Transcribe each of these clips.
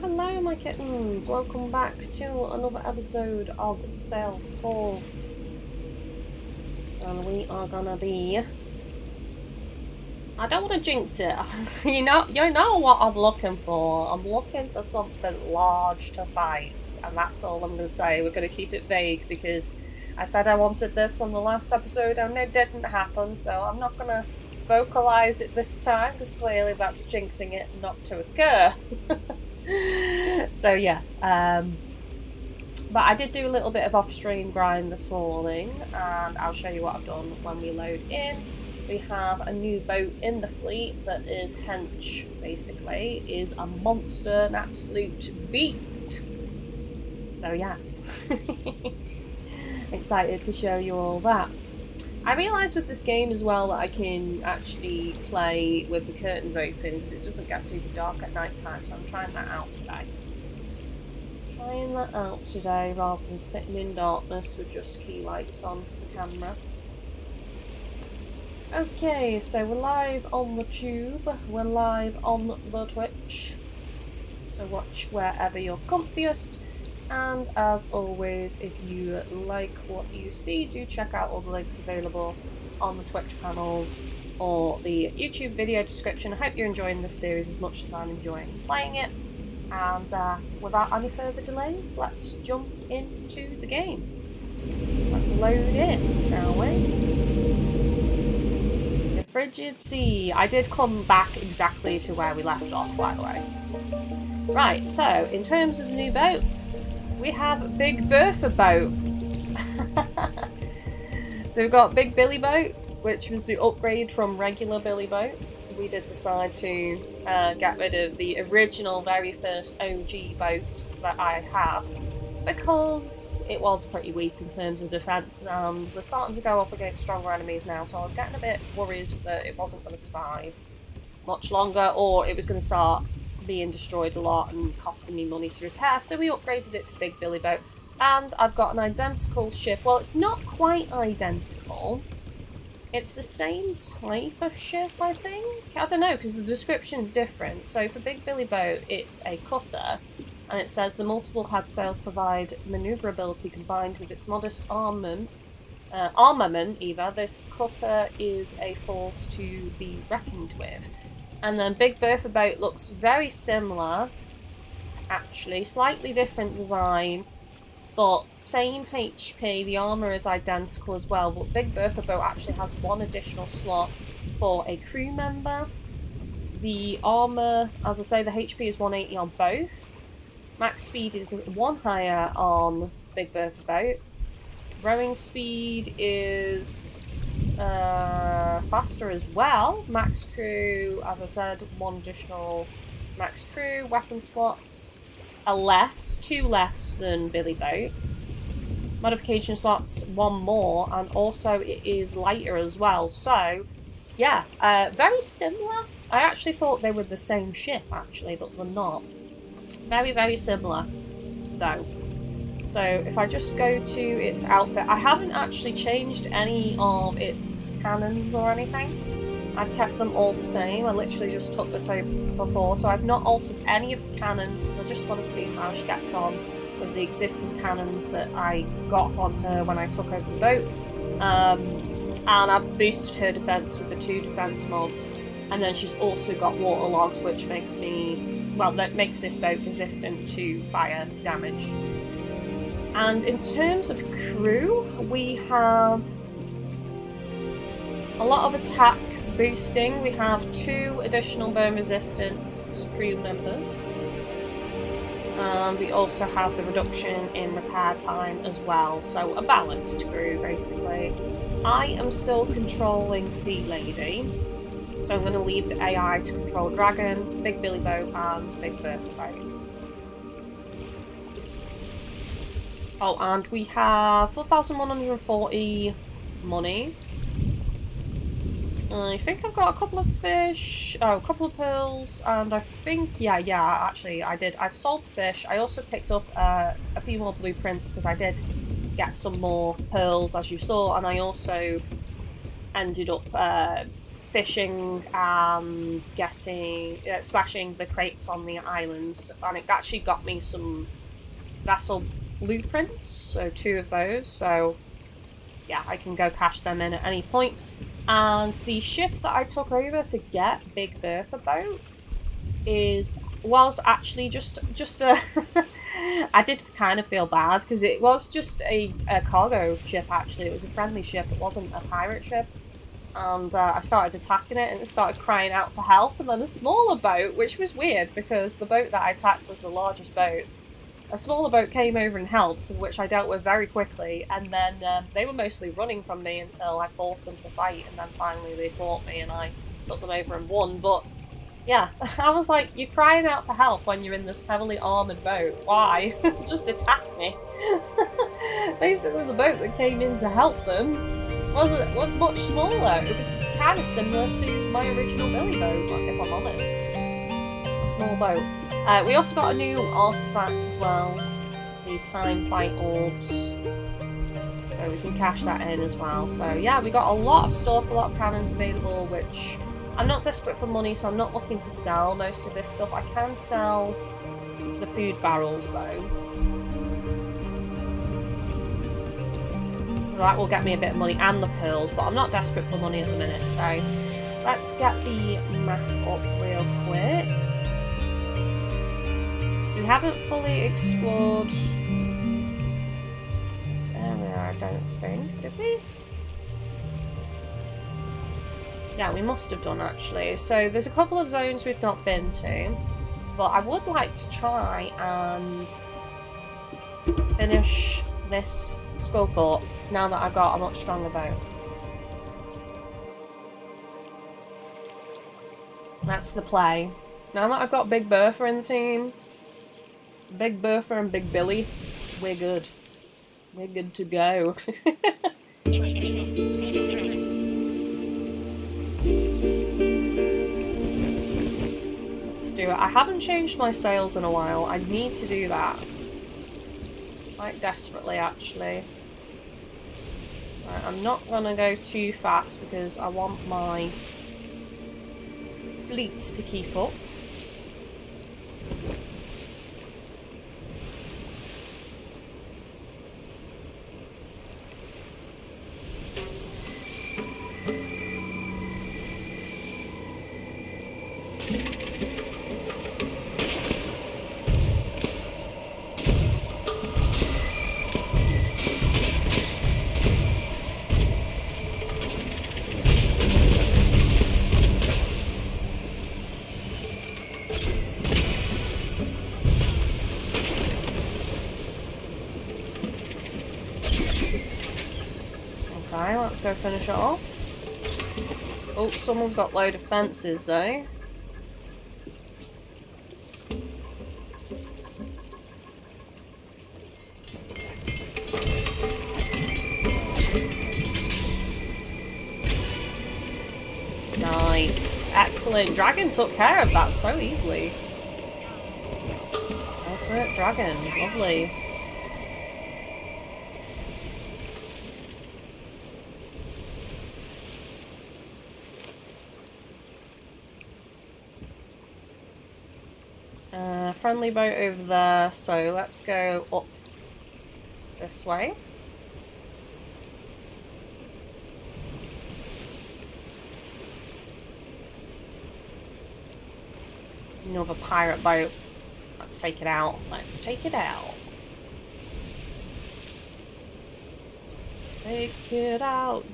Hello my kittens, welcome back to another episode of Sail Forth. And we are gonna be... I don't want to jinx it. you know what I'm looking for. I'm looking for something large to fight. And that's all I'm gonna say. We're gonna keep it vague because I said I wanted this on the last episode and it didn't happen, so I'm not gonna vocalize it this time because clearly that's jinxing it not to occur. So yeah, but I did do a little bit of off-stream grind this morning and I'll show you what I've done when we load in. We have a new boat in the fleet that is hench, basically, is a monster, an absolute beast. So yes, excited to show you all that. I realised with this game as well that I can actually play with the curtains open because it doesn't get super dark at night time, so I'm trying that out today. Rather than sitting in darkness with just key lights on for the camera. Okay, so we're live on the tube, we're live on the Twitch, so watch wherever you're comfiest. And as always, if you like what you see, do check out all the links available on the Twitch panels or the YouTube video description. I hope you're enjoying this series as much as I'm enjoying playing it. And without any further delays, let's jump into the game. Let's load in, shall we? The Frigid Sea. I did come back exactly to where we left off, by the way. Right, so in terms of the new boat, we have Big Bertha boat. So we've got Big Billy boat, which was the upgrade from regular Billy boat. We did decide to get rid of the original very first OG boat that I had because it was pretty weak in terms of defence and we're starting to go up against stronger enemies now, so I was getting a bit worried that it wasn't going to survive much longer or it was going to start being destroyed a lot and costing me money to repair, so we upgraded it to Big Billy boat. And I've got an identical ship. Well, it's not quite identical. It's the same type of ship, I think. I don't know, because the description's different. So for Big Billy boat, it's a cutter, and it says the multiple head sails provide manoeuvrability combined with its modest armament. This cutter is a force to be reckoned with. And then Big Bertha boat looks very similar, actually, slightly different design, but same HP, the armour is identical as well, but Big Bertha boat actually has one additional slot for a crew member. The armour, as I say, the HP is 180 on both. Max speed is 1 higher on Big Bertha boat. Rowing speed is faster as well. Max crew, as I said, 1 additional max crew. Weapon slots are 2 less than Billy boat. Modification slots 1 more, and also it is lighter as well. So yeah, very similar. I actually thought they were the same ship actually, but they're not. Very, very similar though. So if I just go to its outfit, I haven't actually changed any of its cannons or anything. I've kept them all the same. I literally just took this over before, so I've not altered any of the cannons because I just want to see how she gets on with the existing cannons that I got on her when I took over the boat. And I've boosted her defense with the 2 defense mods, and then she's also got water logs, which makes makes this boat resistant to fire damage. And in terms of crew, we have a lot of attack boosting. We have 2 additional burn resistance crew members. And we also have the reduction in repair time as well. So a balanced crew, basically. I am still controlling Sea Lady. So I'm going to leave the AI to control Dragon, Big Billy boat, and Big Bertha boat. Oh, and we have 4,140 money. I think I've got a couple of fish, a couple of pearls, and I think, yeah, actually I did. I sold the fish. I also picked up a few more blueprints because I did get some more pearls, as you saw, and I also ended up fishing and getting smashing the crates on the islands, and it actually got me some vessel blueprints, so 2 of those. So yeah, I can go cash them in at any point. And the ship that I took over to get Big Bertha boat was actually just a I did kind of feel bad because it was just a cargo ship. Actually, it was a friendly ship, it wasn't a pirate ship. And I started attacking it, and it started crying out for help. And then a smaller boat, which was weird because the boat that I attacked was the largest boat. A smaller boat came over and helped, which I dealt with very quickly. And then they were mostly running from me until I forced them to fight. And then finally they fought me, and I took them over and won. But yeah, I was like, you're crying out for help when you're in this heavily armoured boat. Why? Just attack me. Basically, the boat that came in to help them was much smaller. It was kind of similar to my original Billy boat, if I'm honest. It was a small boat. We also got a new artifact as well, the Time Fight Orbs. So we can cash that in as well. So yeah, we got a lot of stuff, a lot of cannons available, which I'm not desperate for money, so I'm not looking to sell most of this stuff. I can sell the food barrels though. So that will get me a bit of money, and the pearls, but I'm not desperate for money at the minute, so let's get the map up real quick. So we haven't fully explored this area, I don't think, did we? Yeah, we must have done actually. So there's a couple of zones we've not been to, but I would like to try and finish this skull fort now that I've got a much stronger boat. That's the play. Now that I've got Big Bertha in the team, Big Bertha and Big Billy, we're good. We're good to go. Let's do it. I haven't changed my sails in a while. I need to do that. Quite desperately, actually. Right, I'm not gonna go too fast because I want my fleet to keep up. Okay, let's go finish it off. Oh, someone's got a load of fences though. Nice. Excellent. Dragon took care of that so easily. Nice work, Dragon. Lovely. Friendly boat over there, so let's go up this way. Another pirate boat. Let's take it out. Let's take it out. Take it out.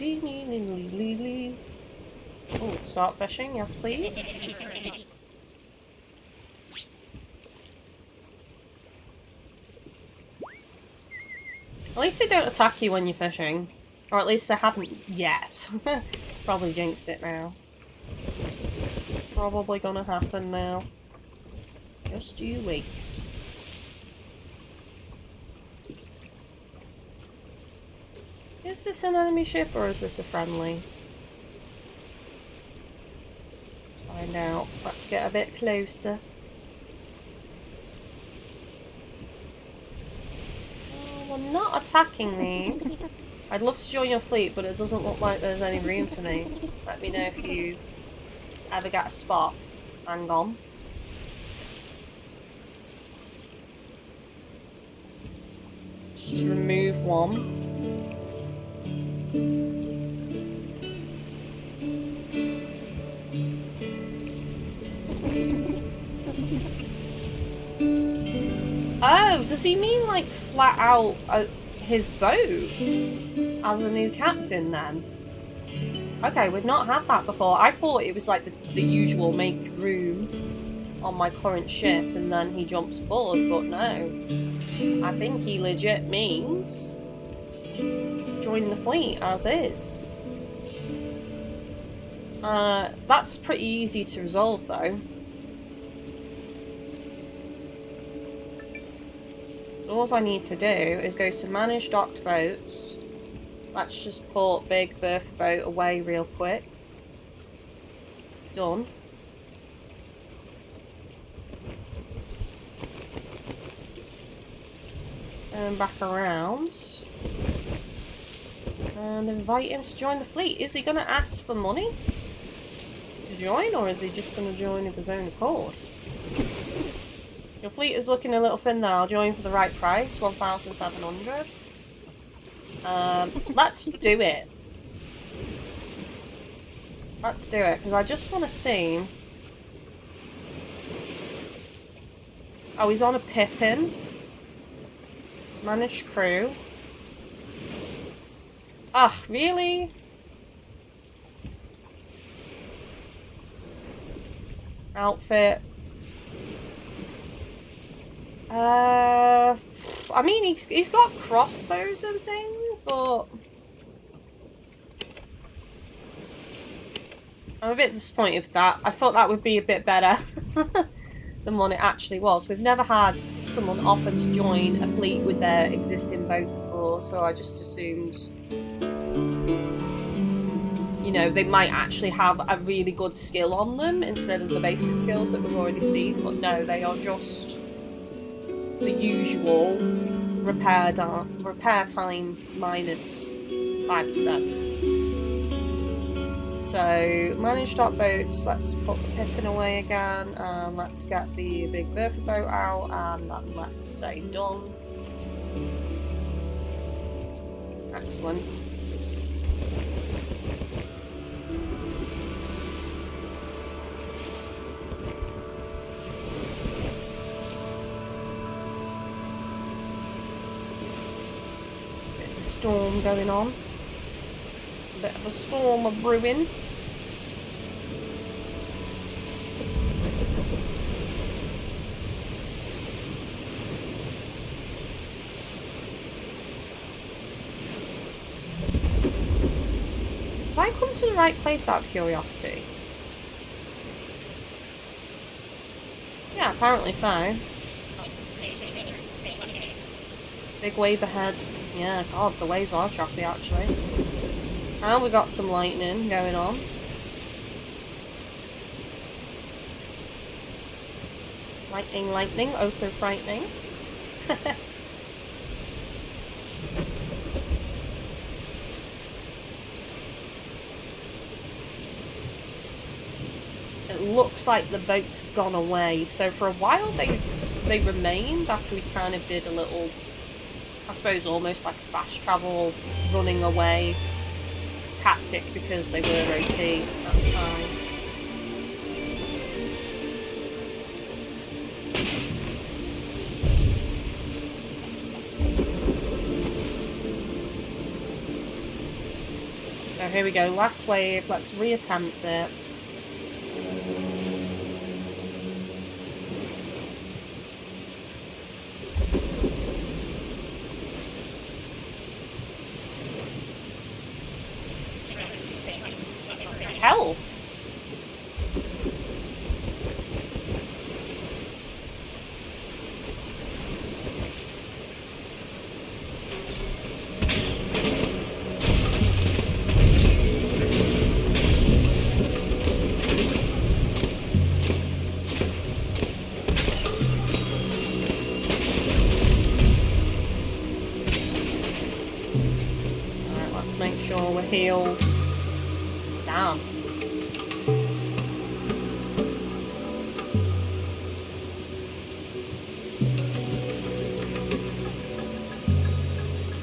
Oh, start fishing, yes please. At least they don't attack you when you're fishing. Or at least they haven't yet. Probably jinxed it now. Probably gonna happen now. Just you wait. Is this an enemy ship or is this a friendly? Let's find out. Let's get a bit closer. Well, not attacking me. I'd love to join your fleet, but it doesn't look like there's any room for me. Let me know if you ever get a spot. Hang on. Just remove one. Oh, does he mean like flat out his boat as a new captain then? Okay, we've not had that before. I thought it was like the usual make room on my current ship and then he jumps aboard, but no. I think he legit means join the fleet as is. That's pretty easy to resolve though. So all I need to do is go to manage docked boats. Let's just put big berth boat away real quick. Done. Turn back around. And invite him to join the fleet. Is he going to ask for money to join, or is he just going to join of his own accord? Your fleet is looking a little thin now. I'll join for the right price, 1,700. Let's do it. Let's do it, because I just want to see. Oh, he's on a Pippin. Managed crew. Ah, really? Outfit. I mean, he's got crossbows and things, but I'm a bit disappointed with that. I thought that would be a bit better than what it actually was. We've never had someone offer to join a fleet with their existing boat before, so I just assumed, you know, they might actually have a really good skill on them instead of the basic skills that we've already seen, but no, they are just the usual repair time minus 5%. So, manage dock boats, let's put the Pippin away again, and let's get the big berth boat out, and then let's say done. Excellent. Storm going on. A bit of a storm of brewing. Have I come to the right place out of curiosity? Yeah, apparently so. Big wave ahead. Yeah, God, the waves are choppy actually. And we got some lightning going on. Lightning, lightning, oh so frightening. It looks like the boats have gone away. So for a while they remained after we kind of did a little, I suppose almost like a fast travel running away tactic because they were OP at the time. So here we go, last wave, let's reattempt it. Hell. sure we're healed. Damn.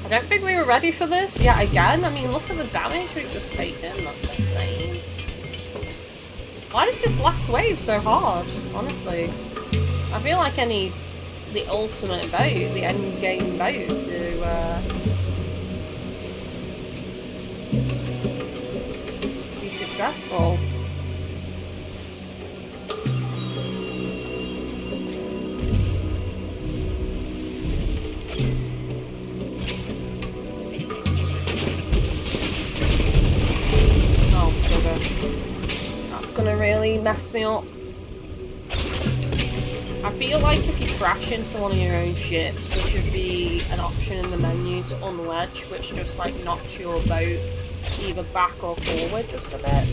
I don't think we were ready for this yet again. I mean, look at the damage we've just taken. That's insane. Why is this last wave so hard? Honestly. I feel like I need the ultimate boat, the end game boat to be successful. Gonna really mess me up. I feel like if you crash into one of your own ships, there should be an option in the menu to unledge, which just like knocks your boat either back or forward just a bit.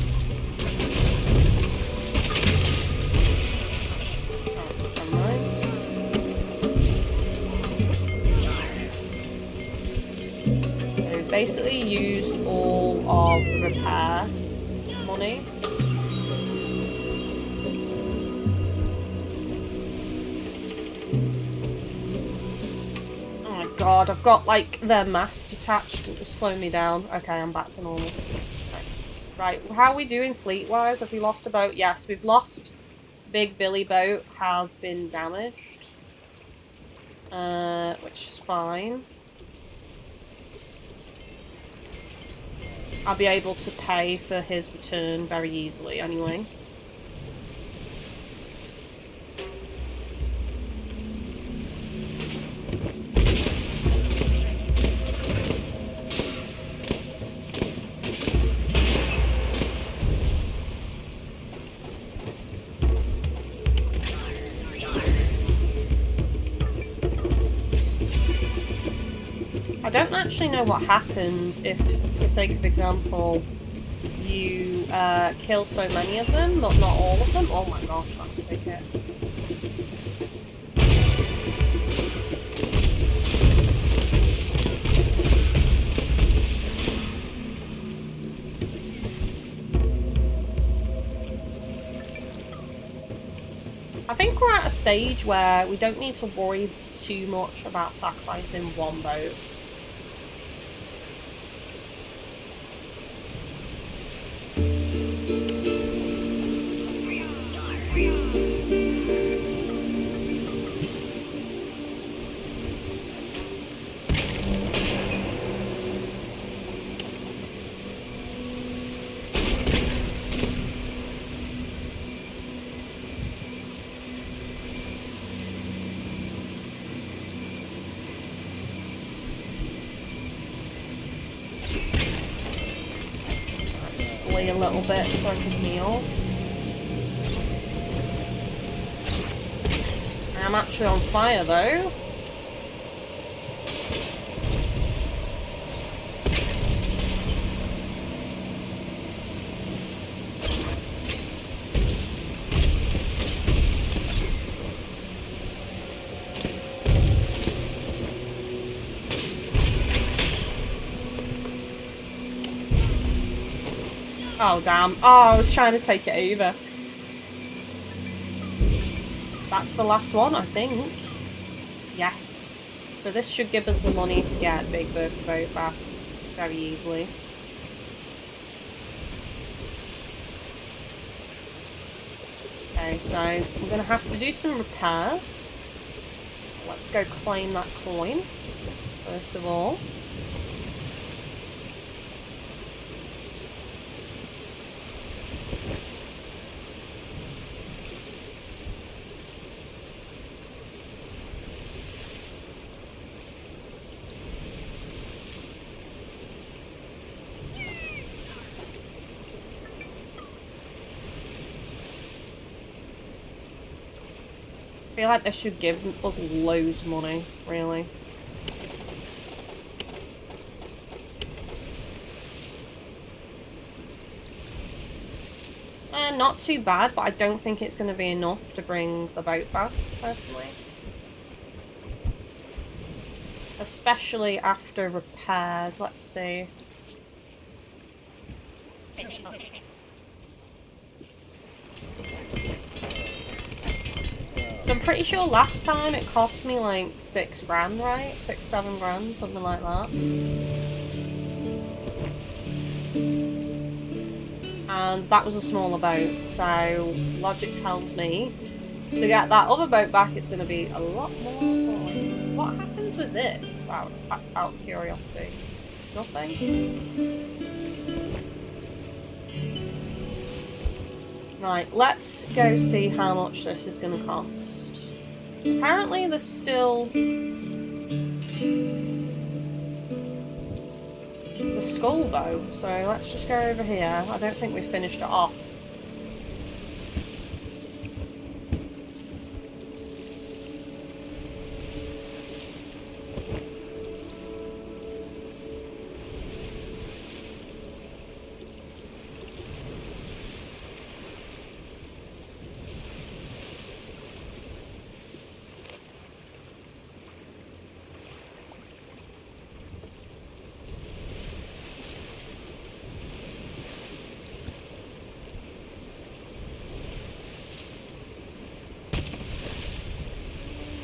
Oh, nice. So we basically used all of the repair money. God, I've got like their mast detached and just slowing me down. Okay, I'm back to normal. Nice. Right, how are we doing fleet-wise? Have we lost a boat? Yes, we've lost. Big Billy boat has been damaged. Which is fine. I'll be able to pay for his return very easily anyway. I don't actually know what happens if, for sake of example, you kill so many of them, but not all of them. Oh my gosh, that was a big hit. I think we're at a stage where we don't need to worry too much about sacrificing one boat. A little bit so I can heal. I'm actually on fire though. Oh damn. Oh, I was trying to take it over. That's the last one, I think. Yes. So this should give us the money to get Big Bertha boat back very easily. Okay, so we're going to have to do some repairs. Let's go claim that coin, first of all. I feel like this should give us loads of money, really. Not too bad, but I don't think it's going to be enough to bring the boat back, personally. Especially after repairs, let's see. So I'm pretty sure last time it cost me like £6 grand, right? 6-7 grand, something like that. And that was a smaller boat, so logic tells me to get that other boat back it's going to be a lot more fun. What happens with this, out of curiosity? Nothing? Right, let's go see how much this is going to cost. Apparently there's still the skull though, so let's just go over here. I don't think we've finished it off.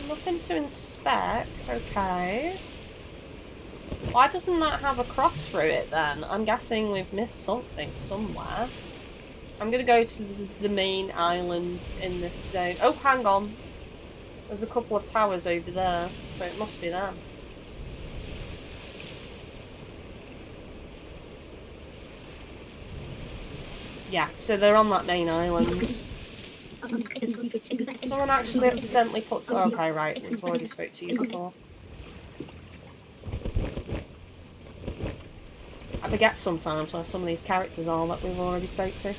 Nothing to inspect, okay. Why doesn't that have a cross through it then? I'm guessing we've missed something somewhere. I'm gonna go to the main island in this zone. Oh, hang on. There's a couple of towers over there, so it must be them. Yeah, so they're on that main island. Someone accidentally puts... Okay, right, we've already spoke to you before. I forget sometimes where some of these characters are that we've already spoke to.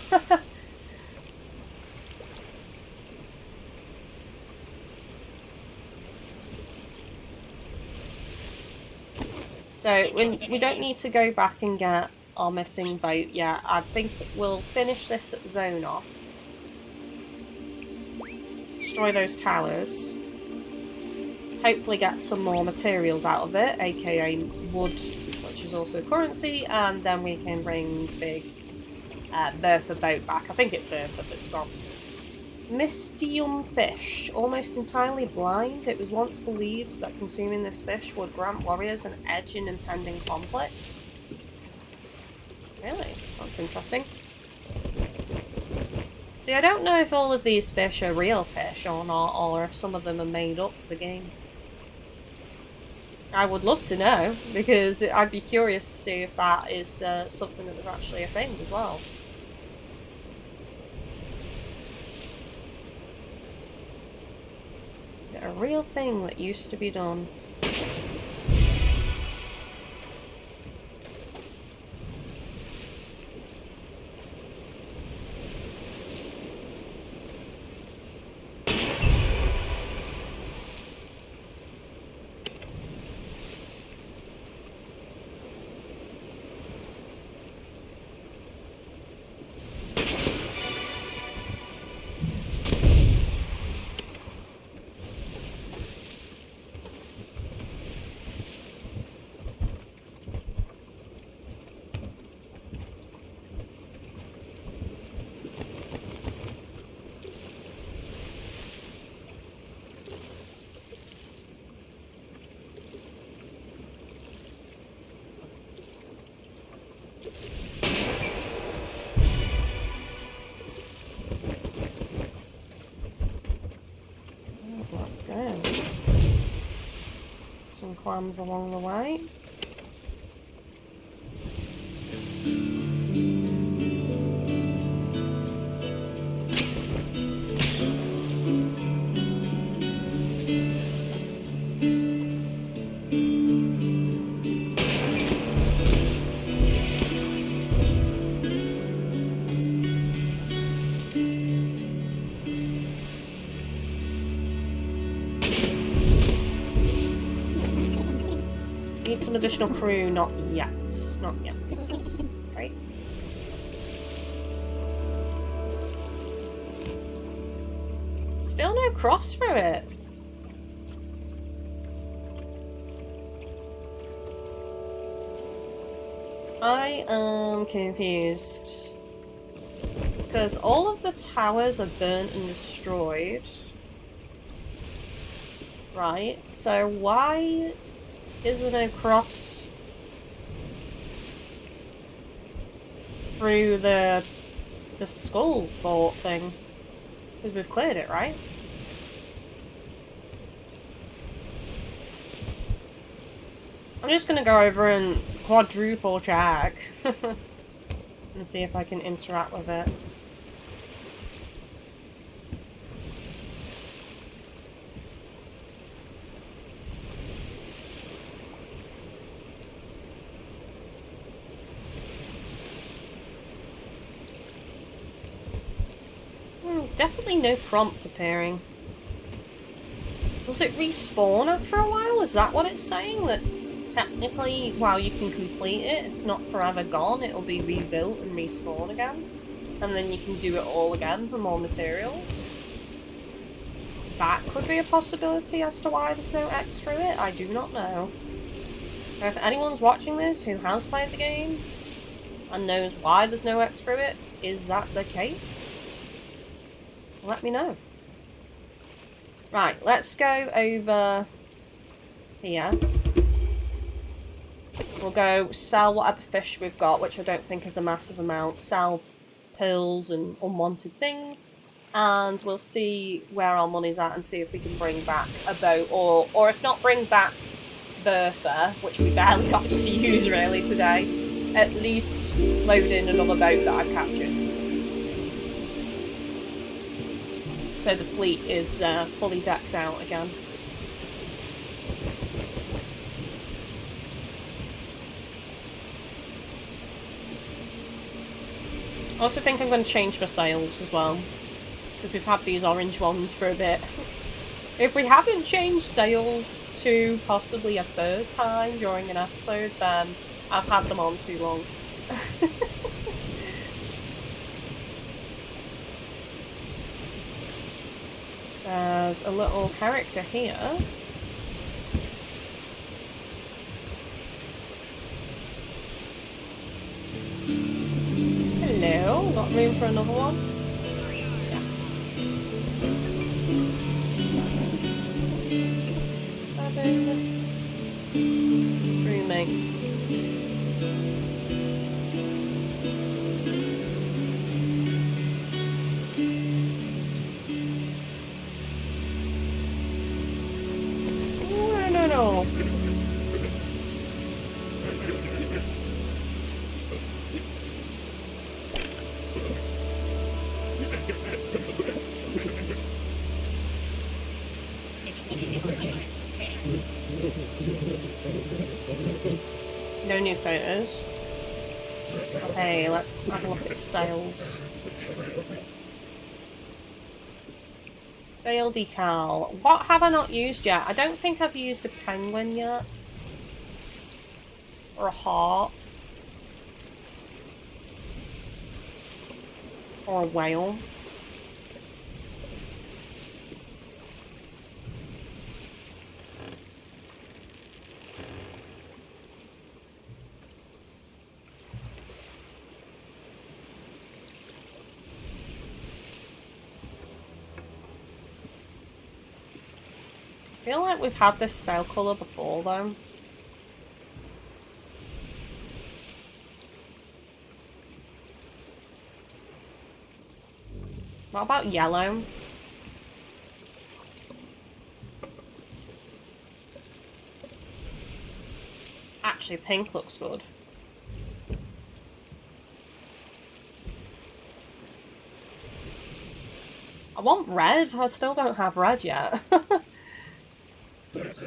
So, we don't need to go back and get our missing boat yet. I think we'll finish this zone off. Destroy those towers. Hopefully get some more materials out of it, aka wood, which is also currency, and then we can bring big Bertha boat back. I think it's Bertha, but it's gone. Mystium fish, almost entirely blind. It was once believed that consuming this fish would grant warriors an edge in impending conflicts. Really? That's interesting. See, I don't know if all of these fish are real fish or not, or if some of them are made up for the game. I would love to know, because I'd be curious to see if that is something that was actually a thing as well. Is it a real thing that used to be done? Let's go. Some clams along the way. Need some additional crew, not yet. Not yet. Right. Still no cross through it. I am confused. Because all of the towers are burnt and destroyed. Right, so why is there no cross through the skull fort thing? Because we've cleared it, right? I'm just gonna go over and quadruple check and see if I can interact with it. There's definitely no prompt appearing. Does it respawn after a while? Is that what it's saying? That technically, while you can complete it, it's not forever gone, it'll be rebuilt and respawn again. And then you can do it all again for more materials. That could be a possibility as to why there's no X through it, I do not know. So if anyone's watching this who has played the game and knows why there's no X through it, is that the case? Let me know. Right, let's go over here. We'll go sell whatever fish we've got, which I don't think is a massive amount. Sell pills and unwanted things. And we'll see where our money's at and see if we can bring back a boat. Or if not bring back Bertha, which we barely got to use really today, at least load in another boat that I've captured. So the fleet is fully decked out again. I also think I'm going to change my sails as well, because we've had these orange ones for a bit. If we haven't changed sails to possibly a third time during an episode, then I've had them on too long. There's a little character here. Hello, got room for another one? Yes. 7 roommates. No. No new photos. Okay, let's have a look at sales. Sail decal. What have I not used yet? I don't think I've used a penguin yet. Or a heart. Or a whale. I feel like we've had this sail colour before though. What about yellow? Actually, pink looks good. I want red. I still don't have red yet. Let's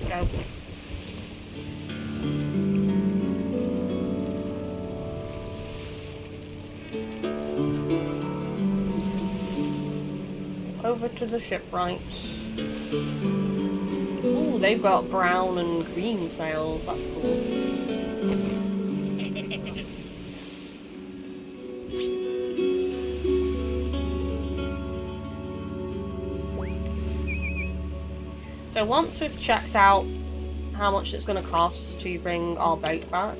go. over to the shipwright. Ooh, they've got brown and green sails. That's cool. So once we've checked out how much it's going to cost to bring our boat back,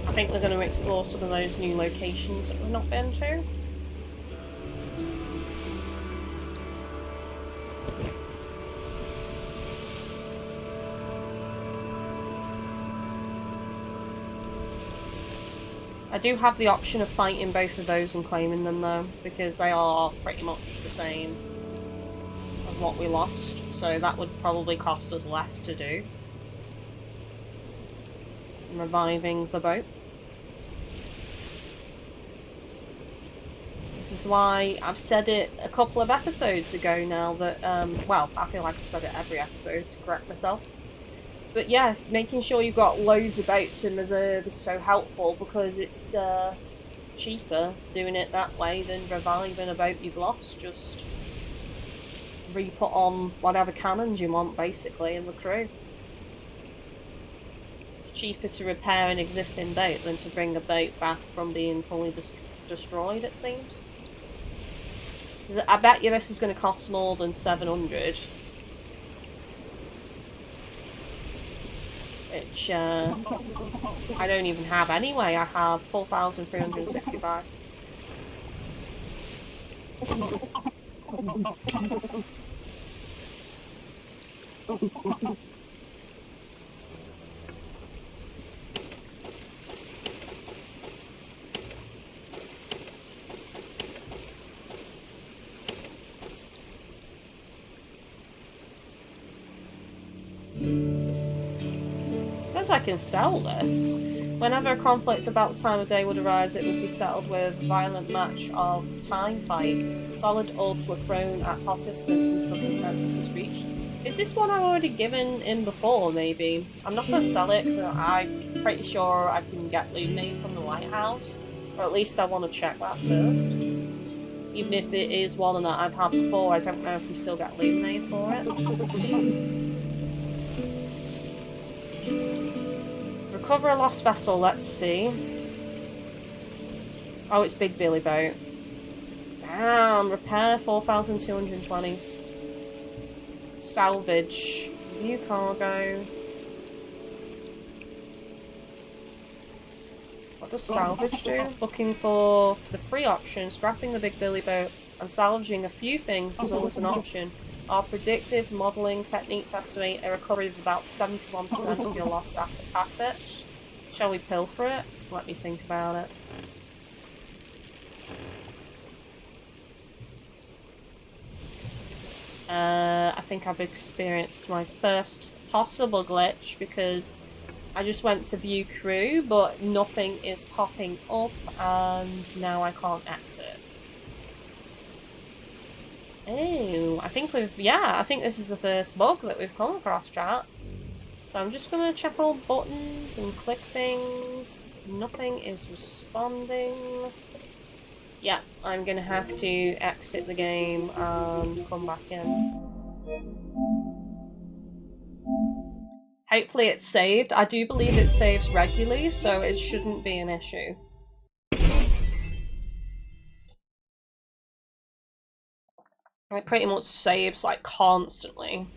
I think we're going to explore some of those new locations that we've not been to. I do have the option of fighting both of those and claiming them though, because they are pretty much the same as what we lost, so that would probably cost us less to do. Reviving the boat. This is why I've said it a couple of episodes ago now that, well, I feel like I've said it every episode to correct myself. But yeah, making sure you've got loads of boats in reserve is so helpful because it's cheaper doing it that way than reviving a boat you've lost. Just re-put on whatever cannons you want, basically, in the crew. It's cheaper to repair an existing boat than to bring a boat back from being fully destroyed, it seems. I bet you this is going to cost more than 700. Which, I don't even have anyway. I have 4,365. Says I can sell this. Whenever a conflict about the time of day would arise, it would be settled with a violent match of time fight. Solid orbs were thrown at participants until consensus was reached. Is this one I've already given in before, maybe? I'm not going to sell it because I'm pretty sure I can get Luminate from the lighthouse. Or at least I want to check that first. Even if it is one that I've had before, I don't know if we still get Luminate for it. Recover a lost vessel, let's see. Oh, it's Big Billy Boat. Damn, repair 4,220. Salvage. View cargo. What does salvage do? Looking for the free option, scrapping the Big Billy Boat and salvaging a few things is always an option. Our predictive modelling techniques estimate a recovery of about 71% of your lost assets. Shall we pilfer it? Let me think about it. I think I've experienced my first possible glitch because I just went to view crew, but nothing is popping up, and now I can't exit. Oh, I think I think this is the first bug that we've come across, chat. So I'm just gonna check all buttons and click things. Nothing is responding. Yeah, I'm gonna have to exit the game and come back in. Hopefully it's saved. I do believe it saves regularly, so it shouldn't be an issue. It pretty much saves like constantly.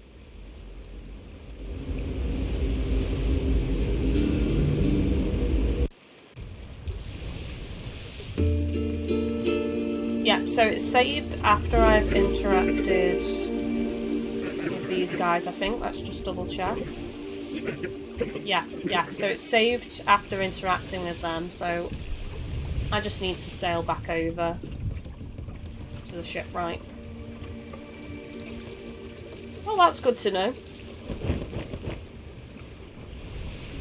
Yeah, so it's saved after I've interacted with these guys, I think. Let's just double check. Yeah, so it's saved after interacting with them, so I just need to sail back over to the shipwright. Well, that's good to know.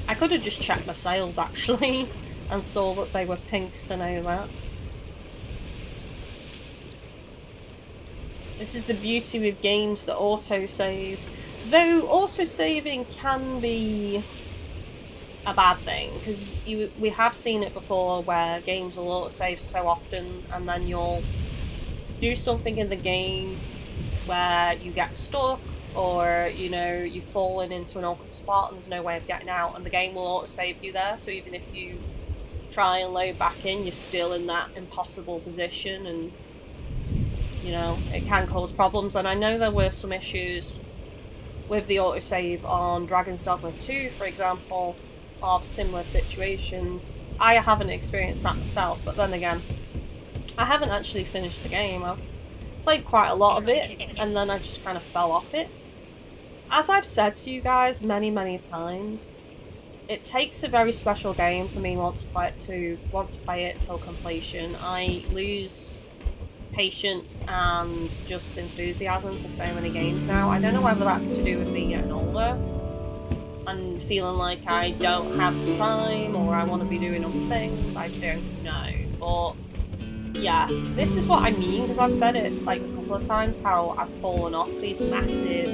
I could have just checked my sails, actually, and saw that they were pink to know that. This is the beauty with games that autosave. Though autosaving can be a bad thing, because we have seen it before where games will autosave so often and then you'll do something in the game where you get stuck, or, you know, you've fallen into an awkward spot and there's no way of getting out, and the game will auto-save you there, so even if you try and load back in, you're still in that impossible position, and, you know, it can cause problems. And I know there were some issues with the autosave on Dragon's Dogma 2, for example, of similar situations. I haven't experienced that myself, but then again, I haven't actually finished the game. I've played quite a lot of it, and then I just kind of fell off it. As I've said to you guys many, many times, it takes a very special game for me to want to play it till completion. I lose patience and just enthusiasm for so many games now. I don't know whether that's to do with me getting older and feeling like I don't have the time, or I want to be doing other things. I don't know, but yeah, this is what I mean, because I've said it like a couple of times, how I've fallen off these massive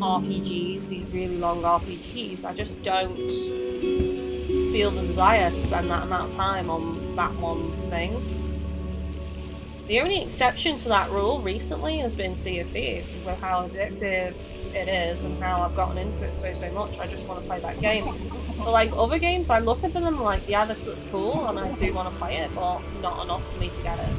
RPGs, these really long RPGs. I just don't feel the desire to spend that amount of time on that one thing. The only exception to that rule recently has been Sea of Thieves, with how addictive it is and how I've gotten into it so much. I just want to play that game. But like other games, I look at them and I'm like, yeah, this looks cool and I do want to play it, but not enough for me to get it.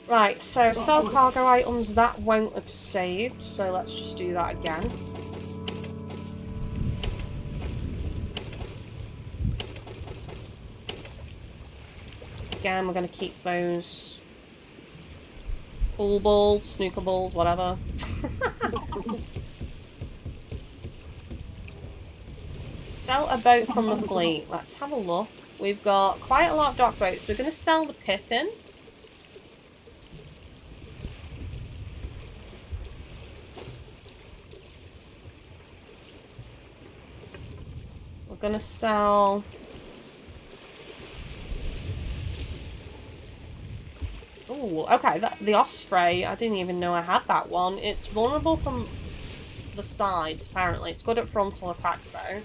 Right, so sell cargo items, that won't have saved, so let's just do that again. Again, we're going to keep those pool balls, snooker balls, whatever. Sell a boat from the fleet. Let's have a look. We've got quite a lot of dock boats. We're going to sell the Pippin. We're going to sell... Oh, okay, the Osprey, I didn't even know I had that one. It's vulnerable from the sides, apparently. It's good at frontal attacks, though.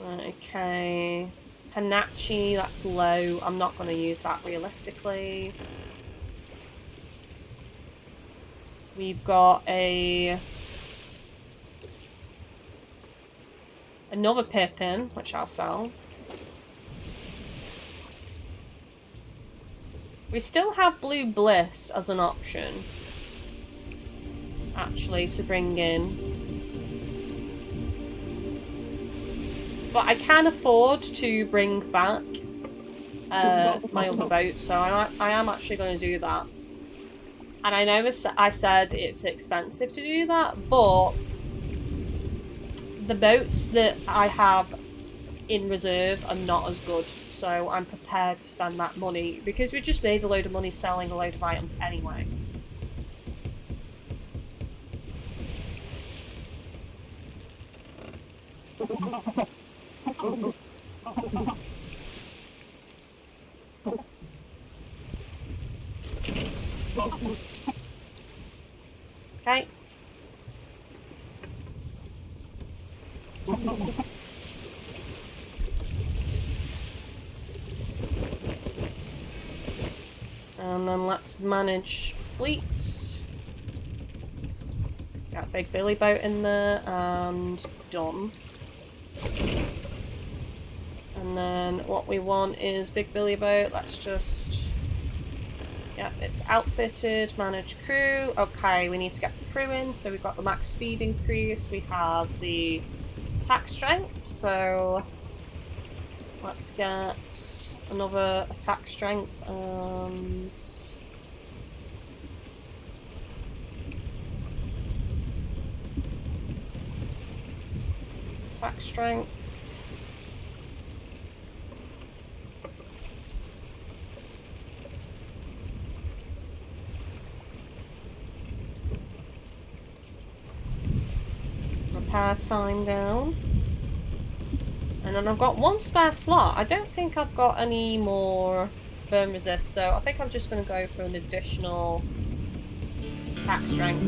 Right, okay. Hanachi, that's low. I'm not going to use that realistically. We've got another Pippin, which I'll sell. We still have Blue Bliss as an option, actually, to bring in. But I can afford to bring back my other boat, so I am actually going to do that. And I know I said it's expensive to do that, but the boats that I have in reserve are not as good, so I'm prepared to spend that money because we just made a load of money selling a load of items anyway. Okay. And then let's manage fleets. Got a big billy boat in there, and done. And then what we want is big billy boat. Let's just... Yep, it's outfitted, manage crew. Okay, we need to get the crew in, so we've got the max speed increase. We have the attack strength, so let's get another attack strength and attack strength. Repair time down. And then I've got one spare slot. I don't think I've got any more burn resist, so I think I'm just going to go for an additional attack strength.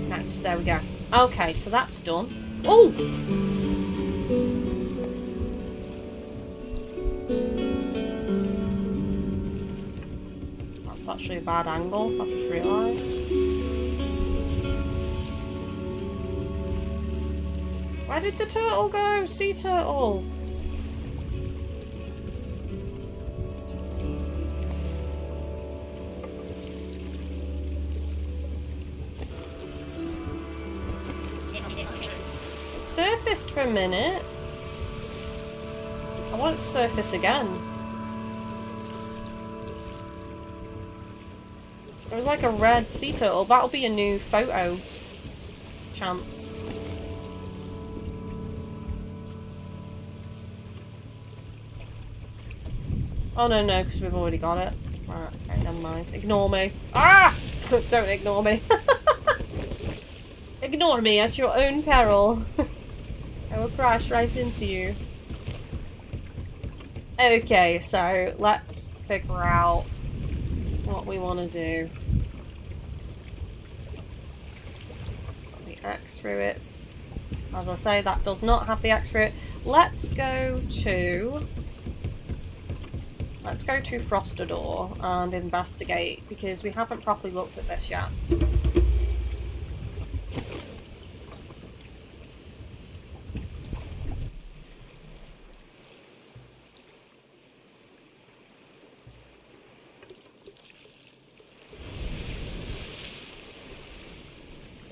Nice, there we go. Okay, so that's done. Oh! That's actually a bad angle, I've just realised. Where did the turtle go? Sea turtle! It surfaced for a minute. I want it to surface again. There was like a red sea turtle. That'll be a new photo chance. Oh no, no, because we've already got it. Right, okay, never mind. Ignore me. Ah! Don't ignore me. Ignore me at your own peril. I will crash right into you. Okay, so let's figure out what we want to do. Got the X through it. As I say, that does not have the X through it. Let's go to Frostador and investigate, because we haven't properly looked at this yet.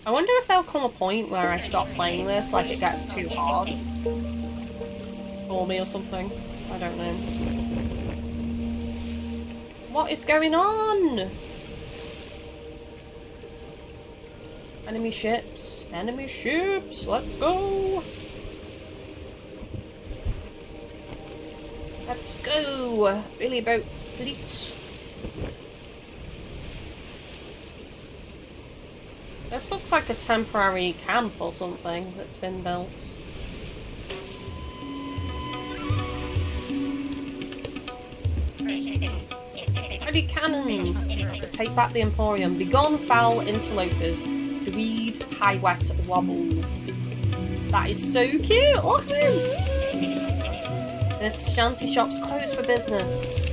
I wonder if there'll come a point where I stop playing this, like it gets too hard for me or something. I don't know. What is going on? Enemy ships. Enemy ships. Let's go. Let's go. Billy boat fleet. This looks like a temporary camp or something that's been built. Ready cannons! Take back the Emporium. Begone foul interlopers. Dweed high wet wobbles. That is so cute! Look at him! This shanty shop's closed for business.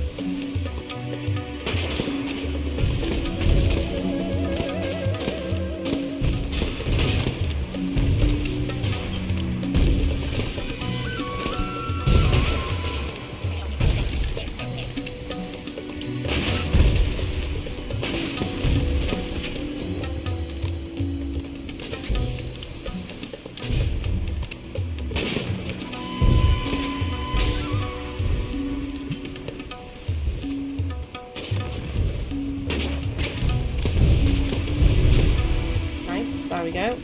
There we go.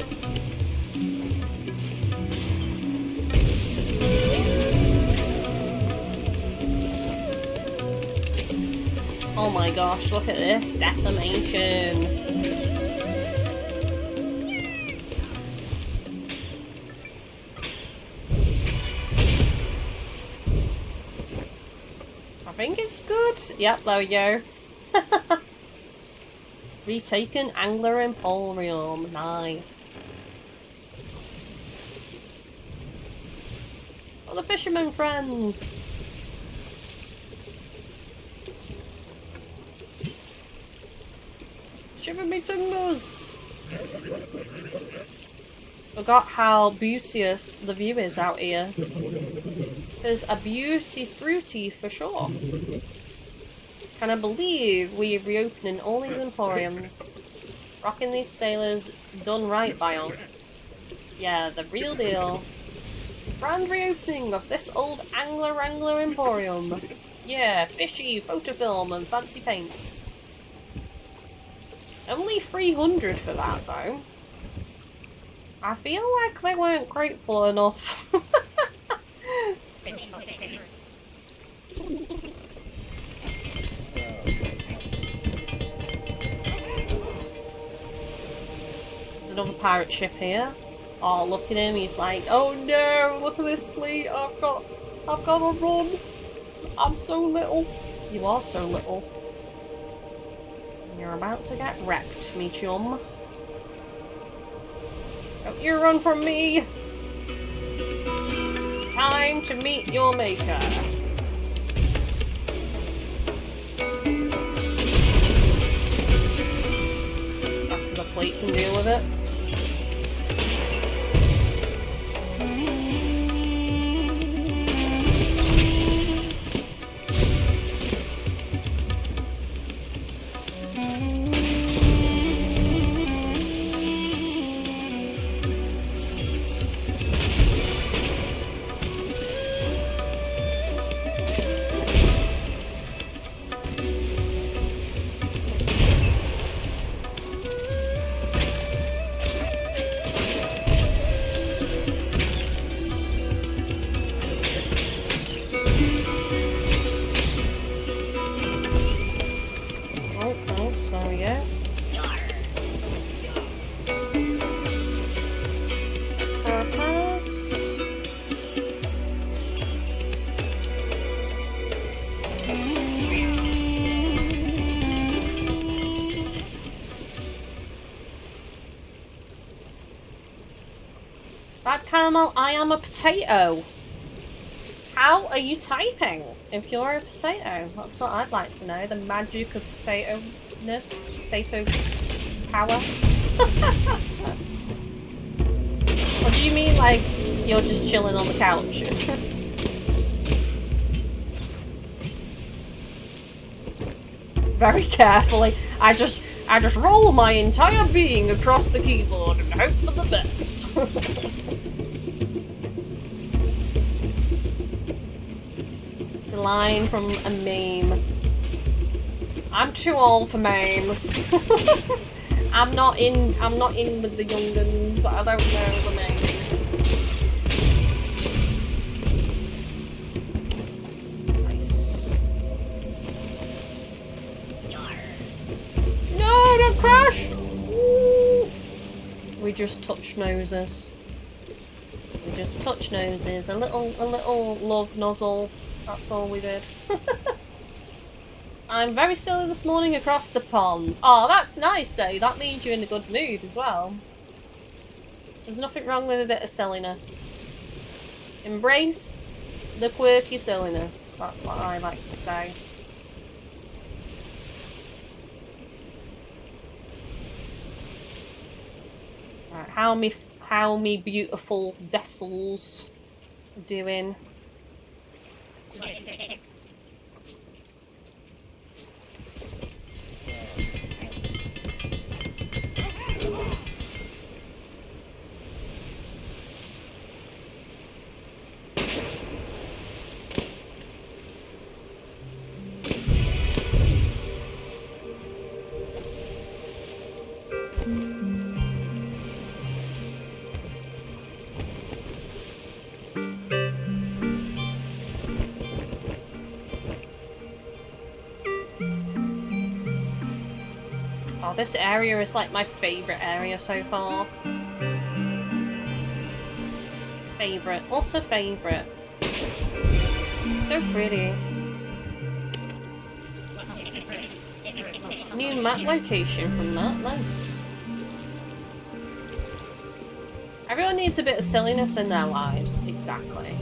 Oh my gosh, look at this decimation. I think it's good. Yep, there we go. Retaken Angler Emporium. Nice. Oh, the fishermen friends. Shiver me timbers. Forgot how beauteous the view is out here. There's a beauty fruity for sure. Can I believe we're reopening all these emporiums? Rocking these sailors, done right by us. Yeah, the real deal. Grand reopening of this old Angler Wrangler Emporium. Yeah, fishy, photofilm and fancy paint. Only 300 for that though. I feel like they weren't grateful enough. Another pirate ship here. Oh, look at him. He's like, oh no, look at this fleet. I've got to run. I'm so little. You are so little. You're about to get wrecked, me chum. Don't you run from me! It's time to meet your maker. Rest of the fleet can deal with it. Bad Caramel, I am a potato. How are you typing if you're a potato? That's what I'd like to know. The magic of potato-ness. Potato power. Or do you mean like you're just chilling on the couch? Very carefully. I just roll my entire being across the keyboard and hope for the best. It's a line from a meme. I'm too old for memes. I'm not in with the young'uns. I don't know the memes. Nice. No, don't crash! Ooh. We just touch noses. We just touch noses. A little love nozzle. That's all we did. I'm very silly this morning across the pond. Oh, that's nice, though. That means you're in a good mood as well. There's nothing wrong with a bit of silliness. Embrace the quirky silliness. That's what I like to say. Right, how me beautiful vessels doing? Oh, this area is like my favourite area so far. Favourite. What's a favourite? It's so pretty. New map location from that. Nice. Everyone needs a bit of silliness in their lives. Exactly.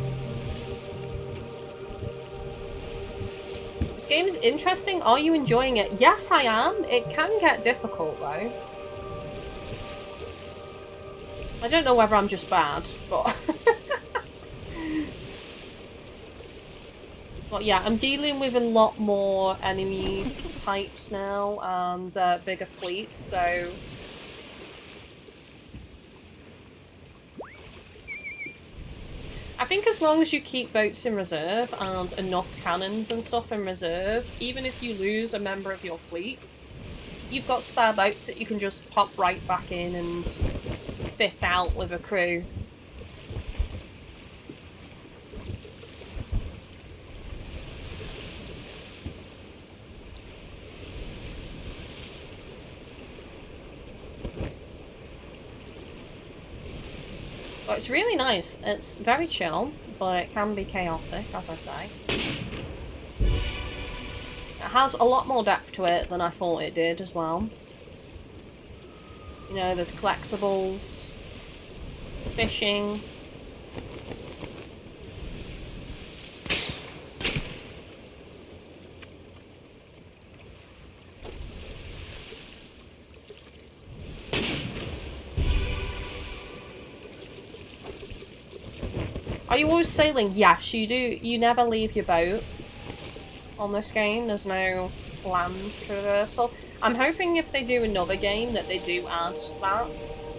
This game is interesting. Are you enjoying it? Yes, I am. It can get difficult, though. I don't know whether I'm just bad, but... But yeah, I'm dealing with a lot more enemy types now, and bigger fleets, so... I think as long as you keep boats in reserve and enough cannons and stuff in reserve, even if you lose a member of your fleet, you've got spare boats that you can just pop right back in and fit out with a crew. But it's really nice. It's very chill, but it can be chaotic, as I say. It has a lot more depth to it than I thought it did as well. You know, there's collectibles, fishing. Are you always sailing? Yes, you do. You never leave your boat on this game. There's no land traversal. I'm hoping if they do another game that they do add that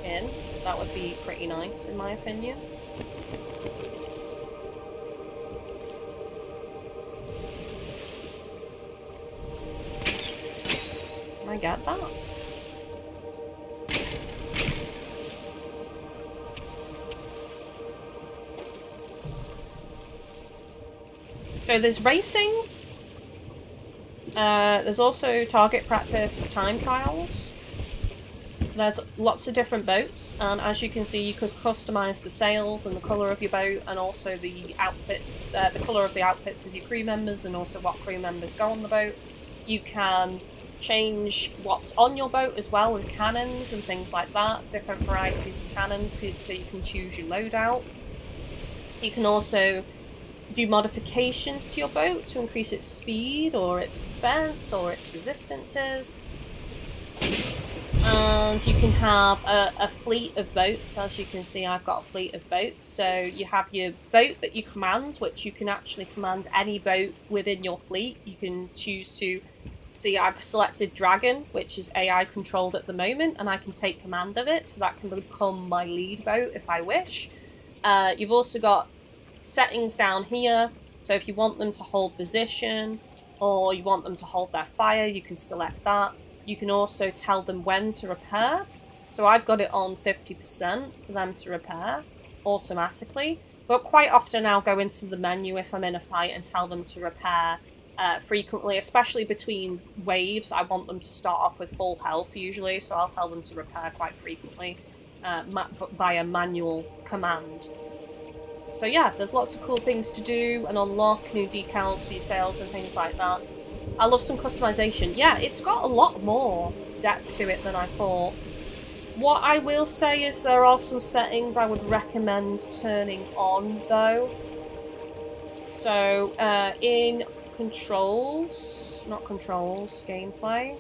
in. That would be pretty nice, in my opinion. Can I get that? So there's racing. There's also target practice time trials. There's lots of different boats, and as you can see, you could customize the sails and the colour of your boat, and also the outfits, the colour of the outfits of your crew members, and also what crew members go on the boat. You can change what's on your boat as well with cannons and things like that, different varieties of cannons, so you can choose your loadout. You can also do modifications to your boat to increase its speed or its defense or its resistances. And you can have a fleet of boats. As you can see, I've got a fleet of boats. So you have your boat that you command, which you can actually command any boat within your fleet. You can choose to see, I've selected Dragon, which is AI controlled at the moment, and I can take command of it, so that can become my lead boat if I wish. You've also got settings down here, so if you want them to hold position or you want them to hold their fire, you can select that. You can also tell them when to repair, so I've got it on 50% for them to repair automatically, but quite often I'll go into the menu if I'm in a fight and tell them to repair frequently, especially between waves. I want them to start off with full health usually, so I'll tell them to repair quite frequently via manual command. So yeah, there's lots of cool things to do and unlock, new decals for your sails and things like that. I love some customization. Yeah, it's got a lot more depth to it than I thought. What I will say is there are some settings I would recommend turning on though. So in controls, not controls, gameplay.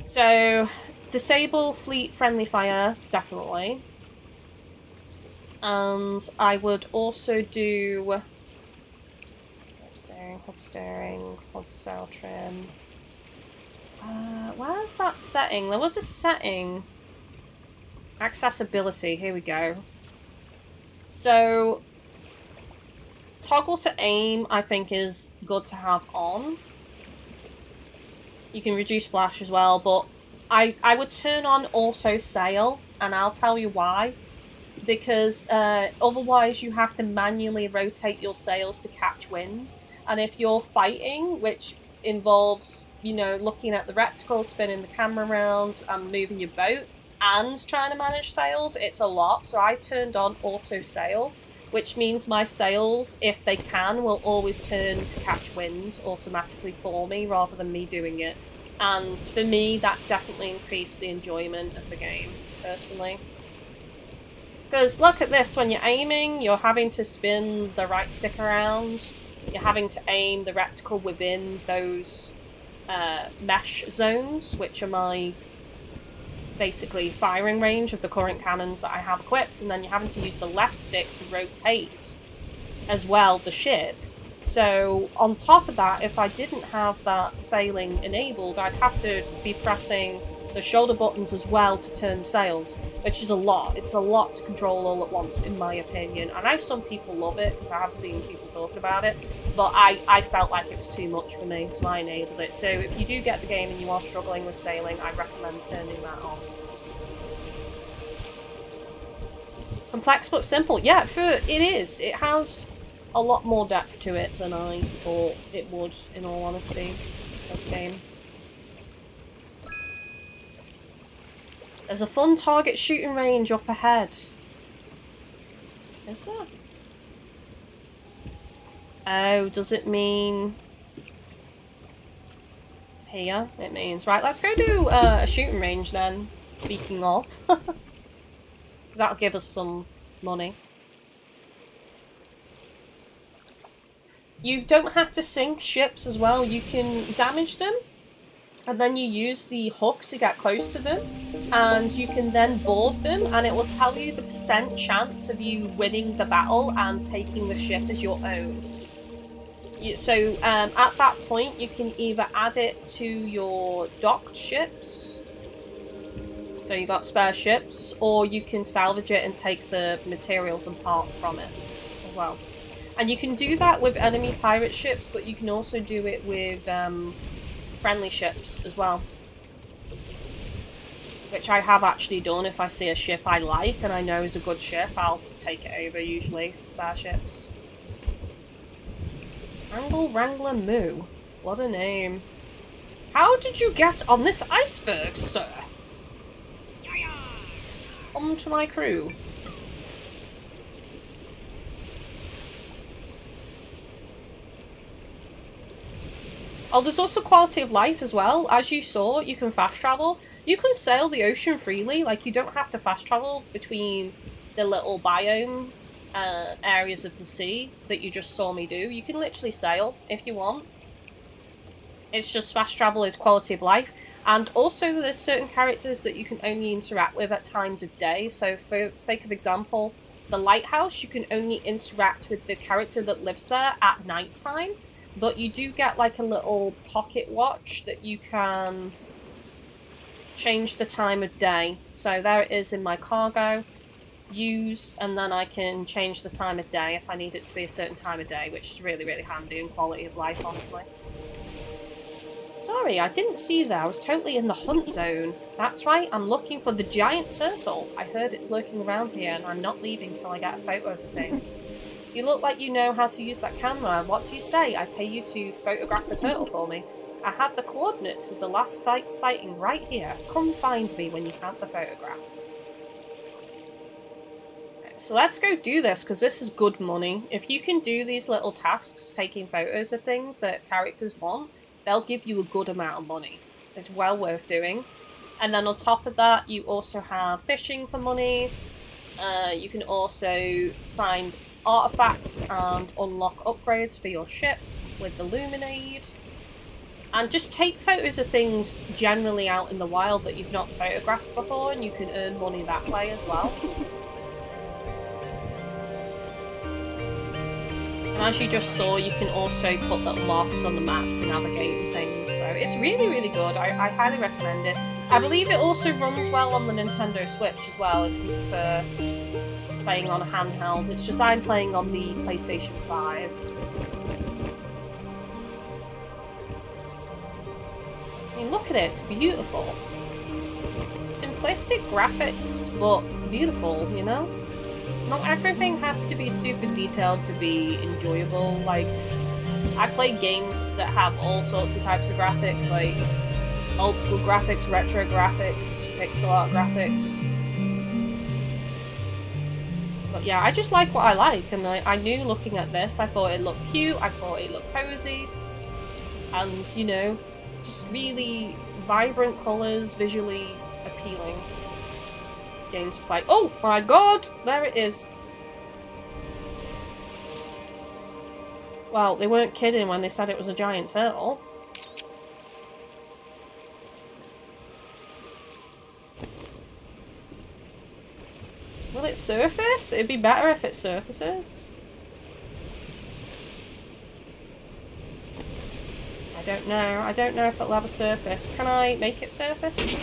So disable fleet friendly fire, definitely. And I would also do hood steering, hood sail trim. Where's that setting? There was a setting. Accessibility, here we go. So toggle to aim, I think, is good to have on. You can reduce flash as well, but I would turn on auto sail, and I'll tell you why. Because otherwise you have to manually rotate your sails to catch wind, and if you're fighting, which involves, you know, looking at the reticle, spinning the camera around and moving your boat and trying to manage sails, it's a lot. So I turned on auto sail, which means my sails, if they can, will always turn to catch wind automatically for me rather than me doing it. And for me, that definitely increased the enjoyment of the game, personally. Because look at this, when you're aiming, you're having to spin the right stick around, you're having to aim the reticle within those mesh zones, which are my, basically, firing range of the current cannons that I have equipped, and then you're having to use the left stick to rotate as well the ship. So on top of that, if I didn't have that sailing enabled, I'd have to be pressing the shoulder buttons as well to turn sails, which is a lot. It's a lot to control all at once, in my opinion. I know some people love it, because I have seen people talking about it, but I felt like it was too much for me, so I enabled it. So if you do get the game and you are struggling with sailing, I recommend turning that on. Complex but simple. Yeah, it is. It has a lot more depth to it than I thought it would, in all honesty, this game. There's a fun target shooting range up ahead. Is there? Oh, does it mean... Here, it means. Right, let's go do a shooting range then, speaking of. Because that'll give us some money. You don't have to sink ships as well. You can damage them, and then you use the hooks to get close to them, and you can then board them, and it will tell you the % chance of you winning the battle and taking the ship as your own. So at that point, you can either add it to your docked ships, so you got spare ships, or you can salvage it and take the materials and parts from it as well. And you can do that with enemy pirate ships, but you can also do it with friendly ships as well. Which I have actually done. If I see a ship I like and I know is a good ship, I'll take it over usually for spare ships. Angle Wrangler Moo. What a name. How did you get on this iceberg, sir? Come to my crew. Oh, there's also quality of life as well. As you saw, you can fast travel. You can sail the ocean freely. Like, you don't have to fast travel between the little biome areas of the sea that you just saw me do. You can literally sail if you want. It's just fast travel is quality of life. And also there's certain characters that you can only interact with at times of day. So for sake of example, the lighthouse, you can only interact with the character that lives there at night time. But you do get like a little pocket watch that you can change the time of day. So there it is in my cargo. Use, and then I can change the time of day if I need it to be a certain time of day, which is really, really handy in quality of life, honestly. Sorry, I didn't see you there. I was totally in the hunt zone. That's right, I'm looking for the giant turtle. I heard it's lurking around here, and I'm not leaving till I get a photo of the thing. You look like you know how to use that camera. What do you say? I pay you to photograph the turtle for me. I have the coordinates of the last sighting right here. Come find me when you have the photograph. So let's go do this, because this is good money. If you can do these little tasks, taking photos of things that characters want, they'll give you a good amount of money. It's well worth doing. And then on top of that, you also have fishing for money. You can also find artifacts and unlock upgrades for your ship with the Luminade. And just take photos of things generally out in the wild that you've not photographed before, and you can earn money that way as well. And as you just saw, you can also put little markers on the maps and navigate and things. So it's really, really good. I highly recommend it. I believe it also runs well on the Nintendo Switch as well, if you prefer playing on a handheld. It's just I'm playing on the PlayStation 5. I mean, look at it. It's beautiful. Simplistic graphics, but beautiful, you know? Not everything has to be super detailed to be enjoyable. Like, I play games that have all sorts of types of graphics, like old school graphics, retro graphics, pixel art graphics. But yeah, I just like what I like, and I knew looking at this, I thought it looked cute, I thought it looked cozy, and, you know, just really vibrant colours, visually appealing game to play. Oh my god! There it is! Well, they weren't kidding when they said it was a giant turtle. Will it surface? It'd be better if it surfaces. I don't know. I don't know if it'll have a surface. Can I make it surface?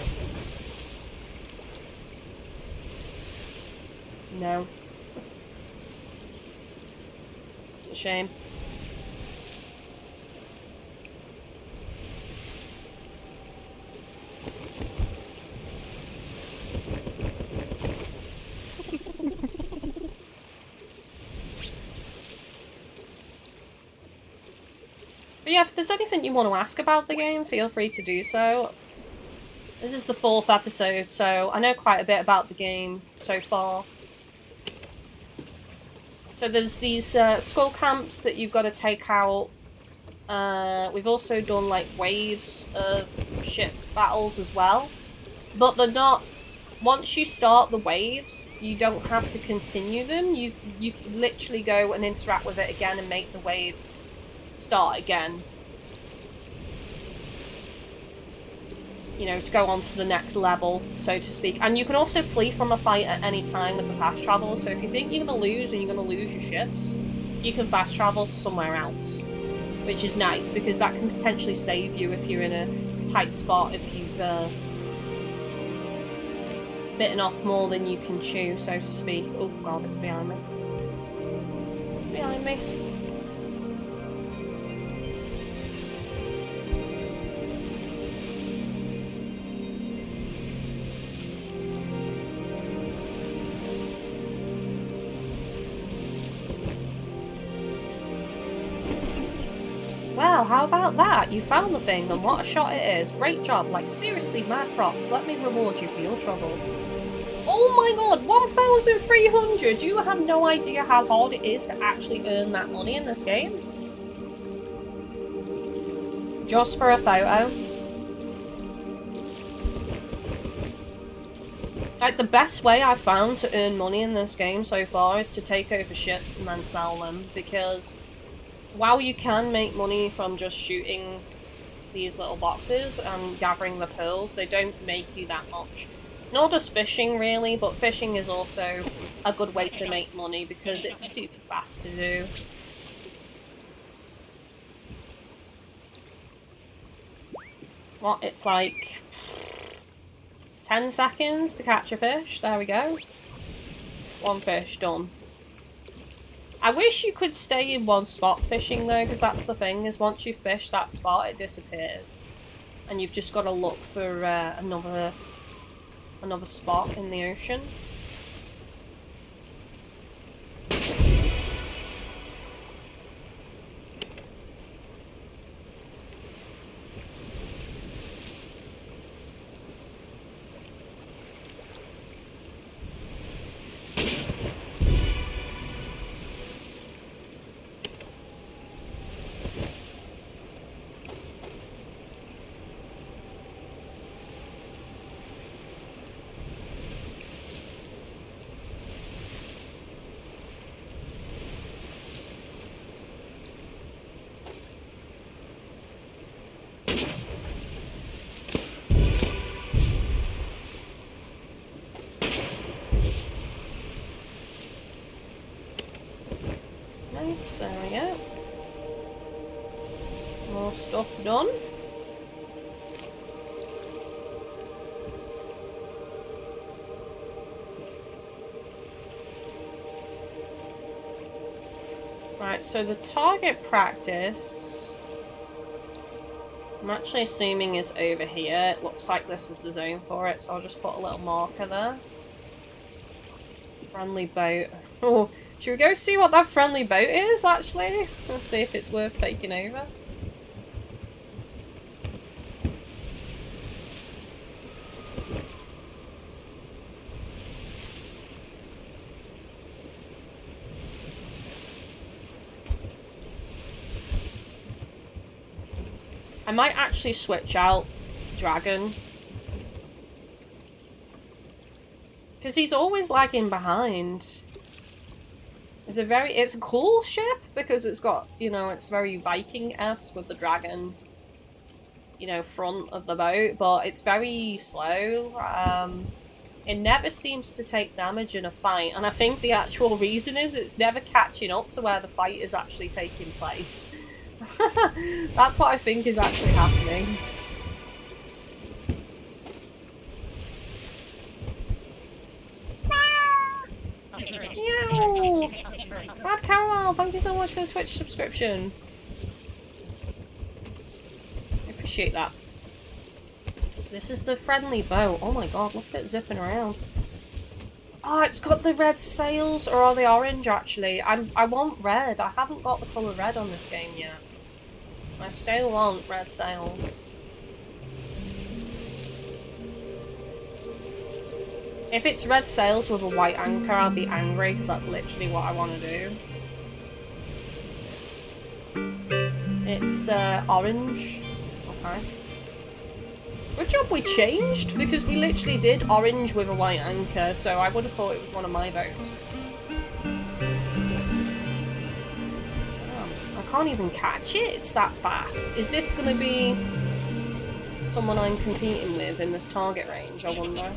No. It's a shame. But yeah, if there's anything you want to ask about the game, feel free to do so. This is the 4th episode, so I know quite a bit about the game so far. So there's these skull camps that you've got to take out. We've also done like waves of ship battles as well. But they're not... Once you start the waves, you don't have to continue them. You can literally go and interact with it again and make the waves start again. You know, to go on to the next level, so to speak. And you can also flee from a fight at any time with the fast travel. So if you think you're going to lose and you're going to lose your ships, you can fast travel to somewhere else. Which is nice, because that can potentially save you if you're in a tight spot, if you've bitten off more than you can chew, so to speak. Oh god, it's behind me. It's behind me. Well, how about that? You found the thing, and what a shot it is. Great job. Like, seriously, mad props. Let me reward you for your trouble. Oh my god, 1,300! You have no idea how hard it is to actually earn that money in this game. Just for a photo. Like, the best way I've found to earn money in this game so far is to take over ships and then sell them, because while you can make money from just shooting these little boxes and gathering the pearls, they don't make you that much. Nor does fishing, really, but fishing is also a good way to make money because it's super fast to do. What? It's like 10 seconds to catch a fish. There we go. One fish, done. I wish you could stay in one spot fishing though, because that's the thing, is once you fish that spot, it disappears. And you've just got to look for another spot in the ocean. Nice, there we go. More stuff done. Right, so the target practice, I'm actually assuming is over here. It looks like this is the zone for it, so I'll just put a little marker there. Friendly boat. Oh, should we go see what that friendly boat is, actually? Let's see if it's worth taking over. I might actually switch out Dragon. Because he's always lagging behind. It's a cool ship because it's got, you know, it's very Viking-esque with the dragon, you know, front of the boat, but it's very slow. It never seems to take damage in a fight, and I think the actual reason is it's never catching up to where the fight is actually taking place. That's what I think is actually happening. Meow! Brad Caramel, thank you so much for the Twitch subscription. I appreciate that. This is the friendly boat. Oh my god, look at it zipping around. Oh, it's got the red sails, or are they orange actually? I want red. I haven't got the colour red on this game yet. I still want red sails. If it's red sails with a white anchor, I'll be angry because that's literally what I want to do. It's orange. Okay. Good job we changed, because we literally did orange with a white anchor, so I would have thought it was one of my boats. Damn, I can't even catch it, it's that fast. Is this going to be someone I'm competing with in this target range, I wonder?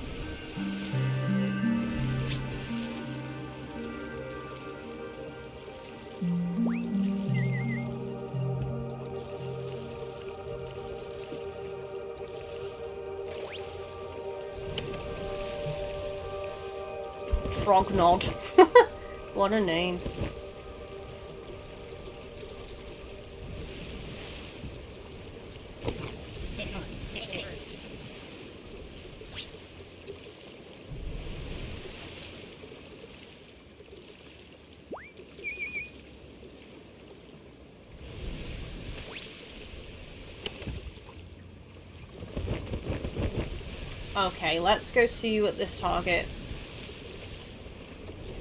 Trognod. What a name. Okay, let's go see what this target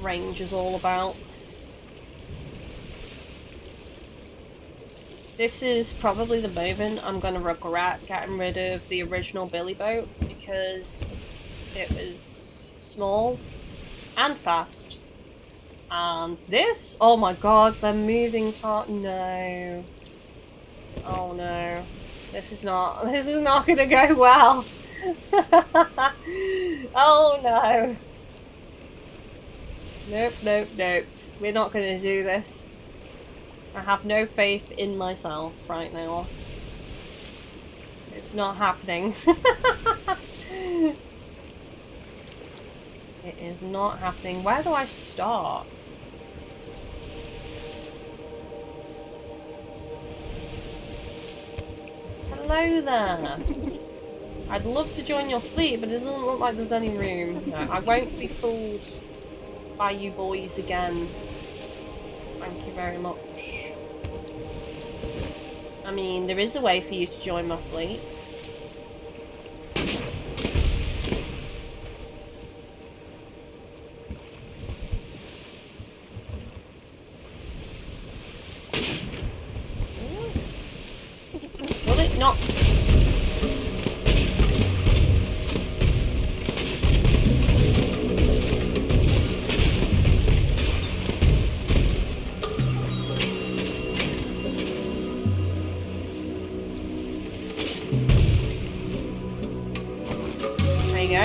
range is all about. This is probably the moment I'm going to regret getting rid of the original Billy boat, because it was small and fast. And this, oh my god, they're moving no. Oh no. This is not gonna go well. Oh no. Nope, nope, nope. We're not gonna do this. I have no faith in myself right now. It's not happening. It is not happening. Where do I start? Hello there. I'd love to join your fleet, but it doesn't look like there's any room. No, I won't be fooled by you boys again. Thank you very much. I mean, there is a way for you to join my fleet. Will it not? There you go.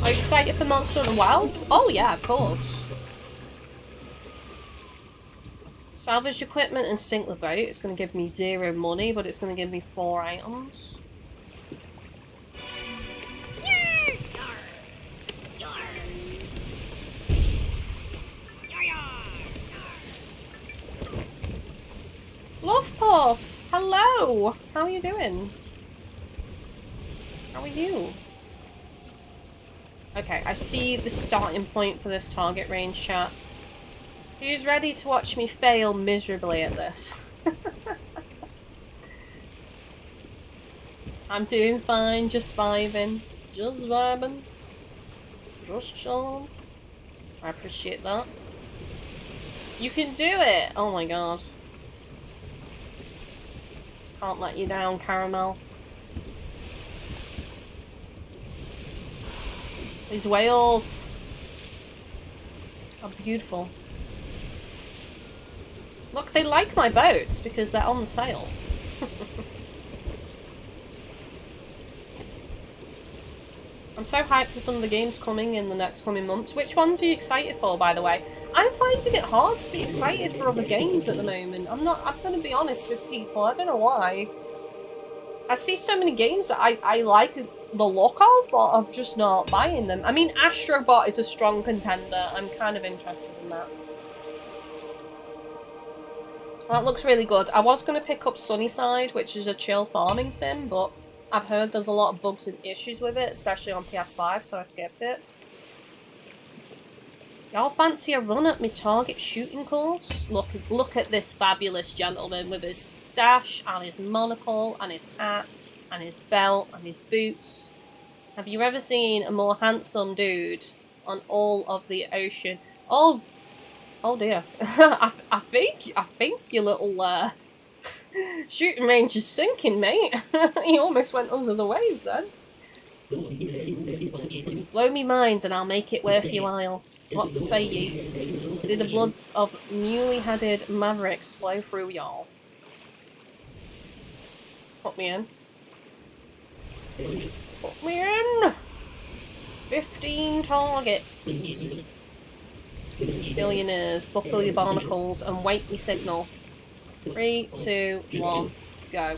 Are you excited for Monster of the Wilds? Oh yeah, of course. Salvage equipment and sink the boat. It's going to give me 0 money, but it's going to give me 4 items. Fluff Puff! Hello! How are you doing? How are you? Okay, I see the starting point for this target range, chat. Who's ready to watch me fail miserably at this? I'm doing fine, just vibing. Just vibing. Just chilling. I appreciate that. You can do it! Oh my god. Can't let you down, Caramel. These whales are beautiful. Look, they like my boats because they're on the sails. I'm so hyped for some of the games coming in the next coming months. Which ones are you excited for, by the way? I'm finding it hard to be excited for other games at the moment. I'm gonna be honest with people, I don't know why. I see so many games that I like the look of, but I'm just not buying them. I mean, Astrobot is a strong contender. I'm kind of interested in that. That looks really good. I was going to pick up Sunnyside, which is a chill farming sim, but I've heard there's a lot of bugs and issues with it, especially on PS5, so I skipped it. Y'all fancy a run at me target shooting course? Look at this fabulous gentleman with his dash and his monocle and his hat and his belt and his boots. Have you ever seen a more handsome dude on all of the ocean? Oh dear. I think your little shooting range is sinking, mate. He almost went under the waves then. Blow me minds and I'll make it worth your while. What say ye? Do the bloods of newly headed mavericks flow through y'all? Put me in. Put me in! 15 targets. Still your nerves, buckle your barnacles, and wait me signal. 3, 2, 1, go.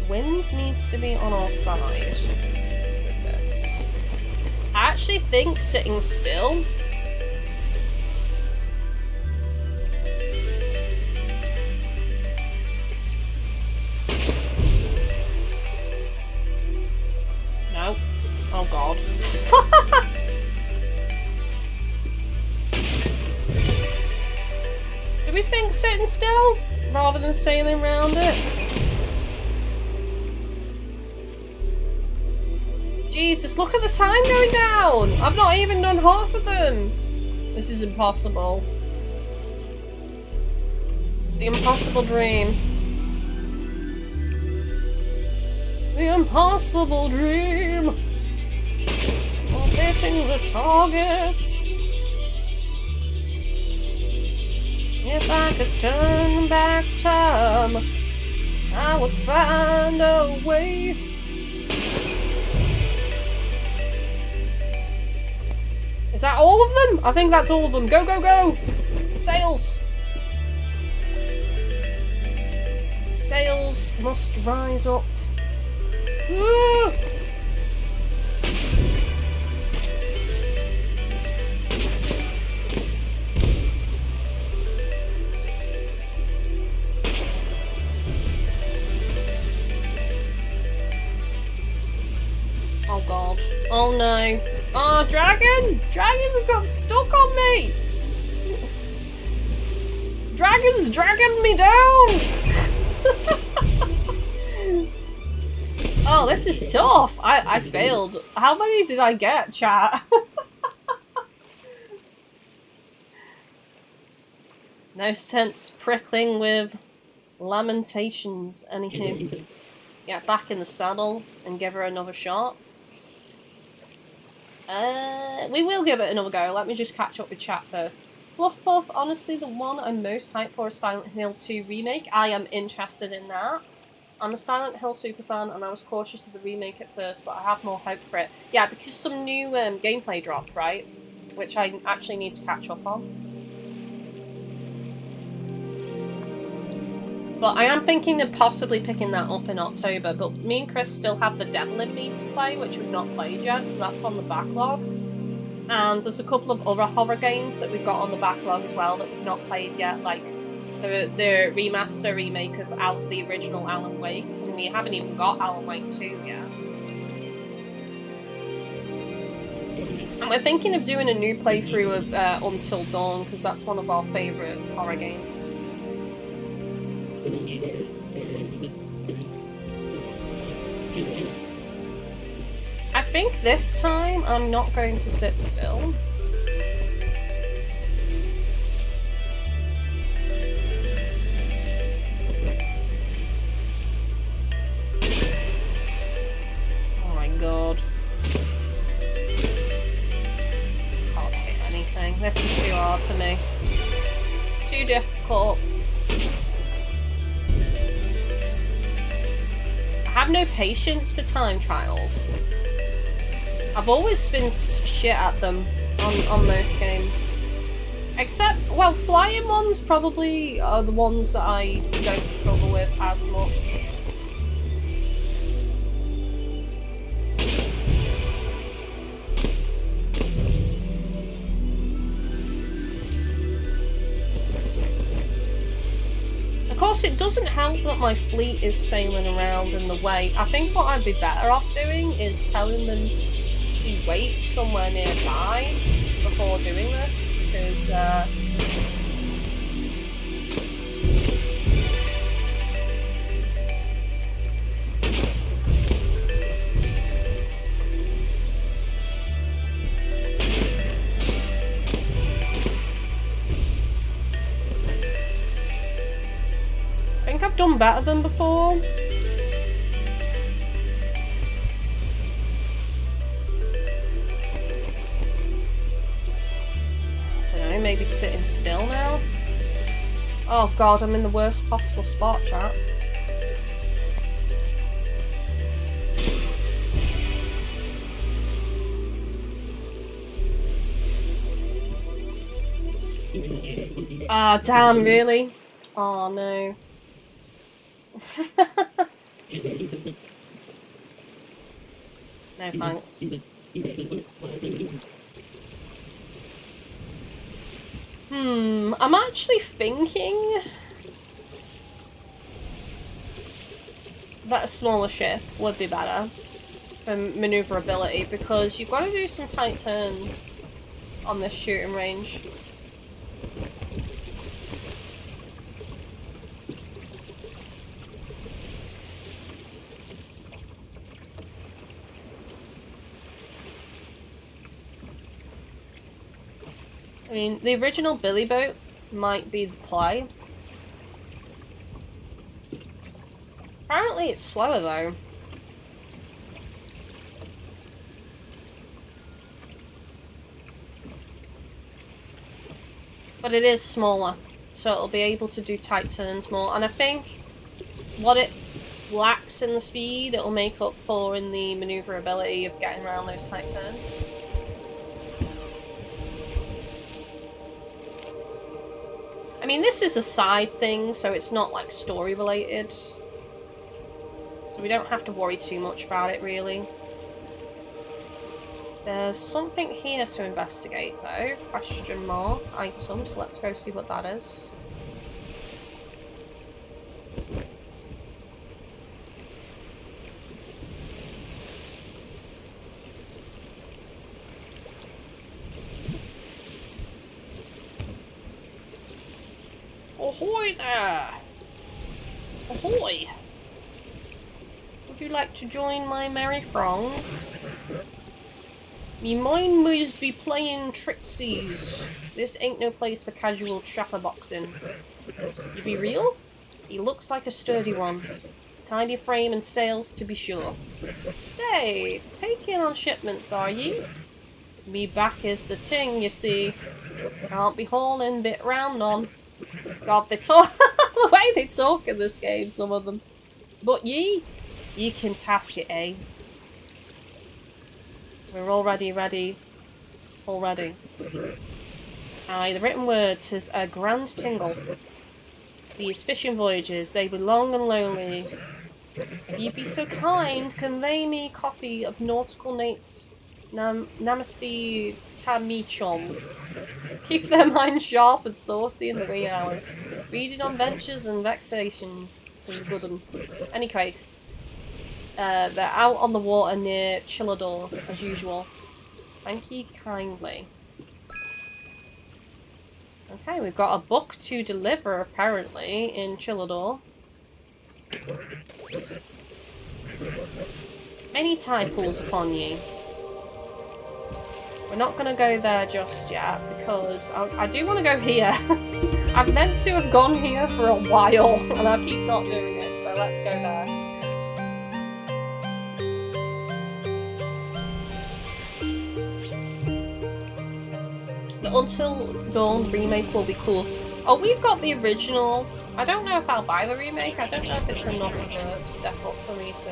Wind needs to be on our side with this. I actually think sitting still no. Oh god. Do we think sitting still rather than sailing around it? Jesus, look at the time going down! I've not even done half of them! This is impossible. It's the impossible dream. The impossible dream! Of hitting the targets. If I could turn back time, I would find a way. Is that all of them? I think that's all of them. Go, go, go! Sails! Sails must rise up. Woo! Oh god. Oh no. Oh, dragon! Dragon's got stuck on me! Dragon's dragging me down! Oh, this is tough. I failed. How many did I get, chat? No sense prickling with lamentations. Anywho, get back in the saddle and give her another shot. We will give it another go. Let me just catch up with chat first. Fluff Puff, honestly, the one I'm most hyped for is Silent Hill 2 Remake. I am interested in that. I'm a Silent Hill superfan, and I was cautious of the remake at first, but I have more hope for it. Yeah, because some new gameplay dropped, right? Which I actually need to catch up on. But I am thinking of possibly picking that up in October, but me and Chris still have The Devil in Me to play, which we've not played yet, so that's on the backlog. And there's a couple of other horror games that we've got on the backlog as well that we've not played yet, like the remaster remake of the original Alan Wake, and we haven't even got Alan Wake 2 yet. And we're thinking of doing a new playthrough of Until Dawn, because that's one of our favourite horror games. I think this time I'm not going to sit still. Oh my god. Can't hit anything. This is too hard for me. It's too difficult. I have no patience for time trials. I've always been shit at them on most games. Except, well, flying ones probably are the ones that I don't struggle with as much. Of course, it doesn't help that my fleet is sailing around in the way. I think what I'd be better off doing is telling them to wait somewhere nearby before doing this, because I think I've done better than before. Maybe sitting still now. Oh god, I'm in the worst possible spot, chat. Ah, damn, really? Oh no. No thanks. I'm actually thinking that a smaller ship would be better for maneuverability, because you've got to do some tight turns on this shooting range. I mean, the original Billy boat might be the play. Apparently it's slower though. But it is smaller, so it'll be able to do tight turns more. And I think what it lacks in the speed, it'll make up for in the maneuverability of getting around those tight turns. I mean, this is a side thing, so it's not like story related. So we don't have to worry too much about it, really. There's something here to investigate, though. Question mark items. Let's go see what that is. Ahoy there! Ahoy! Would you like to join my merry throng? Me mind must be playing tricksies. This ain't no place for casual chatterboxing. You be real? He looks like a sturdy one. Tidy frame and sails to be sure. Say, taking on shipments, are ye? Me back is the ting, you see. Can't be hauling bit round on. God, they talk the way they talk in this game, some of them. But ye can task it, eh? We're already ready. Already. Aye, the written word, 'tis a grand tingle. These fishing voyages, they be long and lonely. If ye be so kind, convey me a copy of Nautical Nate's Namaste Tamichom. Keep their minds sharp and saucy in the wee hours. Reading on ventures and vexations. 'Tis good 'un. Any case. They're out on the water near Chillador, as usual. Thank ye kindly. Okay, we've got a book to deliver, apparently, in Chillador. Many tie pulls upon ye. We're not going to go there just yet, because I do want to go here. I've meant to have gone here for a while, and I keep not doing it, so let's go there. The Until Dawn remake will be cool. Oh, we've got the original. I don't know if I'll buy the remake. I don't know if it's enough of a step up for me to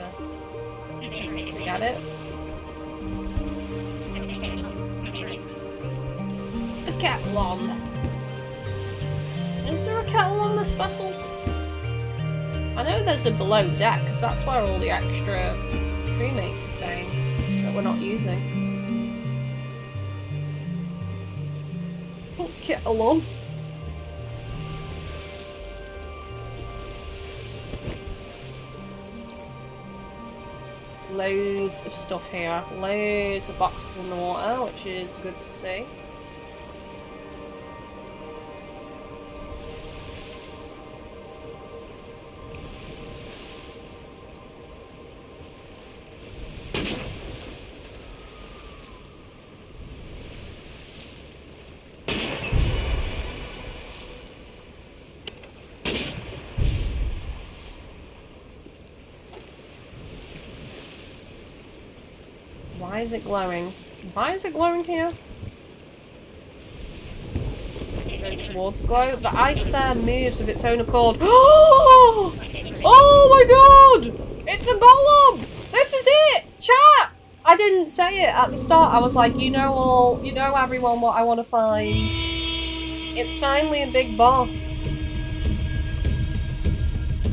get it. The Catalan. Is there a kettle on this vessel? I know there's a below deck, because that's where all the extra crewmates are staying that we're not using. Put kettle on. loads of stuff here. Loads of boxes in the water, which is good to see. Why is it glowing? Why is it glowing here? Go towards the glow. The ice there moves of its own accord. Oh! Oh my god! It's a golem! This is it! Chat! I didn't say it at the start. I was like, you know everyone what I want to find. It's finally a big boss.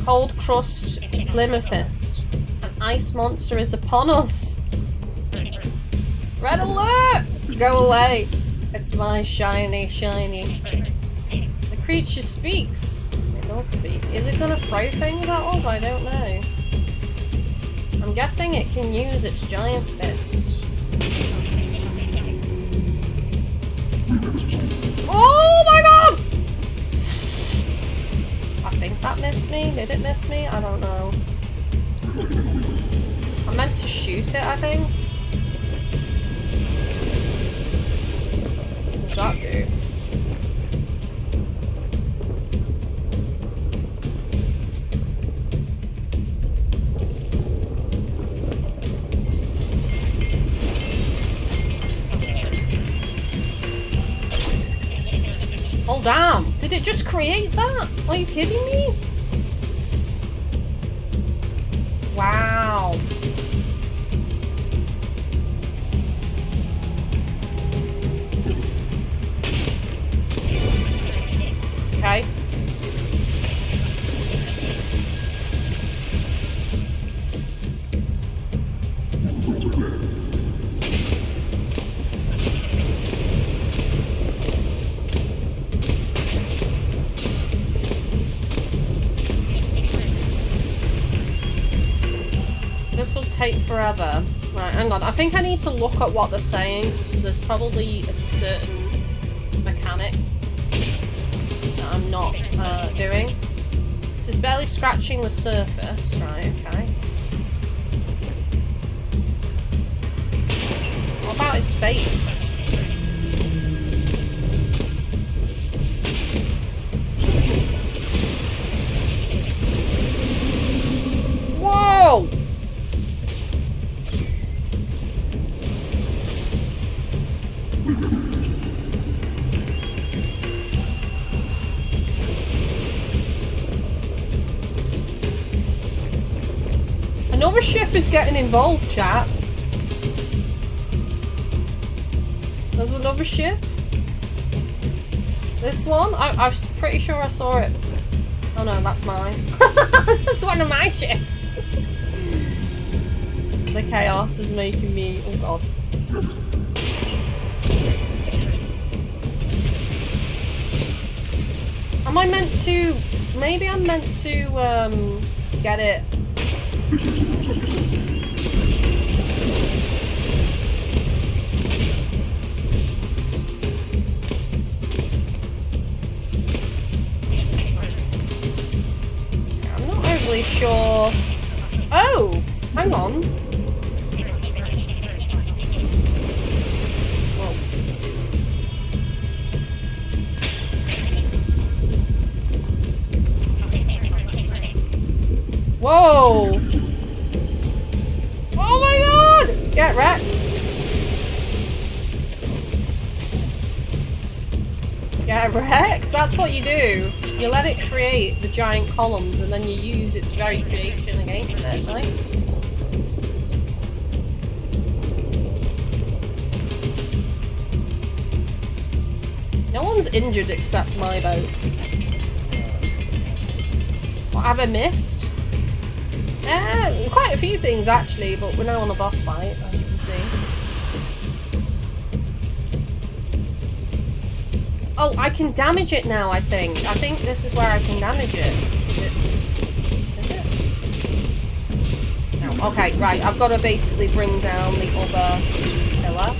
Coldcrust Glimmerfist. An ice monster is upon us. Red alert! Go away. It's my shiny. The creature speaks. It does speak. Is it gonna throw things at us? I don't know. I'm guessing it can use its giant fist. Oh my god! I think that missed me. Did it miss me? I don't know. I meant to shoot it, I think. What does that do? Oh damn! Did it just create that? Are you kidding me? Wow. Okay. This will take forever. Right, hang on. I think I need to look at what they're saying, because there's probably a certain mechanic that I'm not doing. So it's barely scratching the surface. Right, okay. What about its face? Whoa! Another ship is getting involved, chat. There's another ship. This one? I was pretty sure I saw it. Oh no, that's mine. That's one of my ships. The chaos is making me... Oh god. Am I meant to... Maybe I'm meant to get it... I'm not overly sure... Oh! Hang on. Whoa! Oh my god! Get wrecked! Get wrecked? That's what you do. You let it create the giant columns and then you use its very creation against it. Nice. No one's injured except my boat. What have I missed? Quite a few things actually, but we're now on a boss fight, as you can see. Oh, I can damage it now, I think. I think this is where I can damage it. Is it? No. Okay, right, I've got to basically bring down the other pillar.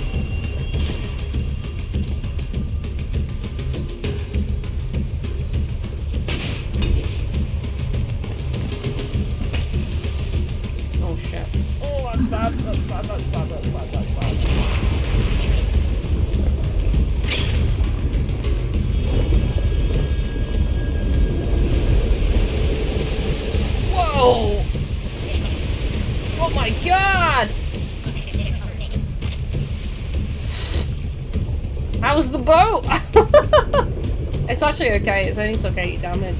Oh shit. Oh, that's bad, that's bad, that's bad, that's bad, that's bad. Whoa! Oh my god! How's the boat? It's actually okay, it's only took 8 damage.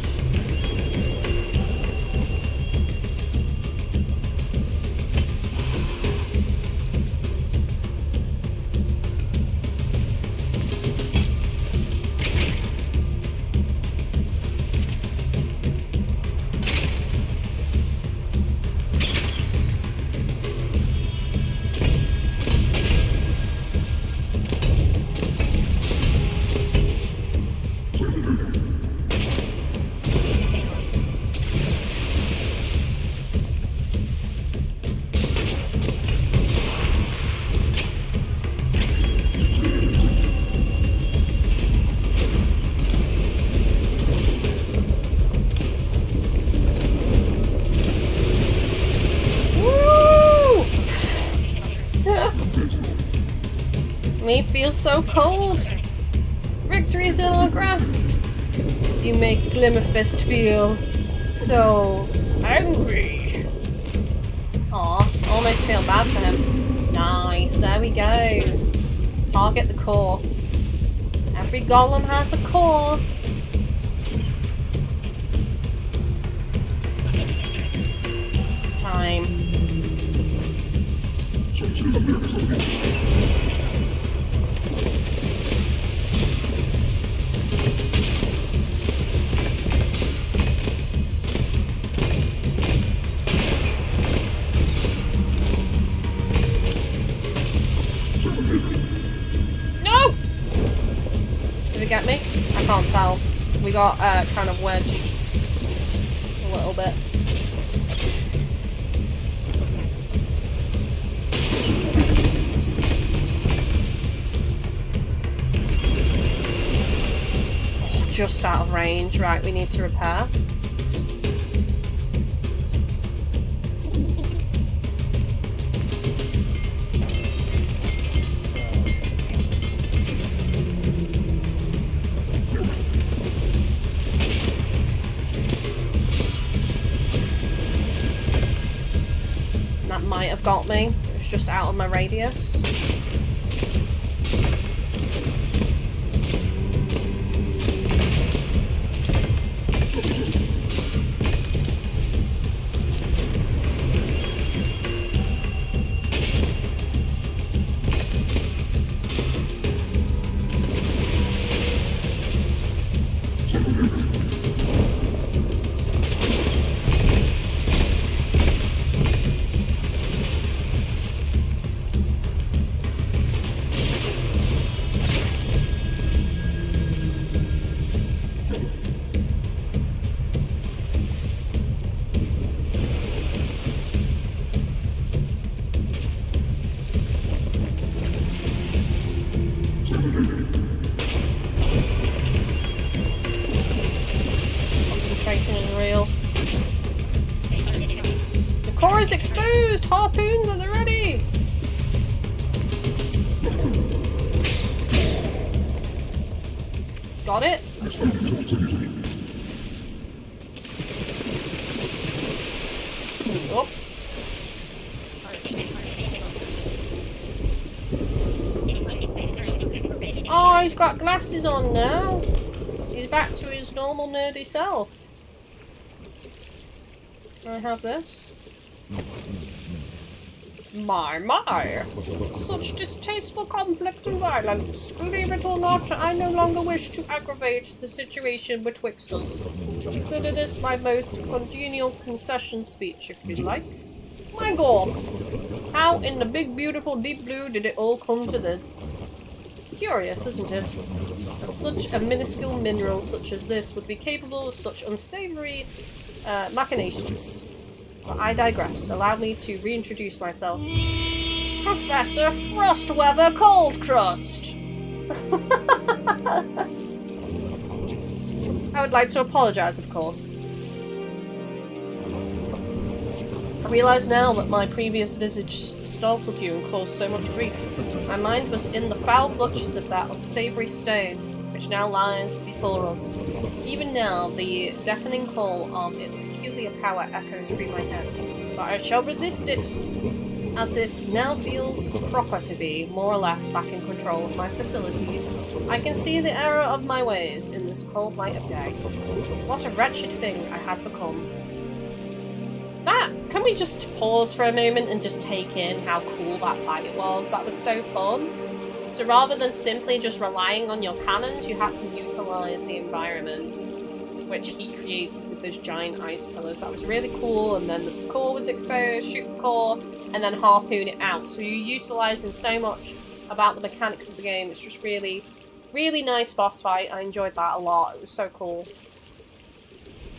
Me feels so cold. Victory is in our grasp. You make Glimmerfist feel so angry. Aw, almost feel bad for him. Nice, there we go. Target the core. Every golem has a core. It's time. No! Did he get me? I can't tell. We got kind of wedged a little bit. Oh, just out of range. Right, we need to repair. Might have got me. It's just out of my radius. Concentration is real. The core is exposed! Harpoons at the ready! Got it? Oh. Oh, he's got glasses on now. He's back to his normal nerdy self. Can I have this? My. Such distasteful conflict and violence. Believe it or not, I no longer wish to aggravate the situation betwixt us. Consider this my most congenial concession speech, if you like. My God, how in the big beautiful deep blue did it all come to this? Curious, isn't it? That such a minuscule mineral such as this would be capable of such unsavory machinations. But I digress. Allow me to reintroduce myself. Professor Frostweather Coldcrust! I would like to apologise, of course. I realise now that my previous visage startled you and caused so much grief. My mind was in the foul clutches of that unsavoury stone, which now lies before us. Even now, the deafening call of its peculiar power echoes through my head. But I shall resist it, as it now feels proper to be, more or less, back in control of my facilities. I can see the error of my ways in this cold light of day. What a wretched thing I had become. Can we just pause for a moment and just take in how cool that fight was? That was so fun. So rather than simply just relying on your cannons, you had to utilise the environment, which he created with those giant ice pillars. That was really cool, and then the core was exposed, shoot the core, and then harpoon it out. So you're utilising so much about the mechanics of the game. It's just really, really nice boss fight. I enjoyed that a lot. It was so cool.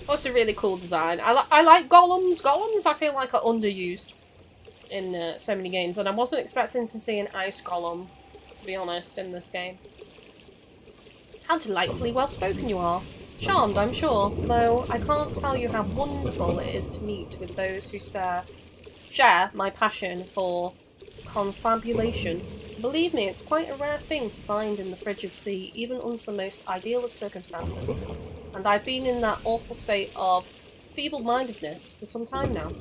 Also really cool design. I like golems. Golems I feel like are underused in so many games, and I wasn't expecting to see an ice golem, to be honest, in this game. How delightfully well spoken you are. Charmed, I'm sure, though I can't tell you how wonderful it is to meet with those who share my passion for confabulation. Believe me, it's quite a rare thing to find in the frigid sea, even under the most ideal of circumstances. And I've been in that awful state of feeble-mindedness for some time now.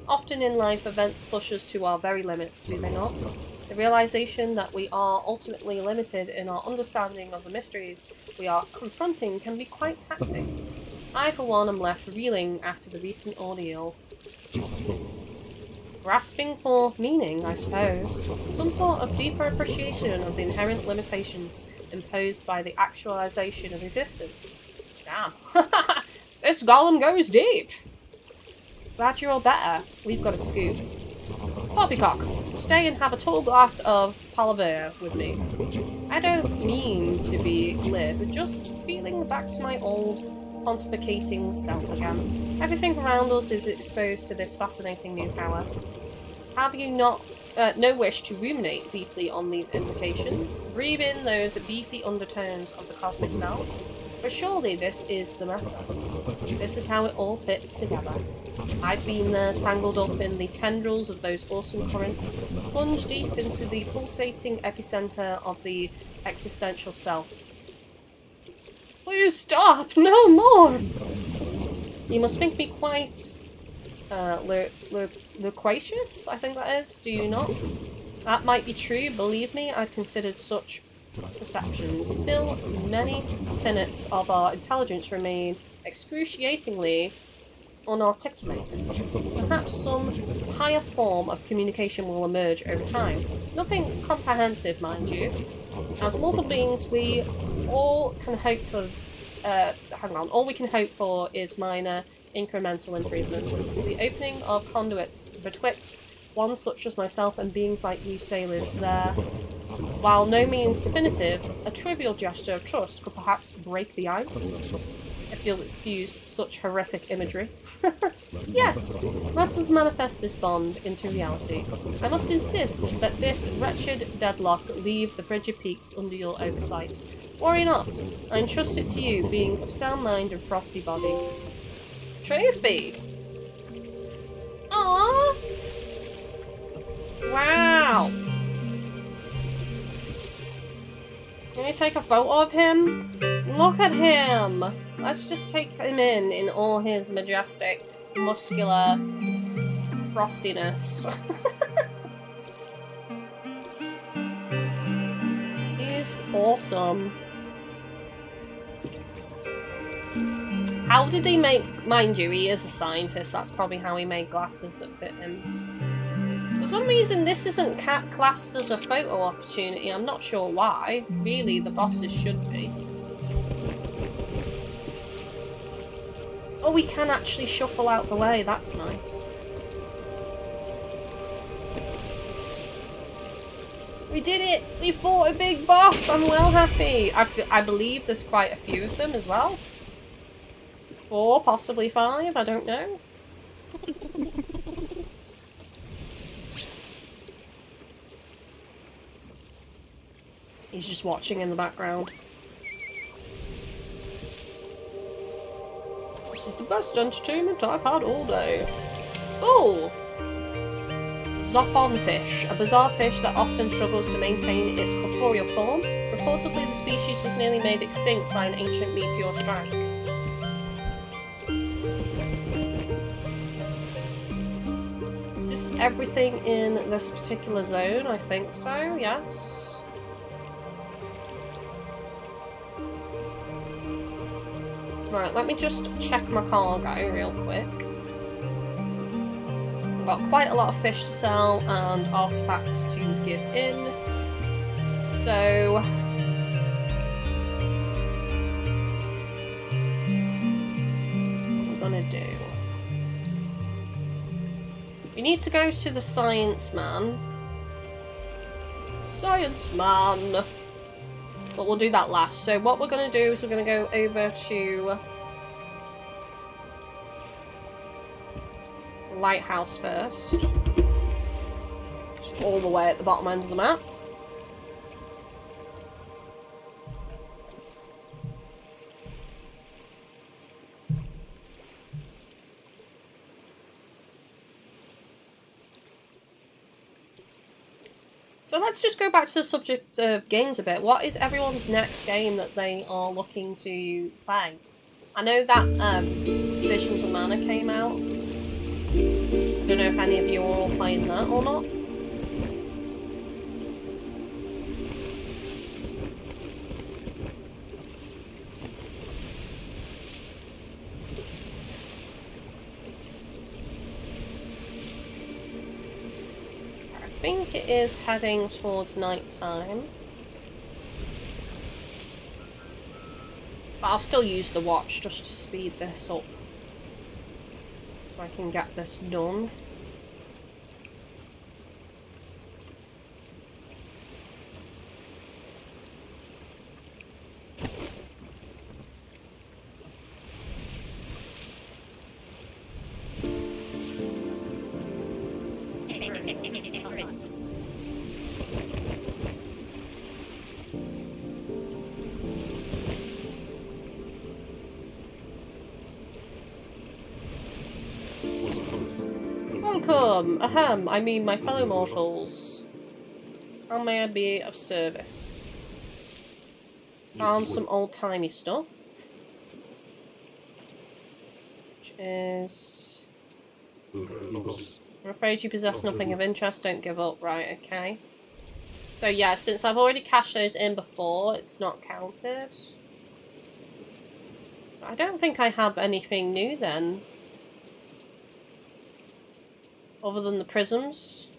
Often in life, events push us to our very limits, do they not? The realization that we are ultimately limited in our understanding of the mysteries we are confronting can be quite taxing. I, for one, am left reeling after the recent ordeal. Grasping for meaning, I suppose. Some sort of deeper appreciation of the inherent limitations imposed by the actualization of existence. Damn. This golem goes deep! Glad you're all better. We've got a scoop. Poppycock, stay and have a tall glass of palaver with me. I don't mean to be glib, just feeling back to my old pontificating self again. Everything around us is exposed to this fascinating new power. Have you no wish to ruminate deeply on these implications? Breathe in those beefy undertones of the cosmic self? But surely this is the matter. This is how it all fits together. I've been there, tangled up in the tendrils of those awesome currents, plunged deep into the pulsating epicenter of the existential self. Please stop! No more! You must think me quite loquacious, I think that is, do you not? That might be true, believe me, I've considered such perceptions. Still, many tenets of our intelligence remain excruciatingly unarticulated. Perhaps some higher form of communication will emerge over time. Nothing comprehensive, mind you. As mortal beings, we all can hope for all we can hope for is minor incremental improvements. The opening of conduits betwixt one such as myself and beings like you sailors there. While no means definitive, a trivial gesture of trust could perhaps break the ice. If you'll excuse such horrific imagery. Yes, let us manifest this bond into reality. I must insist that this wretched deadlock leave the frigid peaks under your oversight. Worry not, I entrust it to you, being of sound mind and frosty body. Trophy! Aww! Wow! Can we take a photo of him? Look at him! Let's just take him in all his majestic, muscular frostiness. He's awesome. How did they make... Mind you, he is a scientist. That's probably how he made glasses that fit him. For some reason, this isn't classed as a photo opportunity. I'm not sure why. Really, the bosses should be. Oh, we can actually shuffle out the way. That's nice. We did it! We fought a big boss! I'm well happy. I believe there's quite a few of them as well. 4, possibly 5, I don't know. He's just watching in the background. This is the best entertainment I've had all day. Oh! Zophon fish, a bizarre fish that often struggles to maintain its corporeal form. Reportedly, the species was nearly made extinct by an ancient meteor strike. Is this everything in this particular zone? I think so, yes. Right, let me just check my cargo real quick. I've got quite a lot of fish to sell and artifacts to give in. So... what we're gonna do... we need to go to the science man. Science man! But we'll do that last. So what we're going to do is we're going to go over to Lighthouse first. Just all the way at the bottom end of the map. So let's just go back to the subject of games a bit. What is everyone's next game that they are looking to play? I know that Visions of Mana came out. I don't know if any of you are all playing that or not. I think it is heading towards night time. But I'll still use the watch just to speed this up. So I can get this done. Welcome! Ahem, I mean my fellow mortals. How may I be of service? Found some old-timey stuff. Which is... I'm afraid you possess nothing of interest, don't give up. Right, okay. So yeah, since I've already cashed those in before, it's not counted. So I don't think I have anything new then. Other than the prisms.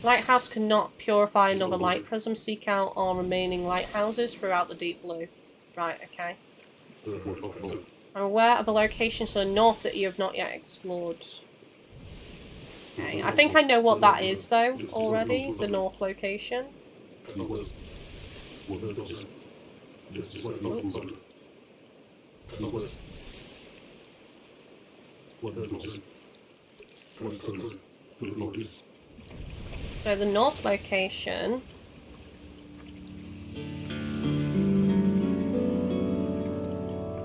Lighthouse cannot purify another light prism. Seek out all remaining lighthouses throughout the deep blue. Right, okay. I'm aware of a location to the north that you have not yet explored. Okay, I think I know what that is though, already. The north location. So the north location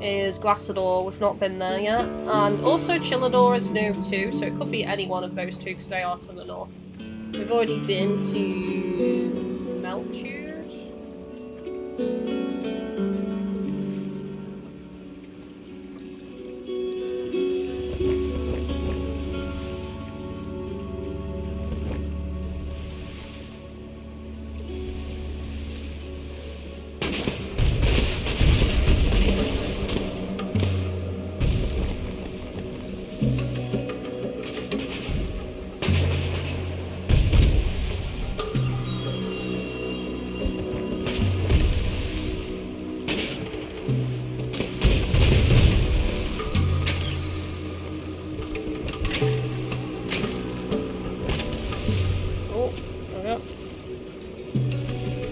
is Glassador. We've not been there yet. And also Chillador is new too, so it could be any one of those two because they are to the north. We've already been to Meltude.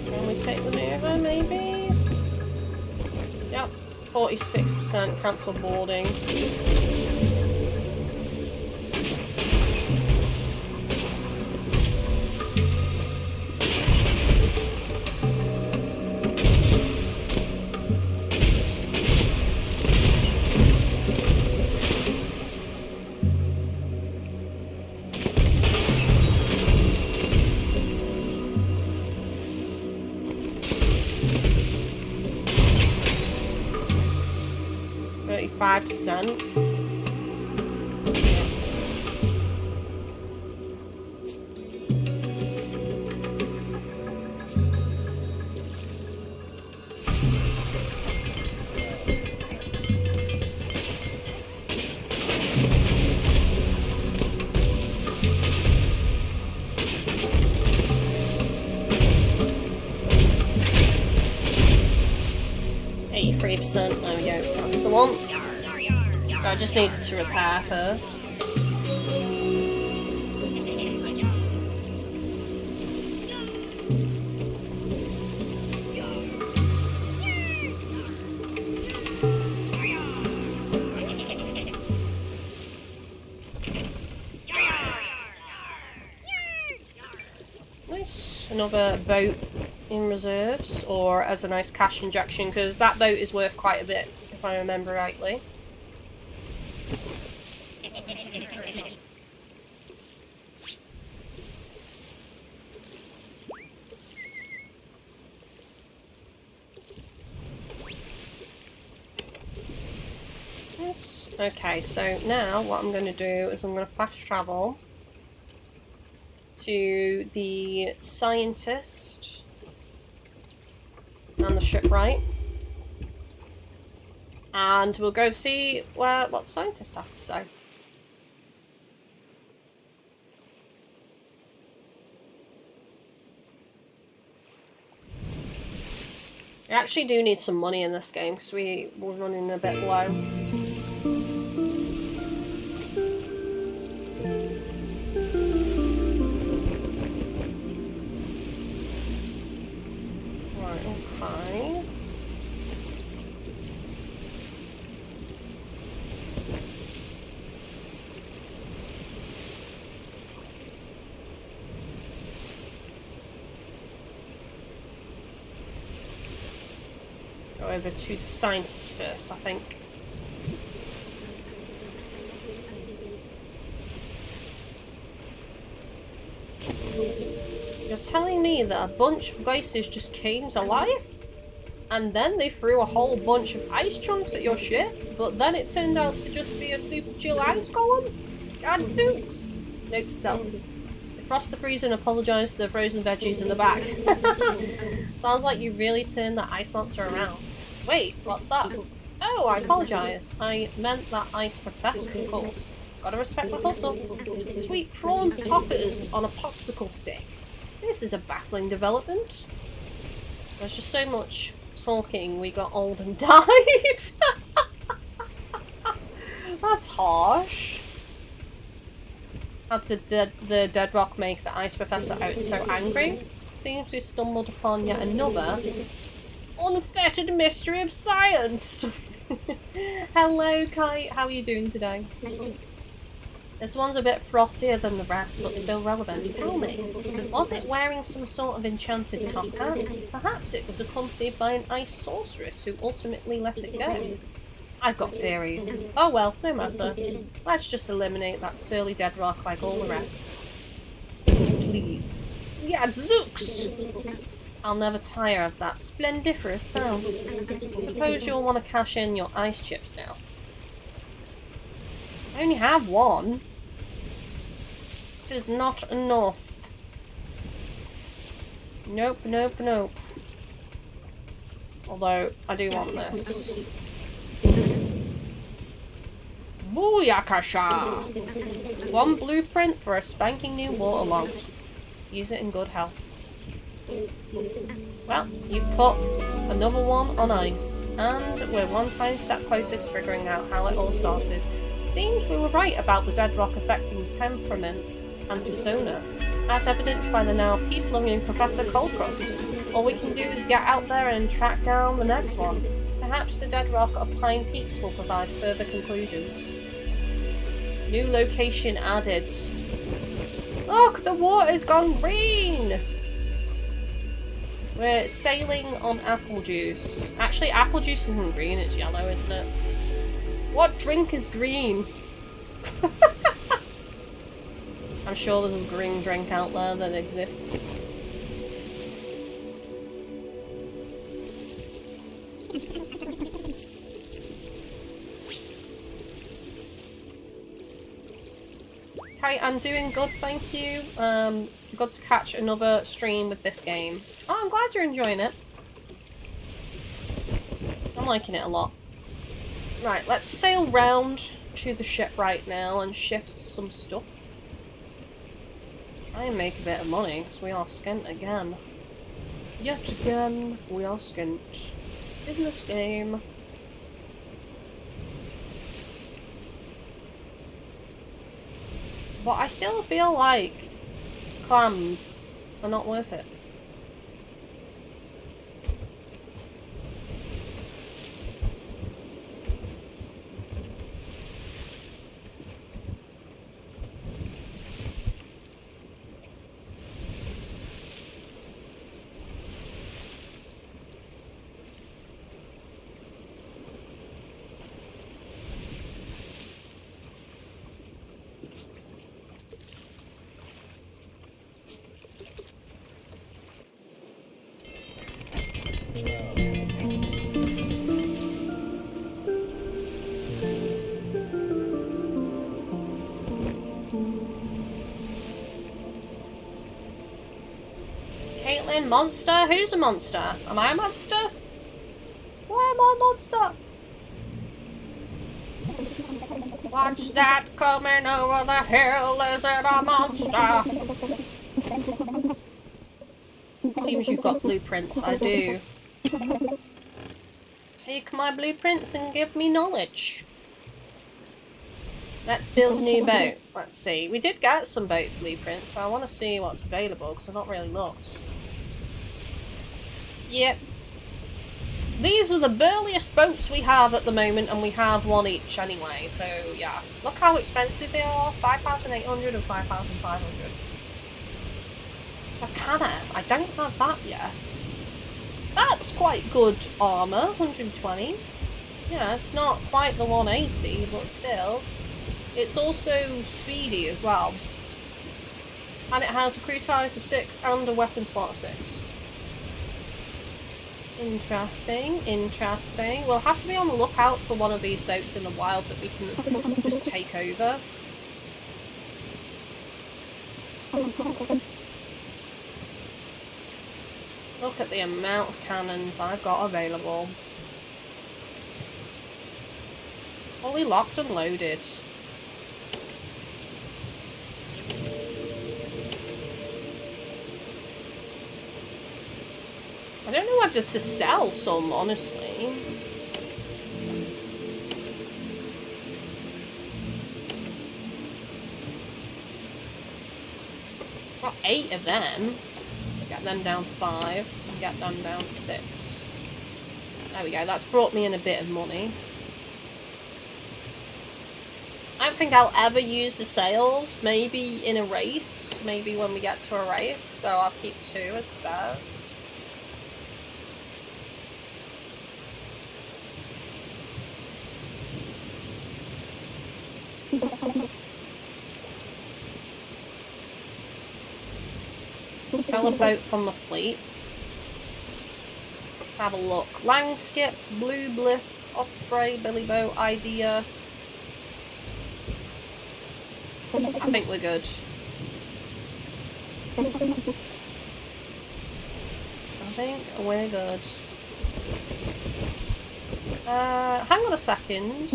Can we take them over, maybe? Yep, 46% cancel boarding. 35%. There we go, that's the one. So I just needed to repair first. Nice, another boat in reserves, or as a nice cash injection, because that boat is worth quite a bit, if I remember rightly. Yes. Okay, so now what I'm going to do is I'm going to fast travel to the scientist and the shipwright, and we'll go see what the scientist has to say. I actually do need some money in this game because we're running a bit low. Okay. Go over to the scientists first, I think. You're telling me that a bunch of glaciers just came to life? And then they threw a whole bunch of ice chunks at your ship, but then it turned out to just be a super chill ice golem? Gadzooks! Note to self. Defrost the freezer and apologise to the frozen veggies in the back. Sounds like you really turned that ice monster around. Wait, what's that? Oh, I apologise. I meant that ice professor, of course. Gotta respect the hustle. Sweet prawn poppers on a popsicle stick. This is a baffling development. There's just so much talking, we got old and died. That's harsh. How did the dead rock make the ice professor out so angry? Seems we stumbled upon yet another unfettered mystery of science. Hello, Kite. How are you doing today? This one's a bit frostier than the rest, but still relevant. Tell me, was it wearing some sort of enchanted top hat? Perhaps it was accompanied by an ice sorceress who ultimately let it go. I've got theories. Oh well, no matter. Let's just eliminate that surly dead rock like all the rest. Please. Yeah, zooks! I'll never tire of that splendiferous sound. Suppose you'll want to cash in your ice chips now. I only have one. It is not enough. Nope, nope, nope. Although, I do want this. Booyakasha! One blueprint for a spanking new waterlogged. Use it in good health. Well, you put another one on ice, and we're one tiny step closer to figuring out how it all started. Seems we were right about the dead rock affecting temperament and persona, as evidenced by the now peace-loving Professor Coldcrust. All we can do is get out there and track down the next one. Perhaps the dead rock of Pine Peaks will provide further conclusions. New location added. Look, the water's gone green! We're sailing on apple juice. Actually, apple juice isn't green, it's yellow, isn't it? What drink is green? I'm sure there's a green drink out there that exists. Okay, I'm doing good, thank you. Good to catch another stream with this game. Oh, I'm glad you're enjoying it. I'm liking it a lot. Right, let's sail round to the ship right now and shift some stuff. Try and make a bit of money, because we are skint again. Yet again, we are skint in this game. But I still feel like clams are not worth it. Monster? Who's a monster? Am I a monster? Why am I a monster? Watch that coming over the hill, is it a monster? Seems you've got blueprints, I do. Take my blueprints and give me knowledge. Let's build a new boat. Let's see. We did get some boat blueprints, so I want to see what's available, because I've not really looked. Yep. These are the burliest boats we have at the moment, and we have one each anyway, so yeah. Look how expensive they are. 5,800 and 5,500. Sakana. I don't have that yet. That's quite good armour. 120. Yeah, it's not quite the 180, but still. It's also speedy as well. And it has a crew size of 6 and a weapon slot of 6. Interesting, interesting. We'll have to be on the lookout for one of these boats in the wild that we can just take over. Look at the amount of cannons I've got available. Fully locked and loaded. I don't know whether to sell some, honestly. Got 8 of them. Let's get them down to 5. And get them down to 6. There we go, that's brought me in a bit of money. I don't think I'll ever use the sails. Maybe in a race. Maybe when we get to a race. So I'll keep 2 as spares. Sell a boat from the fleet. Let's have a look. Langskip, Blue Bliss, Osprey, Billy Boat, Idea. I think we're good. I think we're good. Hang on a second.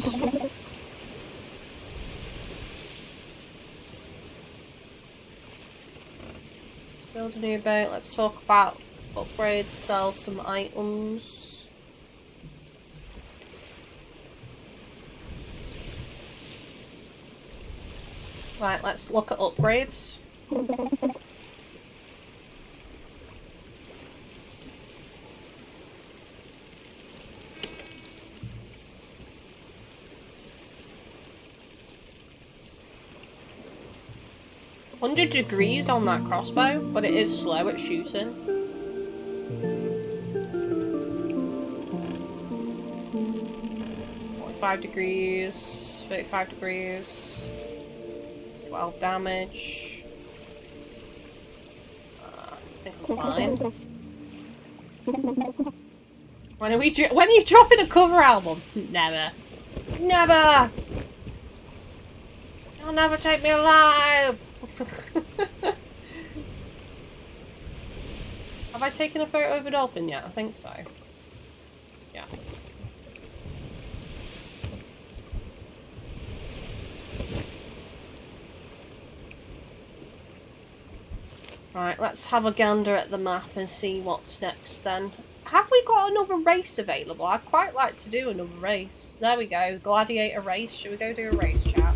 Build a new boat. Let's talk about upgrades, sell some items. Right, let's look at upgrades. $100 on that crossbow, but it is slow at shooting. $45, 35 degrees. It's 12 damage. I think I'm fine. When are you dropping a cover album? Never. Never! They'll never take me alive! Have I taken a photo of a dolphin yet? I think so. Yeah. Right, let's have a gander at the map and see what's next then. Have we got another race available? I'd quite like to do another race. There we go, gladiator race. Should we go do a race, chat?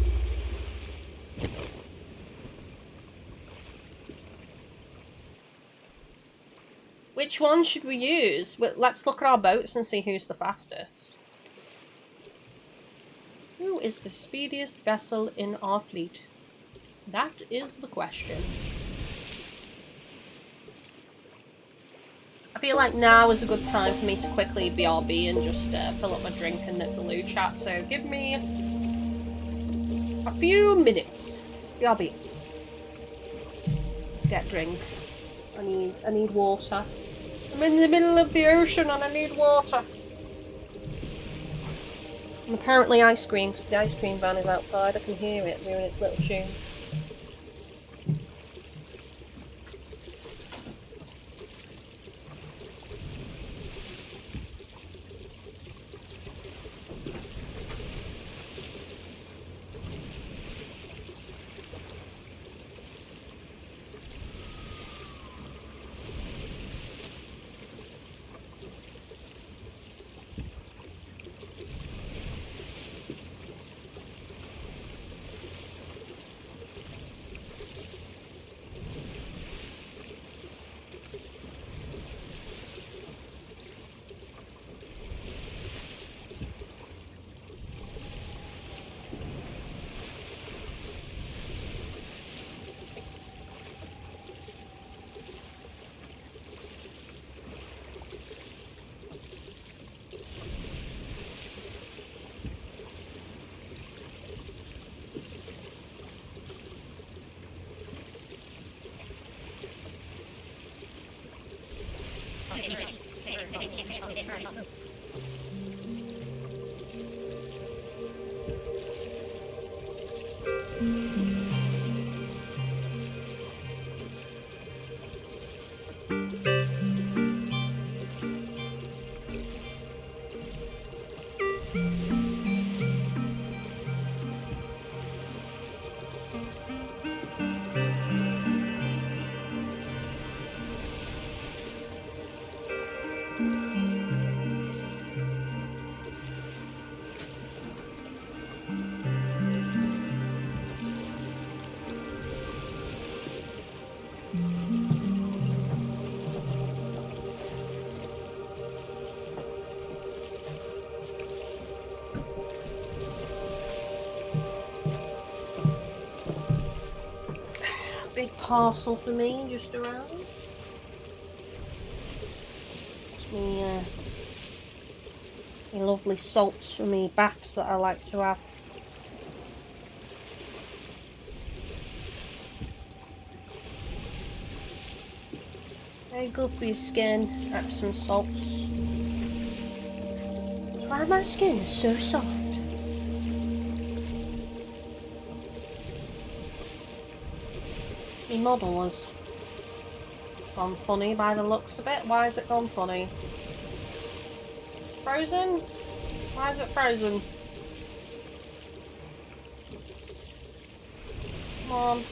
Which one should we use? Let's look at our boats and see who's the fastest. Who is the speediest vessel in our fleet? That is the question. I feel like now is a good time for me to quickly BRB and just fill up my drink and nip the loo, chat. So give me a few minutes. BRB. Let's get a drink. I need water. I'm in the middle of the ocean and I need water. And apparently ice cream, because the ice cream van is outside. I can hear it doing its little tune. Big parcel for me just around. It's me lovely salts from me baths that I like to have. Very good for your skin. Epsom salts. That's why my skin is so soft. My model has gone funny by the looks of it. Why has it gone funny? Frozen? Why is it frozen? Come on.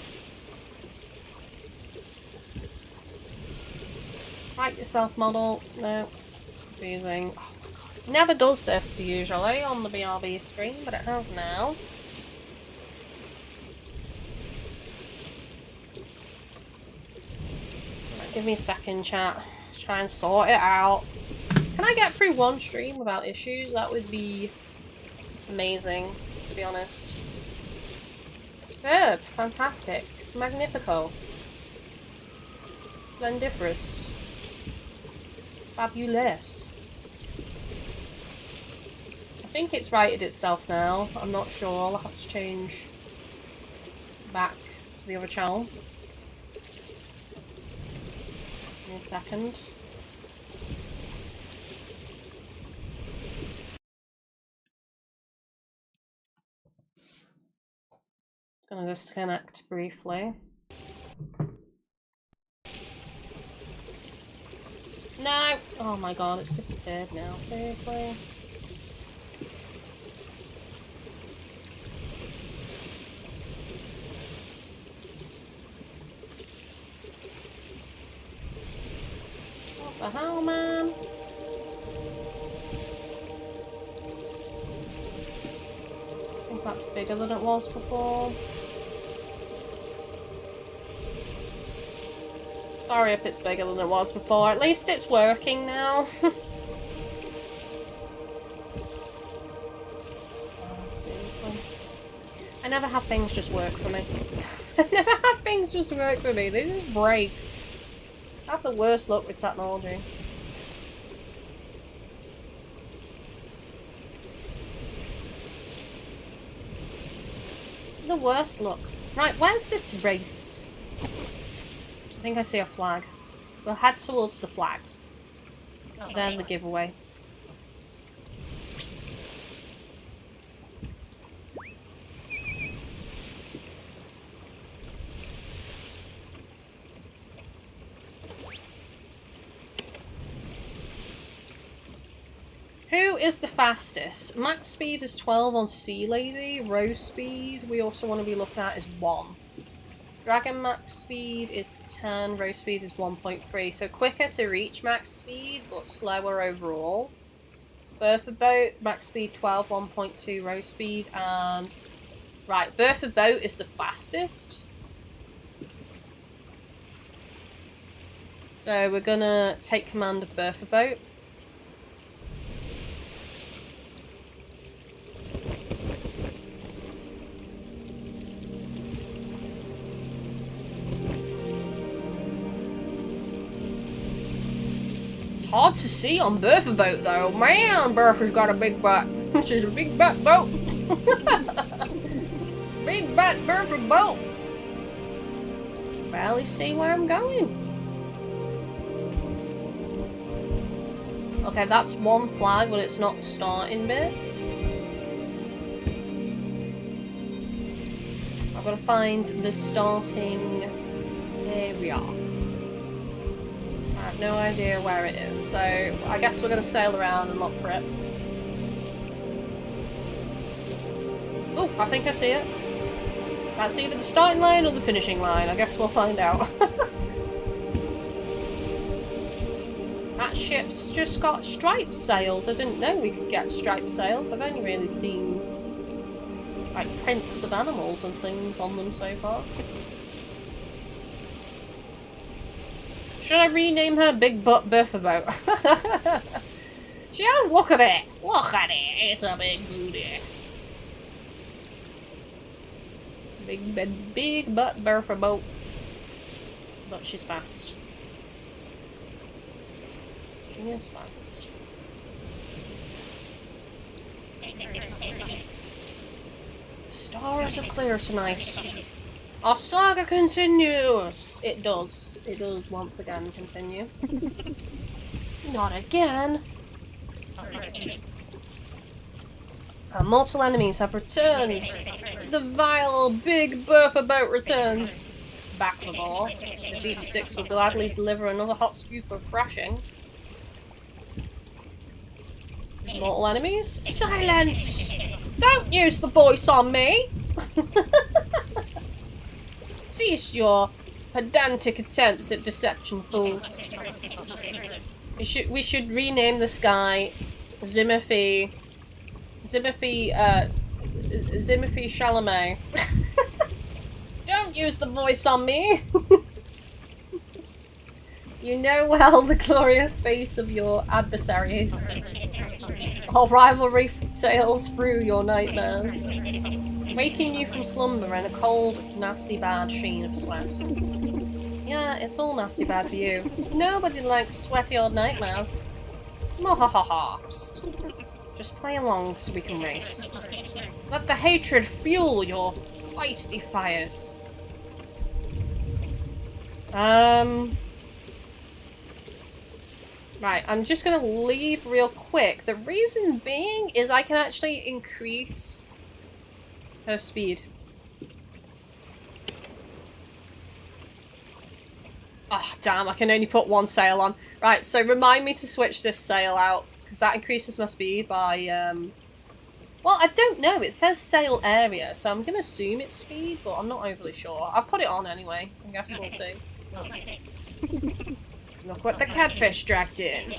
Fight yourself, model. No. Confusing. Oh my god. It never does this usually on the BRB screen, but it has now. Right, give me a second, chat. Let's try and sort it out. Can I get through one stream without issues? That would be amazing, to be honest. Superb. Fantastic. Magnifico. Splendiferous. Fabulous. I think it's righted itself now. I'm not sure. I'll have to change back to the other channel. Give me a second. Gonna disconnect briefly. No! Oh my god, it's disappeared now. Seriously? What the hell, man? I think that's bigger than it was before. Sorry if it's bigger than it was before. At least it's working now. Seriously. I never have things just work for me. I never have things just work for me. They just break. I have the worst luck with technology. The worst luck. Right, where's this race? I think I see a flag. We'll head towards the flags. Then the giveaway. Who is the fastest? Max speed is 12 on Sea Lady. Rose speed we also want to be looking at is 1. Dragon max speed is 10, rose speed is 1.3, so quicker to reach max speed, but slower overall. Bertha Boat, max speed 12, 1.2 rose speed, and... Right, Bertha Boat is the fastest. So we're gonna take command of Bertha Boat. Hard to see on Bertha Boat though. Man, Bertha's got a big butt. She's a big butt boat. Big butt Bertha Boat. Barely see where I'm going. Okay, that's one flag, but it's not the starting bit. I've got to find the starting area. I have no idea where it is, so I guess we're going to sail around and look for it. Oh, I think I see it. That's either the starting line or the finishing line. I guess we'll find out. That ship's just got striped sails. I didn't know we could get striped sails. I've only really seen like prints of animals and things on them so far. Should I rename her Big Butt Bertha Boat? She has, look at it! Look at it! It's a big booty. Big butt Bertha Boat. But she's fast. She is fast. The stars are clear tonight. Our saga continues! It does. It does once again continue. Not again! Our mortal enemies have returned! The vile Big Bertha Boat returns! Back the ball. The Deep Six will gladly deliver another hot scoop of thrashing. Mortal enemies? Silence! Don't use the voice on me! Cease your pedantic attempts at deception, fools. We should rename this guy Zimothy Chalamet. Don't use the voice on me! You know well the glorious face of your adversaries. Our rivalry sails through your nightmares, waking you from slumber in a cold, nasty bad sheen of sweat. Yeah, it's all nasty bad for you. Nobody likes sweaty old nightmares. Mwahaha. Just play along so we can race. Let the hatred fuel your feisty fires. Right, I'm just gonna leave real quick. The reason being is I can actually increase her speed. Oh, damn, I can only put one sail on. Right, so remind me to switch this sail out, because that increases my speed by, well, I don't know. It says sail area, so I'm going to assume it's speed, but I'm not overly sure. I'll put it on anyway. I guess we'll see. Look what the catfish dragged in.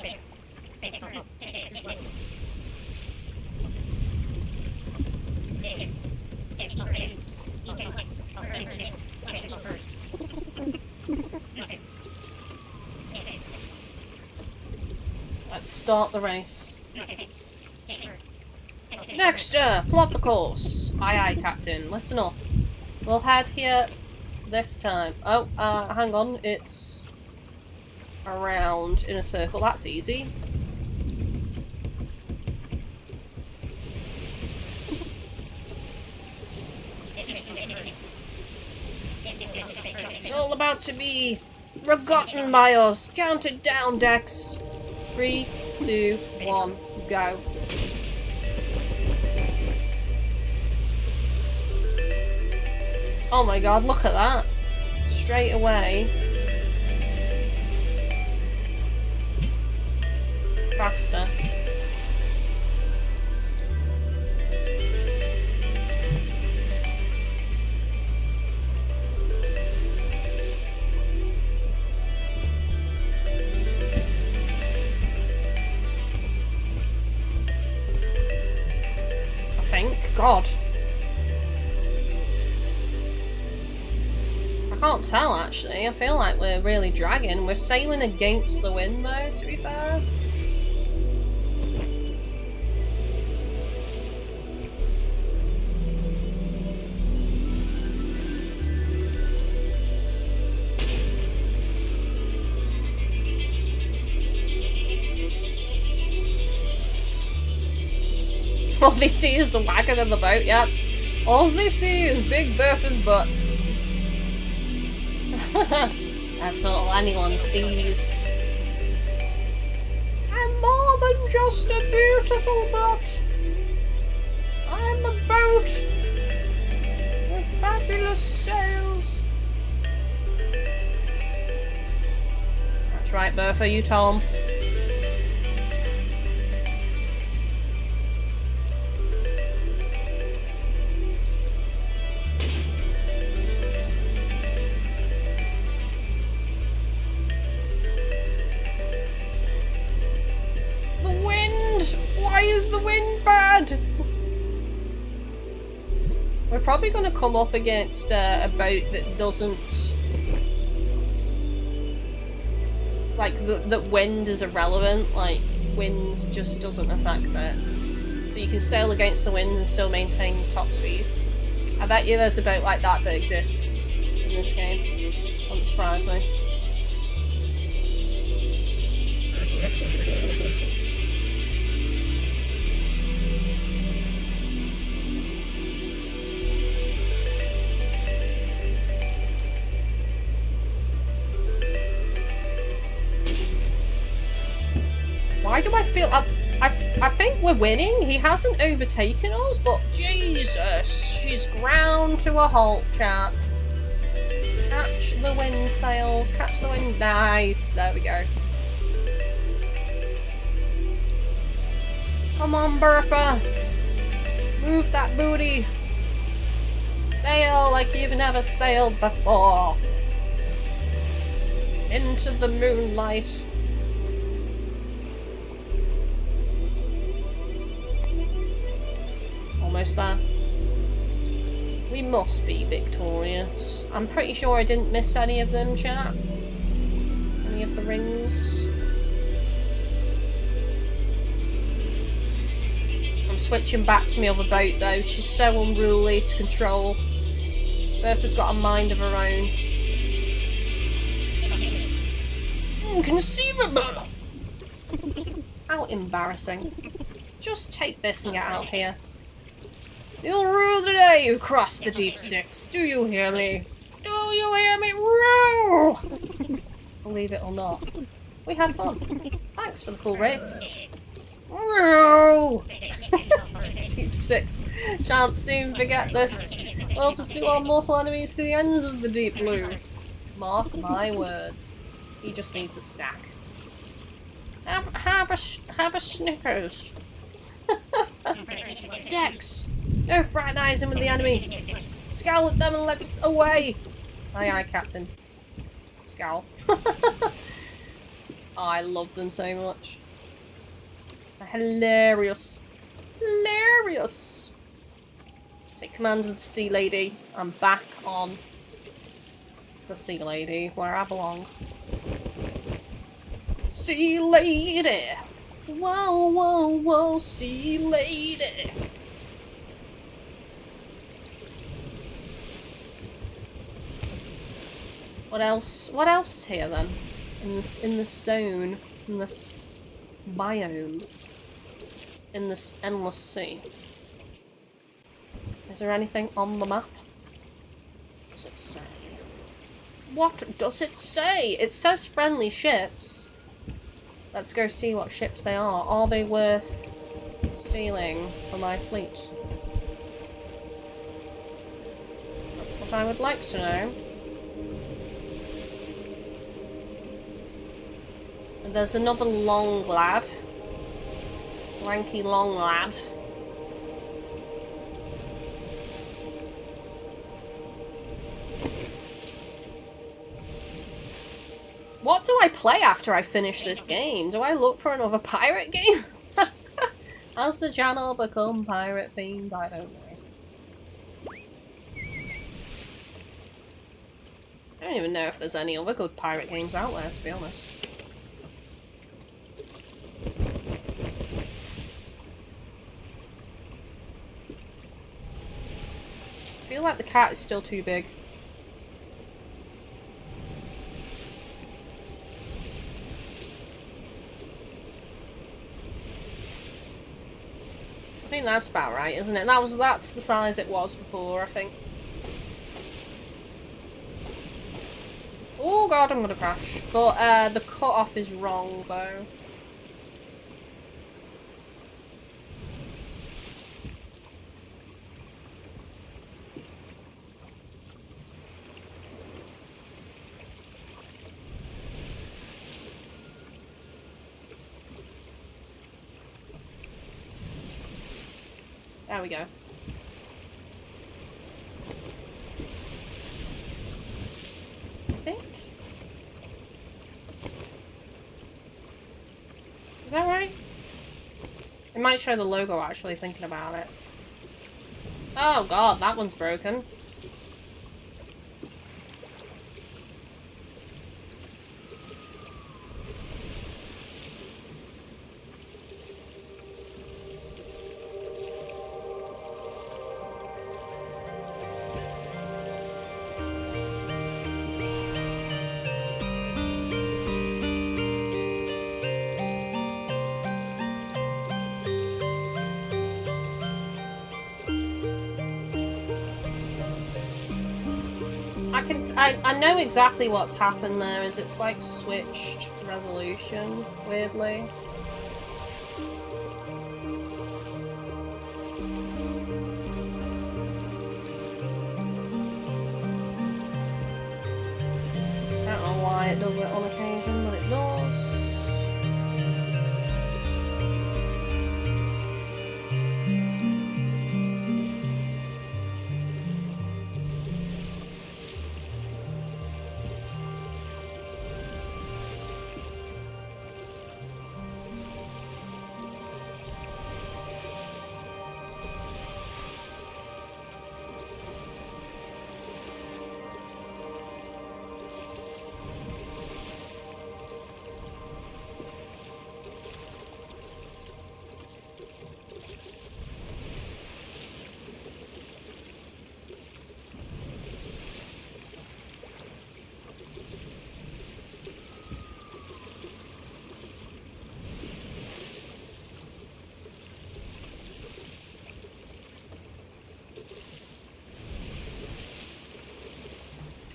Let's start the race. Dexter, plot the course. Aye aye, Captain. Listen up. We'll head here this time. Oh, hang on. It's around in a circle. That's easy. It's all about to be forgotten by us. Count it down, Dex. 3, 2, 1, go. Oh my god, look at that. Straight away. Faster. I think. God. I can't tell actually. I feel like we're really dragging. We're sailing against the wind though, to be fair. All they see is the wagon of the boat, yep. All they see is Big Bertha's butt. That's all anyone sees. I'm more than just a beautiful butt. I'm a boat with fabulous sails. That's right, Bertha, you tell 'em. We're probably going to come up against a boat that doesn't... Like, that wind is irrelevant, like, wind just doesn't affect it. So you can sail against the wind and still maintain your top speed. I bet you there's a boat like that that exists in this game. Wouldn't surprise me. Why do I feel... I think we're winning. He hasn't overtaken us, but Jesus, she's ground to a halt, chat. Catch the wind, sails. Catch the wind. Nice. There we go. Come on, Bertha. Move that booty. Sail like you've never sailed before. Into the moonlight. Almost there. We must be victorious. I'm pretty sure I didn't miss any of them, chat. Any of the rings. I'm switching back to my other boat though. She's so unruly to control. Bertha's got a mind of her own. Inconceivable! How embarrassing. Just take this and get out of here. You'll rue the day you cross the deep six. Do you hear me? Do you hear me? Rue! Believe it or not, we had fun. Thanks for the cool race. Rue! Deep six. Shan't soon forget this. We'll pursue our mortal enemies to the ends of the deep blue. Mark my words. He just needs a snack. Have a Snickers. Dex! Don't fraternize him with the enemy! Scowl at them and let's away! Aye aye, Captain. Scowl. Oh, I love them so much. They're hilarious. Hilarious! Take command of the Sea Lady. I'm back on the Sea Lady, where I belong. Sea Lady! Whoa, whoa, whoa, Sea Lady! What else? What else is here then? In the stone, in this biome, in this endless sea. Is there anything on the map? What does it say? What does it say? It says friendly ships. Let's go see what ships they are. Are they worth stealing for my fleet? That's what I would like to know. And there's another long lad. Lanky long lad. What do I play after I finish this game? Do I look for another pirate game? Has the channel become pirate themed? I don't know. I don't even know if there's any other good pirate games out there, to be honest. I feel like the cat is still too big. I think that's about right, isn't it? That's the size it was before, I think. Oh god, I'm gonna crash. But the cut-off is wrong, though. There we go. I think. Is that right? It might show the logo actually, thinking about it. Oh god, that one's broken. I know exactly what's happened there, is it's like switched resolution, weirdly. I don't know why it does it on occasion, but it does.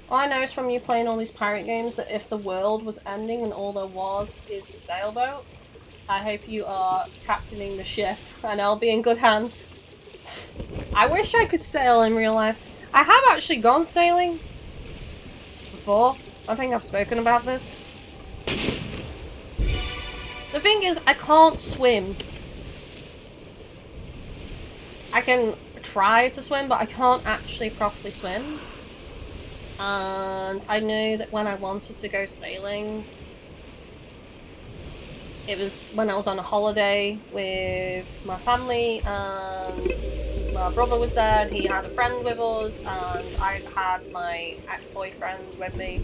I know from you playing all these pirate games that if the world was ending and all there was is a sailboat, I hope you are captaining the ship and I'll be in good hands. I wish I could sail in real life. I have actually gone sailing before, I think I've spoken about this. The thing is, I can't swim. I can try to swim, but I can't actually properly swim. And I know that when I wanted to go sailing, it was when I was on a holiday with my family, and my brother was there, and he had a friend with us, and I had my ex-boyfriend with me.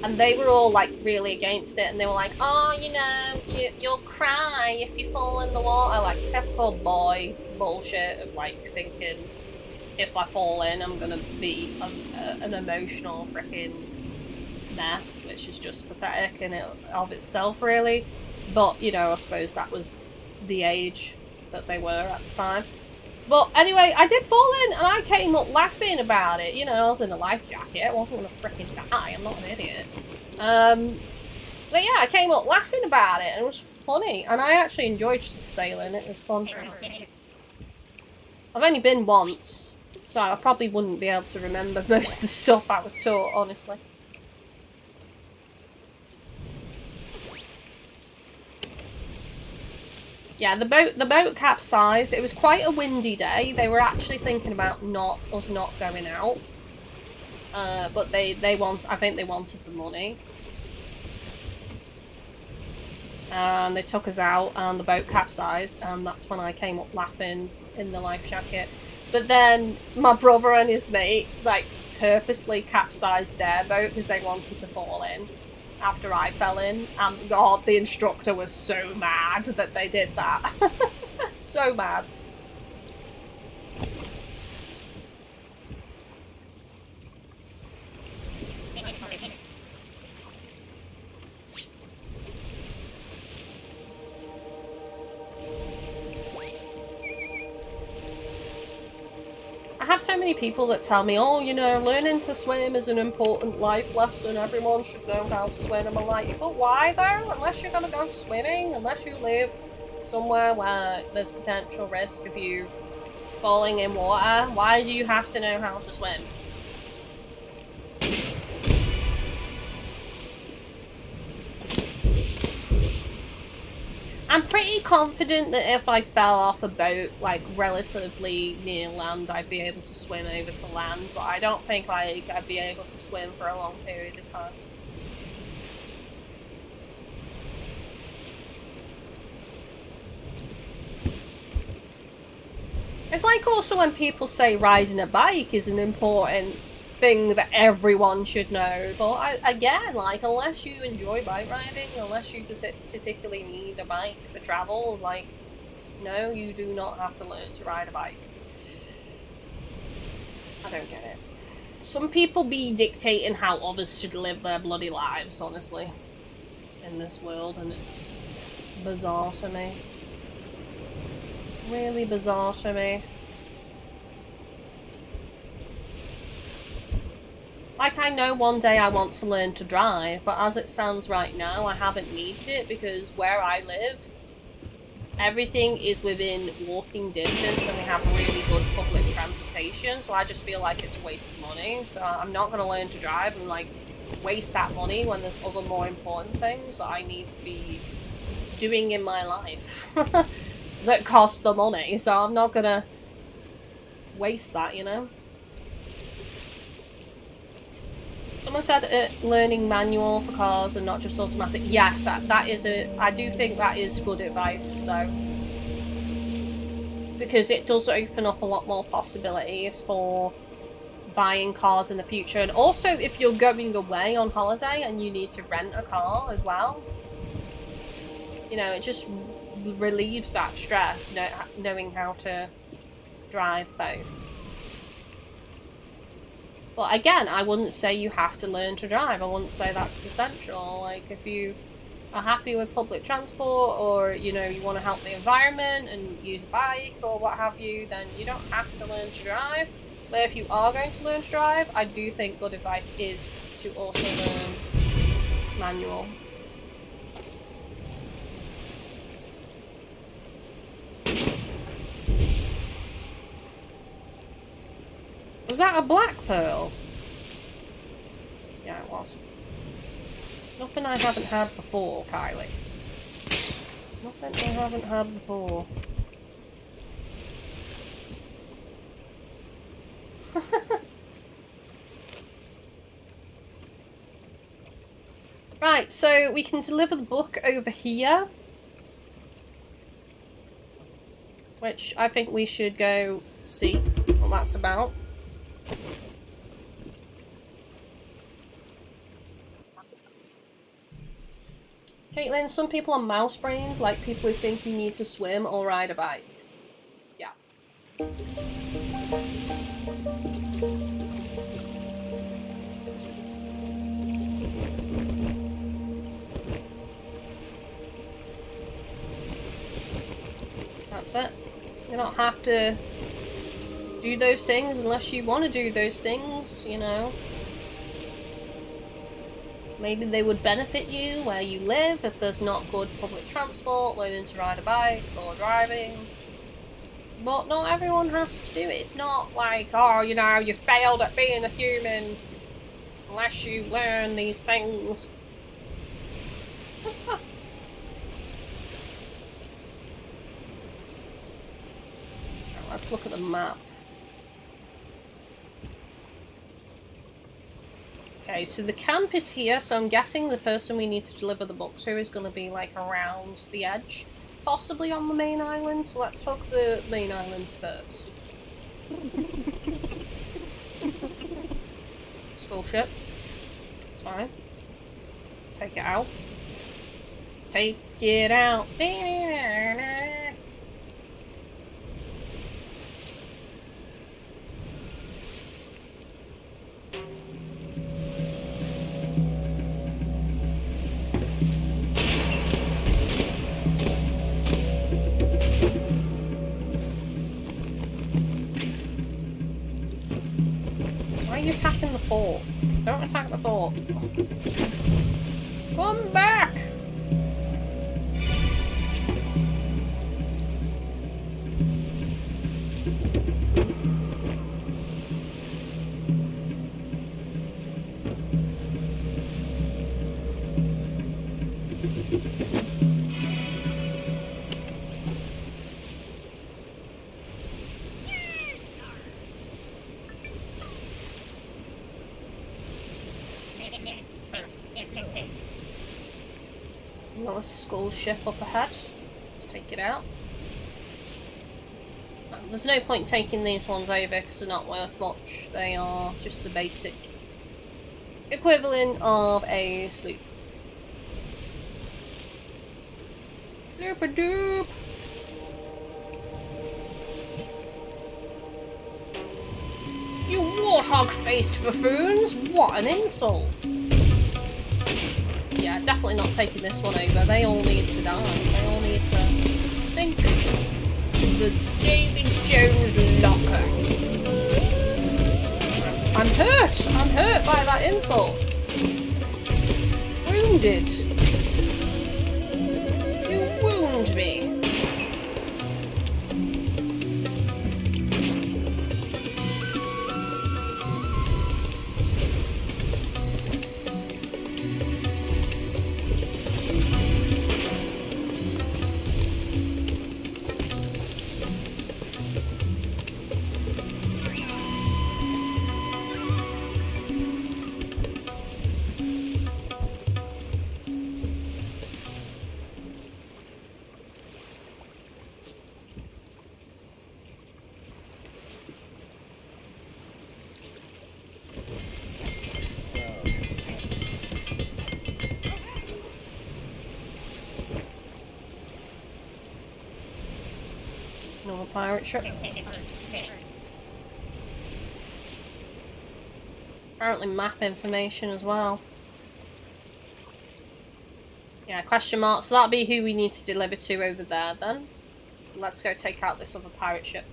And they were all, like, really against it, and they were like, oh, you know, you'll cry if you fall in the water. Like, typical boy bullshit of, like, thinking if I fall in, I'm gonna be an emotional freaking mess, which is just pathetic in it of itself, really. But, you know, I suppose that was the age that they were at the time. But anyway, I did fall in, and I came up laughing about it. You know, I was in a life jacket. I wasn't going to fricking die. I'm not an idiot. But yeah, I came up laughing about it, and it was funny. And I actually enjoyed sailing. It was fun. I've only been once, so I probably wouldn't be able to remember most of the stuff I was taught, honestly. Yeah, the boat capsized. It was quite a windy day. They were actually thinking about us not going out. But I think they wanted the money. And they took us out, and the boat capsized, and that's when I came up laughing in the life jacket. But then my brother and his mate, like, purposely capsized their boat because they wanted to fall in after I fell in, and God, the instructor was so mad that they did that. So mad. I have so many people that tell me, oh, you know, learning to swim is an important life lesson. Everyone should know how to swim. And I'm like, but why though? Unless you're going to go swimming, unless you live somewhere where there's potential risk of you falling in water, why do you have to know how to swim? I'm pretty confident that if I fell off a boat, like, relatively near land, I'd be able to swim over to land, but I don't think, like, I'd be able to swim for a long period of time. It's like also when people say riding a bike is an important thing that everyone should know, but again, like, unless you enjoy bike riding, unless you particularly need a bike for travel, like, no, you do not have to learn to ride a bike. I don't get it. Some people be dictating how others should live their bloody lives, honestly, in this world, and it's bizarre to me. Really bizarre to me. Like, I know one day I want to learn to drive, but as it stands right now, I haven't needed it because where I live, everything is within walking distance and we have really good public transportation, so I just feel like it's a waste of money. So I'm not going to learn to drive and, like, waste that money when there's other more important things that I need to be doing in my life that cost the money. So I'm not going to waste that, you know? Someone said learning manual for cars and not just automatic. Yes, that is I do think that is good advice, though. Because it does open up a lot more possibilities for buying cars in the future. And also, if you're going away on holiday and you need to rent a car as well, you know, it just relieves that stress, you know, knowing how to drive both. But again, I wouldn't say you have to learn to drive. I wouldn't say that's essential. Like, if you are happy with public transport, or, you know, you want to help the environment and use a bike or what have you, then you don't have to learn to drive. But if you are going to learn to drive, I do think good advice is to also learn manual. Was that a black pearl? Yeah, it was. Nothing I haven't had before, Kylie. Nothing I haven't had before. Right, so we can deliver the book over here. Which I think we should go see what that's about. Caitlin, some people are mouse brains, like people who think you need to swim or ride a bike. Yeah. That's it. You don't have to do those things unless you want to do those things, you know. Maybe they would benefit you where you live if there's not good public transport, learning to ride a bike or driving. But not everyone has to do it. It's not like, oh, you know, you failed at being a human unless you learn these things. Let's look at the map. Okay, so the camp is here, so I'm guessing the person we need to deliver the book to is going to be like around the edge. Possibly on the main island, so let's hook the main island first. Skull ship. It's fine. Take it out. Take it out. Why are you attacking the fort? Don't attack the fort. Come back! Another skull ship up ahead. Let's take it out. There's no point taking these ones over because they're not worth much. They are just the basic equivalent of a sloop. Sloop-a-doop! You warthog-faced buffoons! What an insult! Yeah, definitely not taking this one over. They all need to die. They all need to sink the David Jones locker. I'm hurt! I'm hurt by that insult. Wounded. You wound me. Normal pirate ship. Apparently map information as well. Yeah, question mark. So that'll be who we need to deliver to over there then. Let's go take out this other pirate ship.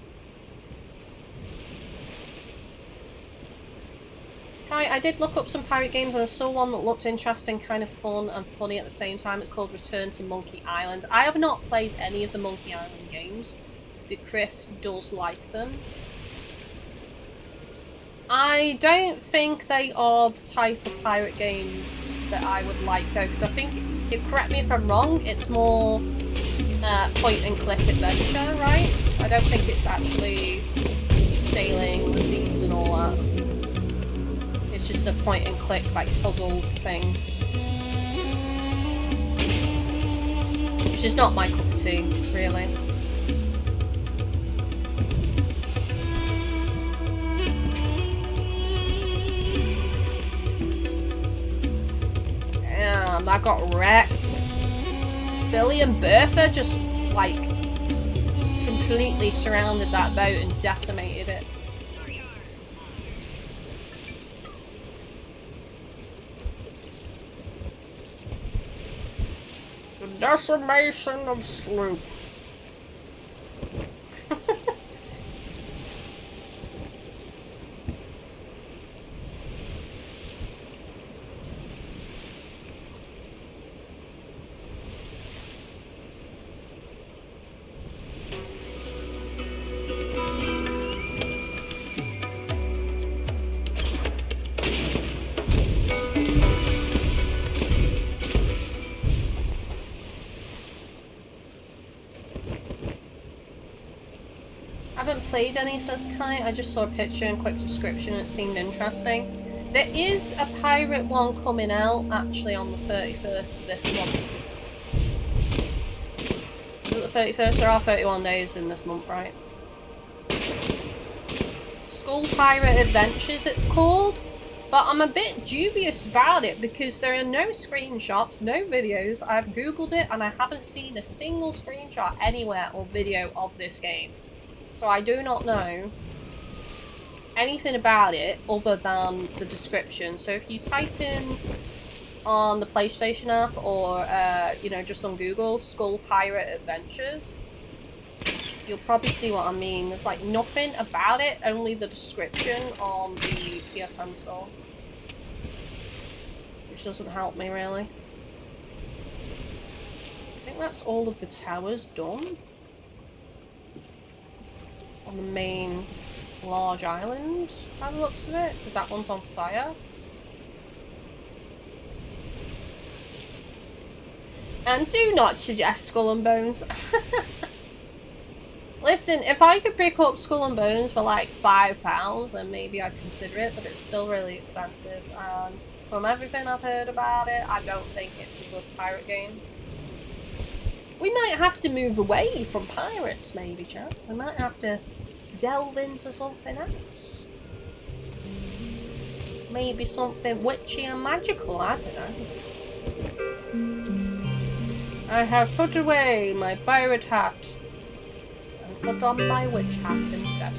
I did look up some pirate games and I saw one that looked interesting, kind of fun and funny at the same time. It's called Return to Monkey Island. I have not played any of the Monkey Island games, but Chris does like them. I don't think they are the type of pirate games that I would like though, because I think, correct me if I'm wrong, it's more point and click adventure, right? I don't think it's actually sailing the seas and all that. It's just a point and click like puzzle thing. Which is not my cup of tea, really. Damn, that got wrecked. Billy and Bertha just, like, completely surrounded that boat and decimated it. The decimation of sloop. Played any since Kai. I just saw a picture and quick description and it seemed interesting. There is a pirate one coming out actually on the 31st of this month. Is it the 31st? There are 31 days in this month, right? Skull Pirate Adventures it's called. But I'm a bit dubious about it because there are no screenshots, no videos. I've googled it and I haven't seen a single screenshot anywhere or video of this game. So I do not know anything about it other than the description. So if you type in on the PlayStation app or, you know, just on Google, Skull Pirate Adventures, you'll probably see what I mean. There's like nothing about it, only the description on the PSN store. Which doesn't help me really. I think that's all of the towers done. On the main large island, by the looks of it, because that one's on fire. And do not suggest Skull and Bones. Listen, if I could pick up Skull and Bones for like £5, then maybe I'd consider it, but it's still really expensive. And from everything I've heard about it, I don't think it's a good pirate game. We might have to move away from pirates, maybe, chat. We might have to delve into something else. Maybe something witchy and magical, I don't know. I have put away my pirate hat and put on my witch hat instead.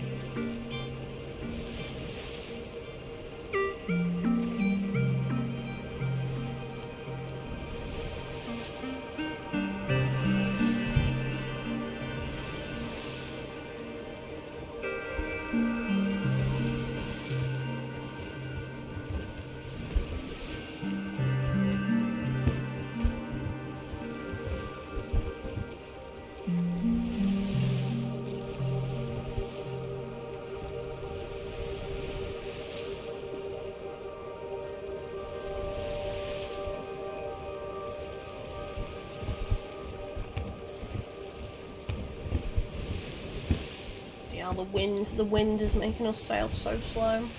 The wind is making us sail so slow.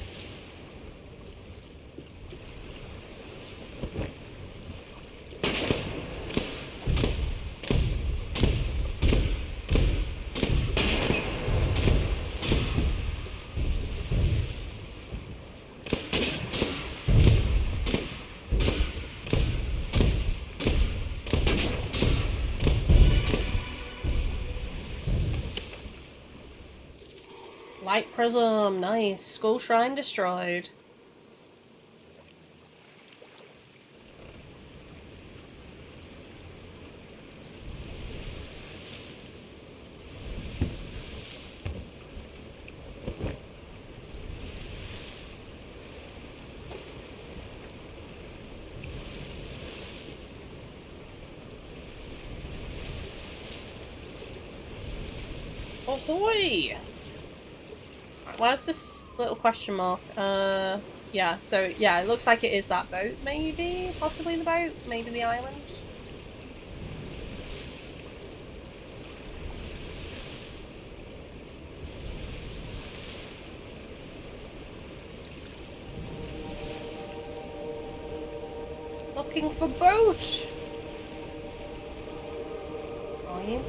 Light prism, nice. Skull shrine destroyed. Ahoy! Where's this? little question mark. Yeah, so yeah, it looks like it is that boat, maybe? Possibly the boat? Maybe the island? Looking for boat! Are you?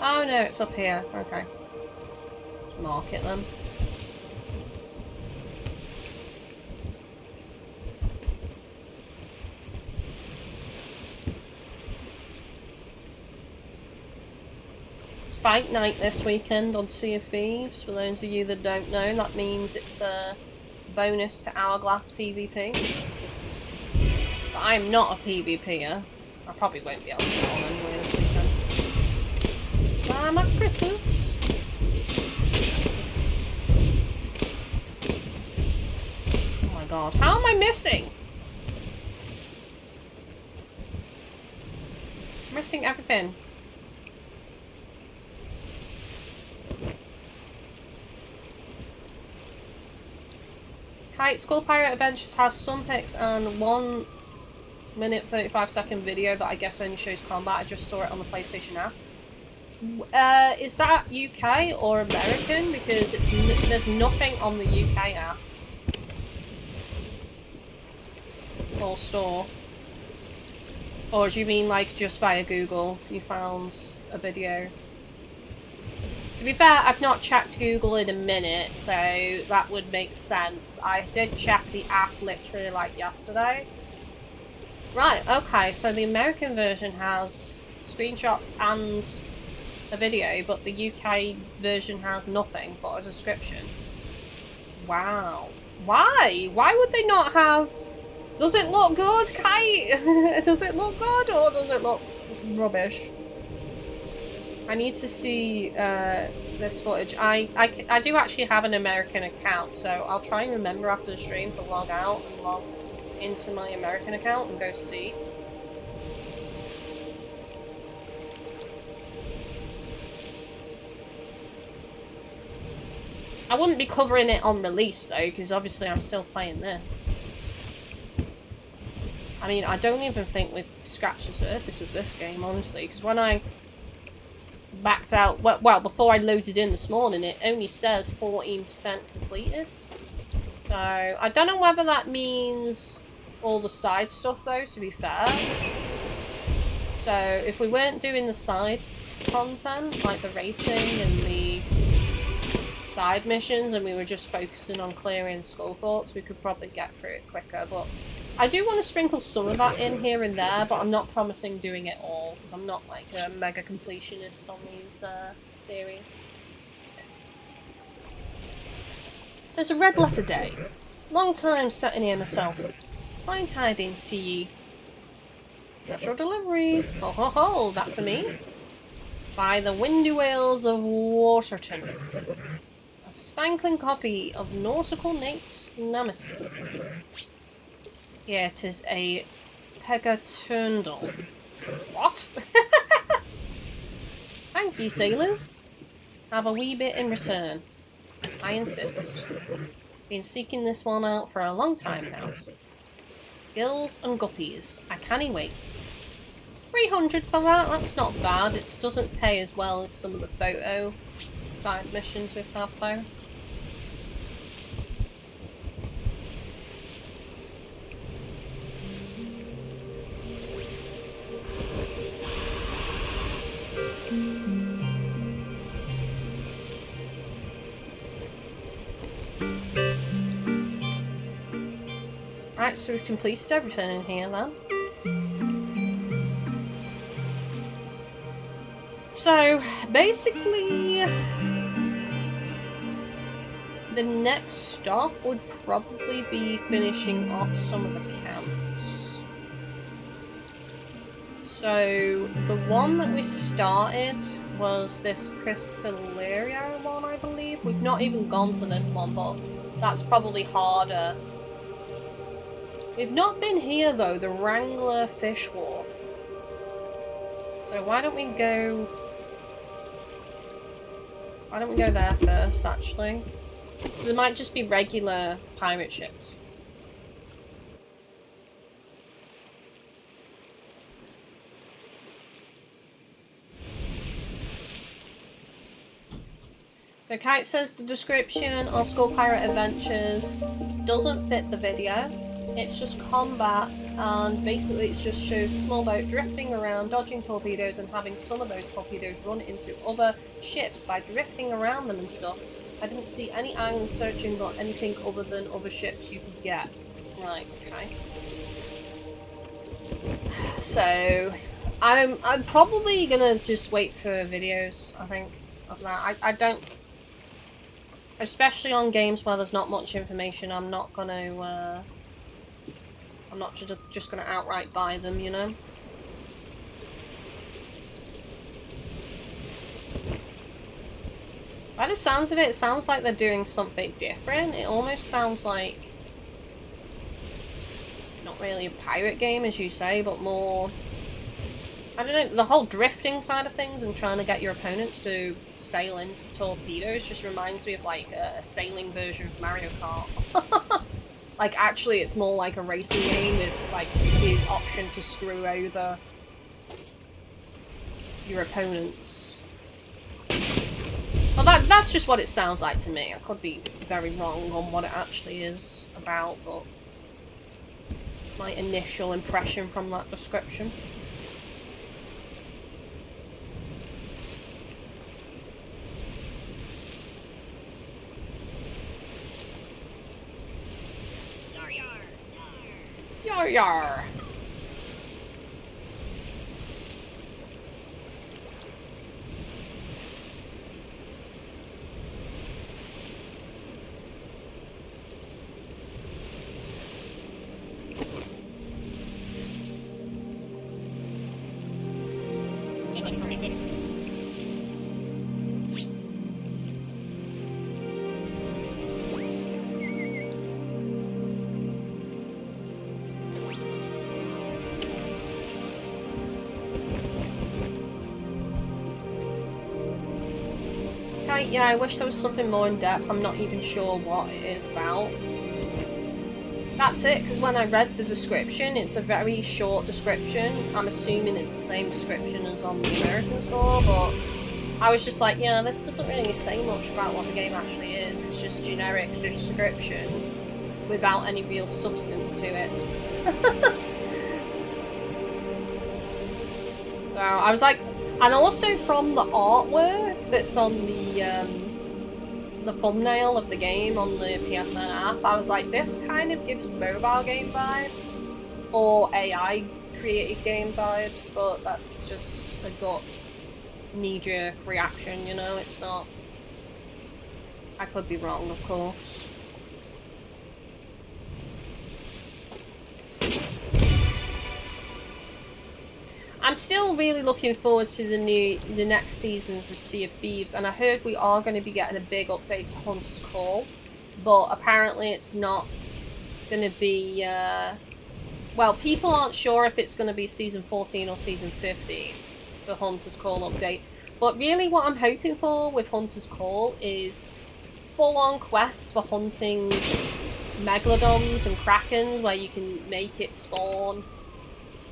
Oh no, it's up here. Okay. Let's mark it then. It's fight night this weekend on Sea of Thieves. For those of you that don't know, that means it's a bonus to Hourglass PvP. But I'm not a PvPer. I probably won't be able to get on anyway this weekend. I'm at Chris's. Oh my god, how am I missing? I'm missing everything. Kite Skull Pirate Adventures has some pics and 1 minute 35-second video that I guess only shows combat. I just saw it on the PlayStation app. Is that UK or American? Because there's nothing on the UK app or store. Or do you mean like just via Google you found a video? To be fair, I've not checked Google in a minute, so that would make sense. I did check the app literally like yesterday. Right, okay, so the American version has screenshots and a video, but the UK version has nothing but a description. Wow. Why? Why would they not have... Does it look good, Kite? Does it look good or does it look rubbish? I need to see this footage. I do actually have an American account, so I'll try and remember after the stream to log out and log into my American account and go see. I wouldn't be covering it on release though, because obviously I'm still playing this. I mean, I don't even think we've scratched the surface of this game, honestly, because when I backed out, well, before I loaded in this morning, it only says 14% completed. So, I don't know whether that means all the side stuff though, to be fair. So, if we weren't doing the side content, like the racing and the side missions, and we were just focusing on clearing skull forts, we could probably get through it quicker, but I do want to sprinkle some of that in here and there, but I'm not promising doing it all, because I'm not like a mega completionist on these series. There's a red letter day. Long time sitting here myself. Fine tidings to ye. Special delivery. Ho ho ho, that for me. By the windy whales of Waterton. A spankling copy of Nautical Nate's Namaste. Yeah, it is a Pegaturndle. What? Thank you, sailors. Have a wee bit in return. I insist. Been seeking this one out for a long time now. Gills and guppies. I can't wait. 300 for that? That's not bad. It doesn't pay as well as some of the photo side missions we've had though. Right, so we've completed everything in here then. So, basically, the next stop would probably be finishing off some of the camps. So, the one that we started was this Crystalleria one, I believe. We've not even gone to this one, but that's probably harder. We've not been here though, the Wrangler Fish Wharf. So why don't we go... Why don't we go there first, actually? Because there might just be regular pirate ships. So Kite says the description of Skull Pirate Adventures doesn't fit the video. It's just combat, and basically it just shows a small boat drifting around, dodging torpedoes, and having some of those torpedoes run into other ships by drifting around them and stuff. I didn't see any island searching or anything other than other ships you could get. Right, okay. So I'm probably gonna just wait for videos, I think, of that. I don't, especially on games where there's not much information, I'm not gonna I'm not just gonna outright buy them, you know? By the sounds of it, it sounds like they're doing something different. It almost sounds like not really a pirate game, as you say, but more, I don't know, the whole drifting side of things and trying to get your opponents to sail into torpedoes just reminds me of like a sailing version of Mario Kart. Like, actually, it's more like a racing game with, like, the option to screw over your opponents. Well, that's just what it sounds like to me. I could be very wrong on what it actually is about, but it's my initial impression from that description. Yar yar. Yeah, I wish there was something more in depth. I'm not even sure what it is about. That's it, because when I read the description, it's a very short description. I'm assuming it's the same description as on the American store, but I was just like, yeah, this doesn't really say much about what the game actually is. It's just generic description without any real substance to it. So I was like, and also from the artwork that's on the thumbnail of the game on the PSN app, I was like, this kind of gives mobile game vibes or AI created game vibes, but that's just a gut knee-jerk reaction, you know, it's not... I could be wrong, of course. I'm still really looking forward to the next seasons of Sea of Thieves, and I heard we are going to be getting a big update to Hunter's Call, but apparently it's not going to be, well, people aren't sure if it's going to be Season 14 or Season 15, the Hunter's Call update, but really what I'm hoping for with Hunter's Call is full-on quests for hunting megalodons and krakens, where you can make it spawn.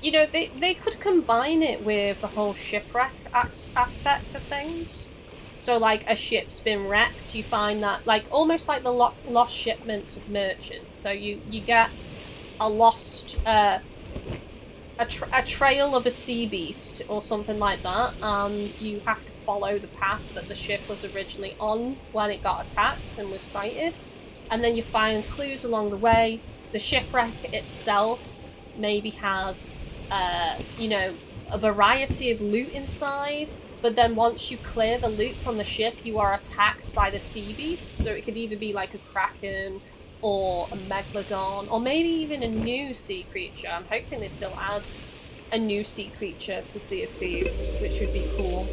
You know, they could combine it with the whole shipwreck aspect of things. So, like, a ship's been wrecked, you find that, like, almost like the lost shipments of merchants. So you get a lost, a trail of a sea beast or something like that, and you have to follow the path that the ship was originally on when it got attacked and was sighted. And then you find clues along the way. The shipwreck itself maybe has... you know, a variety of loot inside, but then once you clear the loot from the ship, you are attacked by the sea beast, so it could either be like a kraken, or a megalodon, or maybe even a new sea creature. I'm hoping they still add a new sea creature to Sea of Thieves, which would be cool.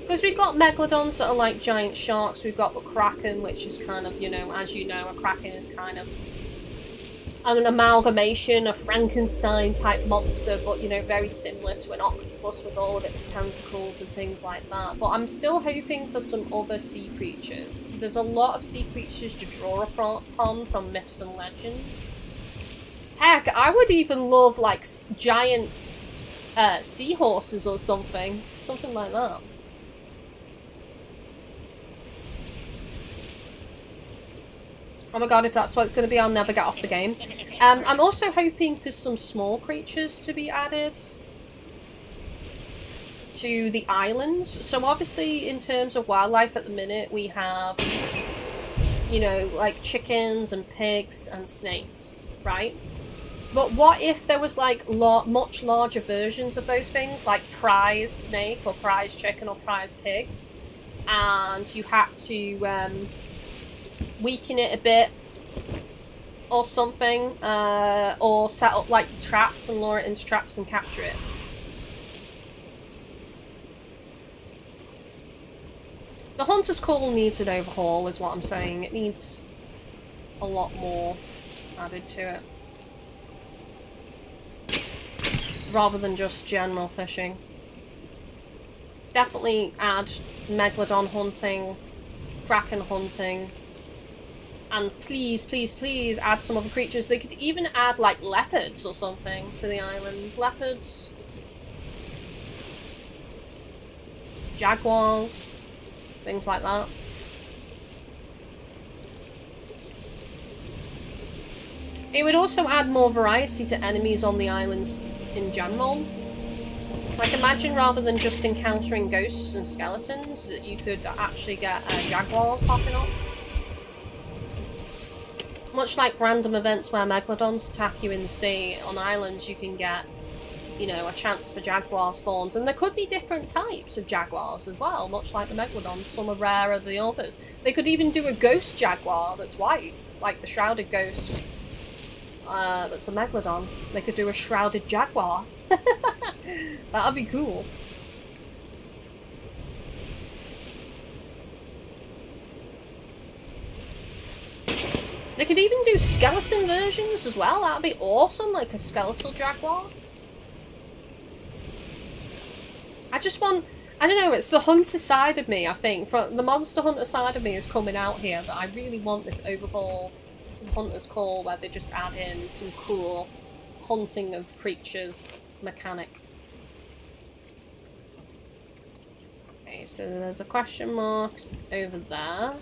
Because we've got megalodons that are like giant sharks, we've got the kraken, which is kind of, you know, as you know, a kraken is kind of an amalgamation, a Frankenstein-type monster, but, you know, very similar to an octopus with all of its tentacles and things like that. But I'm still hoping for some other sea creatures. There's a lot of sea creatures to draw upon from myths and legends. Heck, I would even love, like, giant seahorses or something. Something like that. Oh my god, if that's what it's going to be, I'll never get off the game. I'm also hoping for some small creatures to be added to the islands. So obviously, in terms of wildlife at the minute, we have, you know, like chickens and pigs and snakes, right? But what if there was, like, much larger versions of those things, like prize snake or prize chicken or prize pig, and you had to weaken it a bit or something, or set up like traps and lure it into traps and capture it. The Hunter's Call needs an overhaul is what I'm saying. It needs a lot more added to it rather than just general fishing. Definitely add Megalodon hunting, Kraken hunting, and please, please, please add some other creatures. They could even add, like, leopards or something to the islands. Leopards. Jaguars. Things like that. It would also add more variety to enemies on the islands in general. Like, imagine rather than just encountering ghosts and skeletons, that you could actually get jaguars popping up. Much like random events where megalodons attack you in the sea, on islands you can get, you know, a chance for jaguar spawns. And there could be different types of jaguars as well, much like the megalodons. Some are rarer than the others. They could even do a ghost jaguar that's white, like the shrouded ghost. That's a megalodon. They could do a shrouded jaguar. That'd be cool. They could even do skeleton versions as well. That'd be awesome, like a skeletal jaguar. I just want, I don't know, it's the hunter side of me, I think. The monster hunter side of me is coming out here, that I really want this overhaul to the Hunter's Call where they just add in some cool hunting of creatures mechanic. Okay, so there's a question mark over there.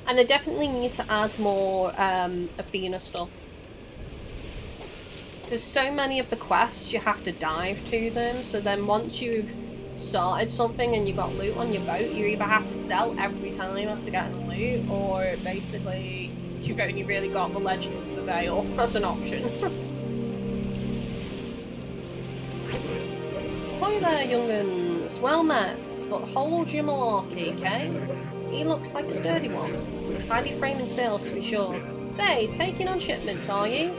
And they definitely need to add more Athena stuff. There's so many of the quests you have to dive to them, so then once you've started something and you've got loot on your boat, you either have to sell every time after getting loot, or basically you've only really got the Legend of the Veil as an option. Hi there, young'uns. Well met, but hold your malarkey, okay? He looks like a sturdy one. Tidy frame and sails, to be sure. Say, taking on shipments, are you?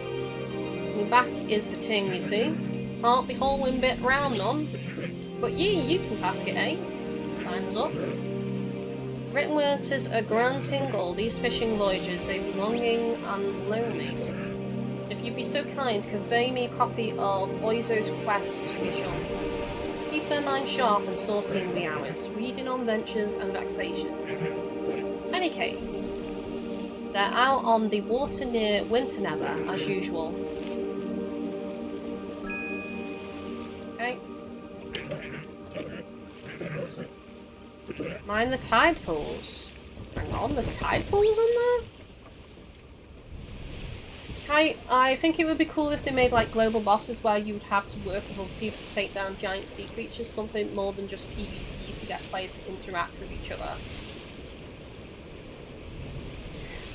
My back is the ting, you see. Can't be hauling bit round none. But you can task it, eh? Sign us up. Written word says a grand tingle. These fishing voyages, they be longing and lonely. If you'd be so kind, convey me a copy of Oizo's quest, to be sure. Keep their minds sharp and sourcing the hours, reading on ventures and vexations. Any case, they're out on the water near Winter Never, as usual. Okay. Mind the tide pools. Hang on, there's tide pools in there? I think it would be cool if they made like global bosses where you would have to work with other people to take down giant sea creatures, something more than just PvP to get players to interact with each other.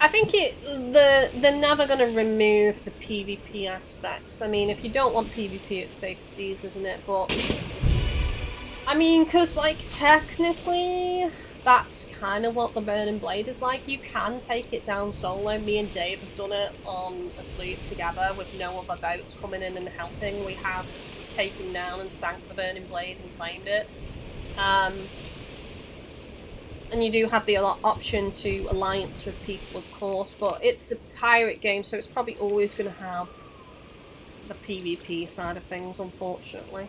I think they're never going to remove the PvP aspects. I mean, if you don't want PvP, it's Safer Seas, isn't it? But I mean, because like technically that's kind of what the Burning Blade is like. You can take it down solo. Me and Dave have done it on a sloop together with no other boats coming in and helping. We have taken down and sank the Burning Blade and claimed it. And you do have the option to alliance with people, of course, but it's a pirate game, so it's probably always going to have the PvP side of things, unfortunately.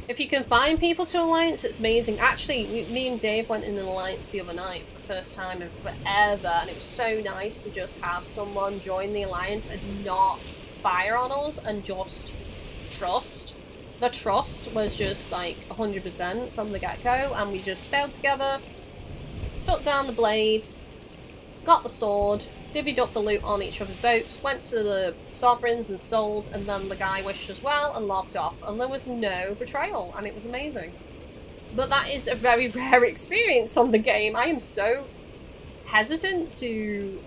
If you can find people to alliance, it's amazing. Actually, me and Dave went in an alliance the other night for the first time in forever, and it was so nice to just have someone join the alliance and not fire on us and just trust. The trust was just like 100% from the get-go, and we just sailed together, shut down the blade, got the sword, divvied up the loot on each other's boats, went to the sovereigns and sold, and then the guy wished us well and logged off, and there was no betrayal, and it was amazing. But that is a very rare experience on the game. I am so hesitant to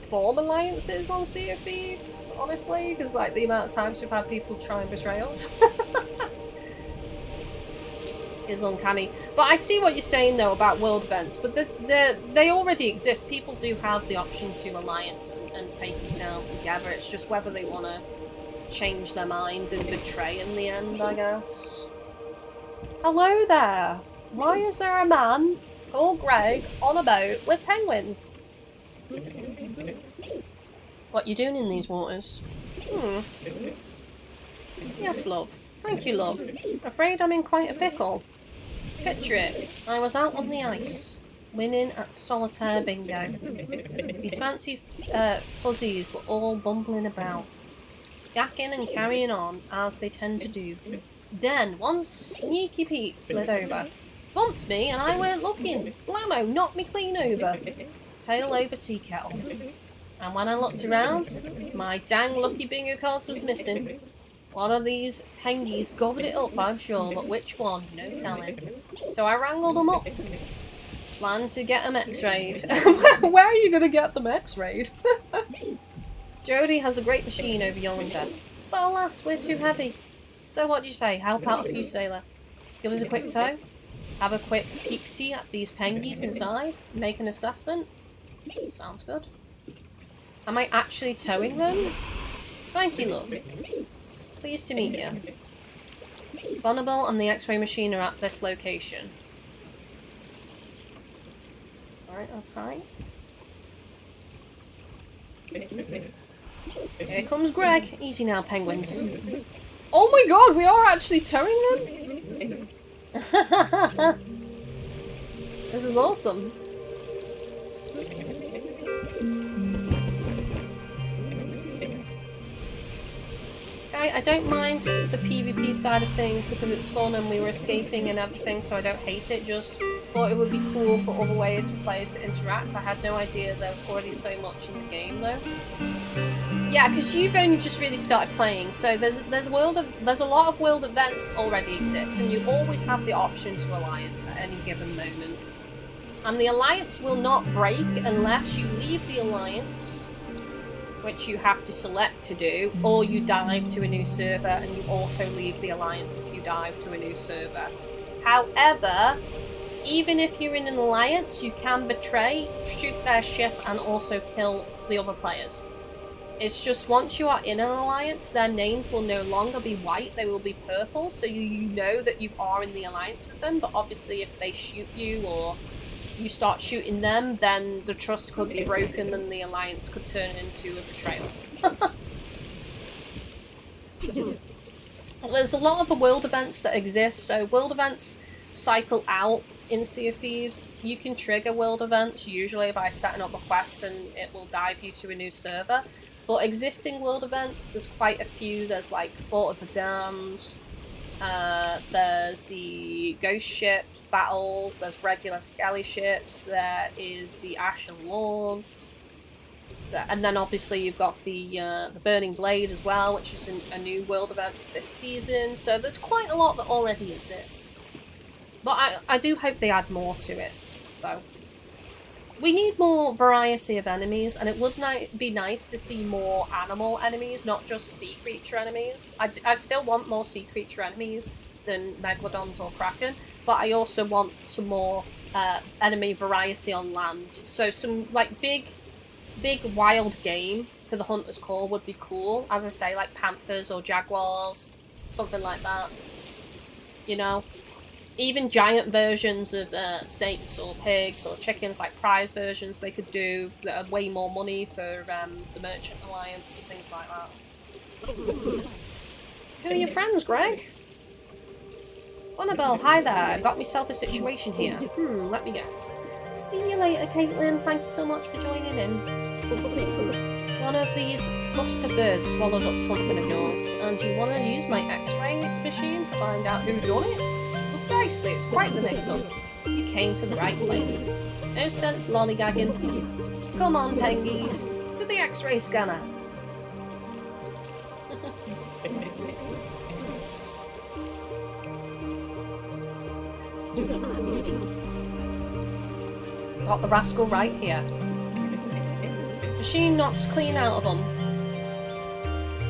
form alliances on Sea of Thieves, honestly, because like the amount of times we've had people try and betray us is uncanny. But I see what you're saying though about world events, but they already exist. People do have the option to alliance and take it down together. It's just whether they want to change their mind and betray in the end, I guess. Hello there. Why is there a man called Greg on a boat with penguins? What you doing in these waters? Yes, love. Thank you, love. Afraid I'm in quite a pickle. Picture it. I was out on the ice, winning at solitaire bingo. These fancy fuzzies were all bumbling about, yakking and carrying on, as they tend to do. Then one sneaky Pete slid over, bumped me, and I weren't looking. Blammo knocked me clean over. Tail over tea kettle. And when I looked around, my dang lucky bingo cards was missing. One of these pengies gobbled it up, I'm sure, but which one? No telling. So I wrangled them up. Planned to get them x-rayed. Where are you going to get them x-rayed? Jody has a great machine over yonder. But alas, we're too heavy. So what do you say? Help out a few, sailor. Give us a quick tow. Have a quick peek-see at these pengies inside. Make an assessment. Sounds good. Am I actually towing them? Thank you, love. Pleased to meet you. Vulnerable and the X-ray machine are at this location. Alright, okay. Here comes Greg. Easy now, penguins. Oh my god, we are actually towing them? This is awesome. I don't mind the PvP side of things because it's fun and we were escaping and everything, so I don't hate it. Just thought it would be cool for other ways for players to interact. I had no idea there was already so much in the game though. Yeah, because you've only just really started playing, so there's a lot of world events that already exist, and you always have the option to alliance at any given moment. And the alliance will not break unless you leave the alliance, which you have to select to do, or you dive to a new server and you also leave the alliance if you dive to a new server. However, even if you're in an alliance, you can betray, shoot their ship, and also kill the other players. It's just once you are in an alliance, their names will no longer be white, they will be purple, so you know that you are in the alliance with them, but obviously if they shoot you or you start shooting them, then the trust could be broken and the alliance could turn into a betrayal. There's a lot of world events that exist, so world events cycle out in Sea of Thieves. You can trigger world events, usually by setting up a quest and it will dive you to a new server. But existing world events, there's quite a few. There's like Fort of the Damned, there's the Ghost Ships battles, there's regular Skelly ships, there is the Ashen Lords, so, and then obviously you've got the Burning Blade as well, which is a new world event this season, so there's quite a lot that already exists. But I do hope they add more to it, though. We need more variety of enemies, and it would be nice to see more animal enemies, not just sea creature enemies. I still want more sea creature enemies than Megalodons or Kraken, but I also want some more enemy variety on land. So some like big wild game for the hunter's call would be cool. As I say, like panthers or jaguars, something like that. You know, even giant versions of snakes or pigs or chickens, like prize versions they could do that are way more money for the Merchant Alliance and things like that. Who are your friends, Greg? Annabelle, hi there. I've got myself a situation here. Let me guess. See you later, Caitlin. Thank you so much for joining in. One of these fluster birds swallowed up something of yours, and you want to use my X-ray machine to find out who done it? Precisely, it's quite the mix-up. You came to the right place. No sense lollygagging. Come on, Pengies, to the X-ray scanner. Got the rascal right here. Machine knocks clean out of them.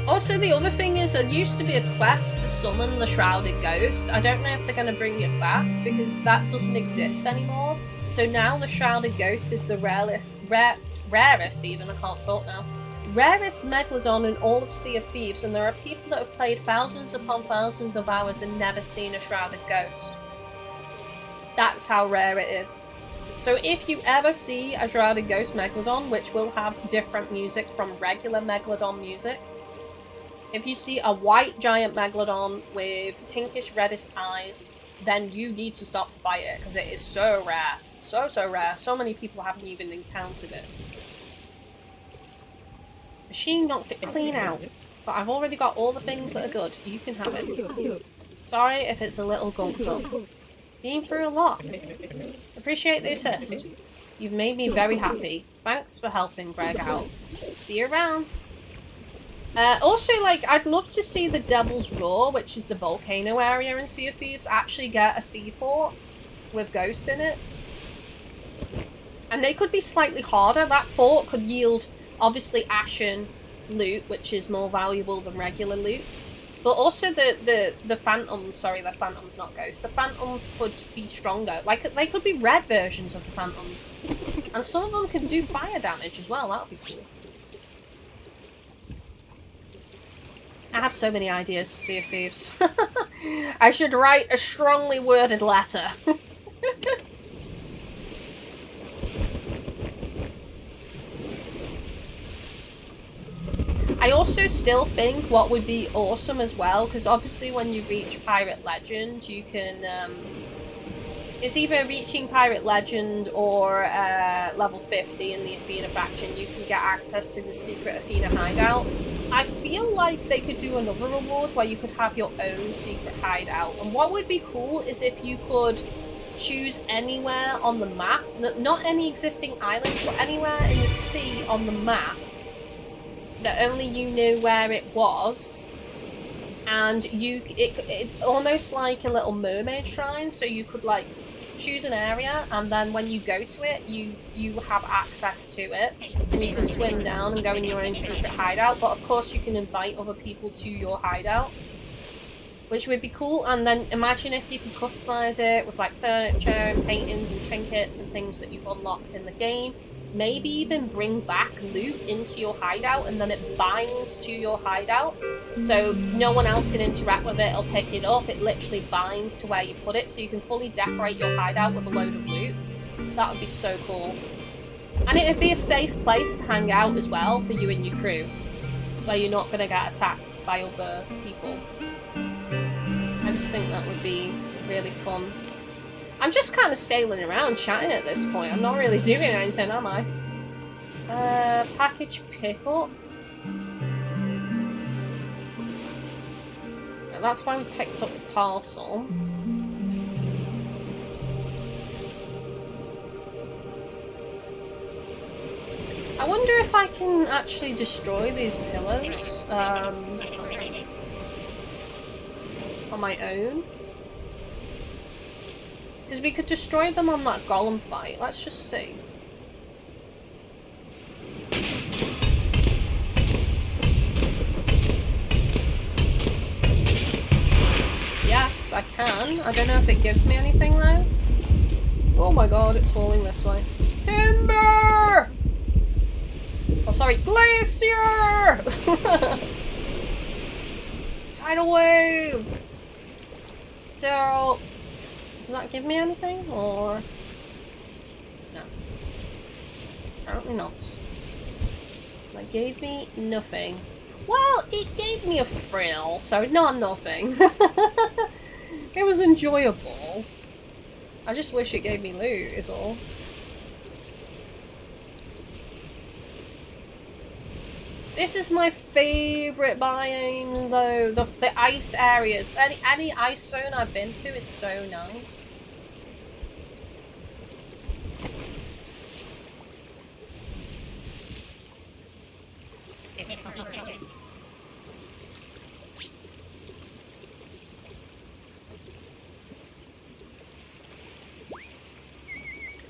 Also, the other thing is, there used to be a quest to summon the Shrouded Ghost. I don't know if they're going to bring it back, because that doesn't exist anymore. So now the Shrouded Ghost is the rarest even, I can't talk now. Rarest Megalodon in all of Sea of Thieves, and there are people that have played thousands upon thousands of hours and never seen a Shrouded Ghost. That's how rare it is. So if you ever see a Shrouded Ghost Megalodon, which will have different music from regular Megalodon music, if you see a white giant Megalodon with pinkish reddish eyes, then you need to stop to fight it, because it is so rare. So rare. So many people haven't even encountered it. Machine knocked it clean out, but I've already got all the things that are good. You can have it. Sorry if it's a little gunked up. Been through a lot. Appreciate the assist. You've made me very happy. Thanks for helping Greg out. See you around. Also, like, I'd love to see the Devil's Roar, which is the volcano area in Sea of Thieves, actually get a seaport with ghosts in it. And they could be slightly harder. That fort could yield, obviously, ashen loot, which is more valuable than regular loot. But also the phantoms, sorry, the phantoms, not ghosts. The phantoms could be stronger. Like, they could be red versions of the phantoms. And some of them can do fire damage as well. That would be cool. I have so many ideas for Sea of Thieves. I should write a strongly worded letter. I also still think what would be awesome as well, because obviously when you reach Pirate Legend, you can, it's either reaching Pirate Legend or level 50 in the Athena faction, you can get access to the secret Athena hideout. I feel like they could do another reward where you could have your own secret hideout, and what would be cool is if you could choose anywhere on the map, not any existing islands, but anywhere in the sea on the map, that only you knew where it was, and it almost like a little mermaid shrine, so you could like choose an area, and then when you go to it, you have access to it, and you can swim down and go in your own secret hideout. But of course you can invite other people to your hideout, which would be cool. And then imagine if you could customize it with like furniture and paintings and trinkets and things that you've unlocked in the game. Maybe even bring back loot into your hideout, and then it binds to your hideout, so no one else can interact with it or pick it up. It literally binds to where you put it, so you can fully decorate your hideout with a load of loot. That would be so cool. And it would be a safe place to hang out as well for you and your crew, where you're not going to get attacked by other people. I just think that would be really fun. I'm just kind of sailing around chatting at this point. I'm not really doing anything, am I? Package pickup. That's why we picked up the parcel. I wonder if I can actually destroy these pillars on my own. Because we could destroy them on that Golem fight. Let's just see. Yes, I can. I don't know if it gives me anything though. Oh my god, it's falling this way. Timber! Oh, sorry, glacier! Tidal wave! So, does that give me anything, or? No. Apparently not. That gave me nothing. Well, it gave me a thrill, so not nothing. It was enjoyable. I just wish it gave me loot, is all. This is my favourite biome, though. The ice areas. Any ice zone I've been to is so nice.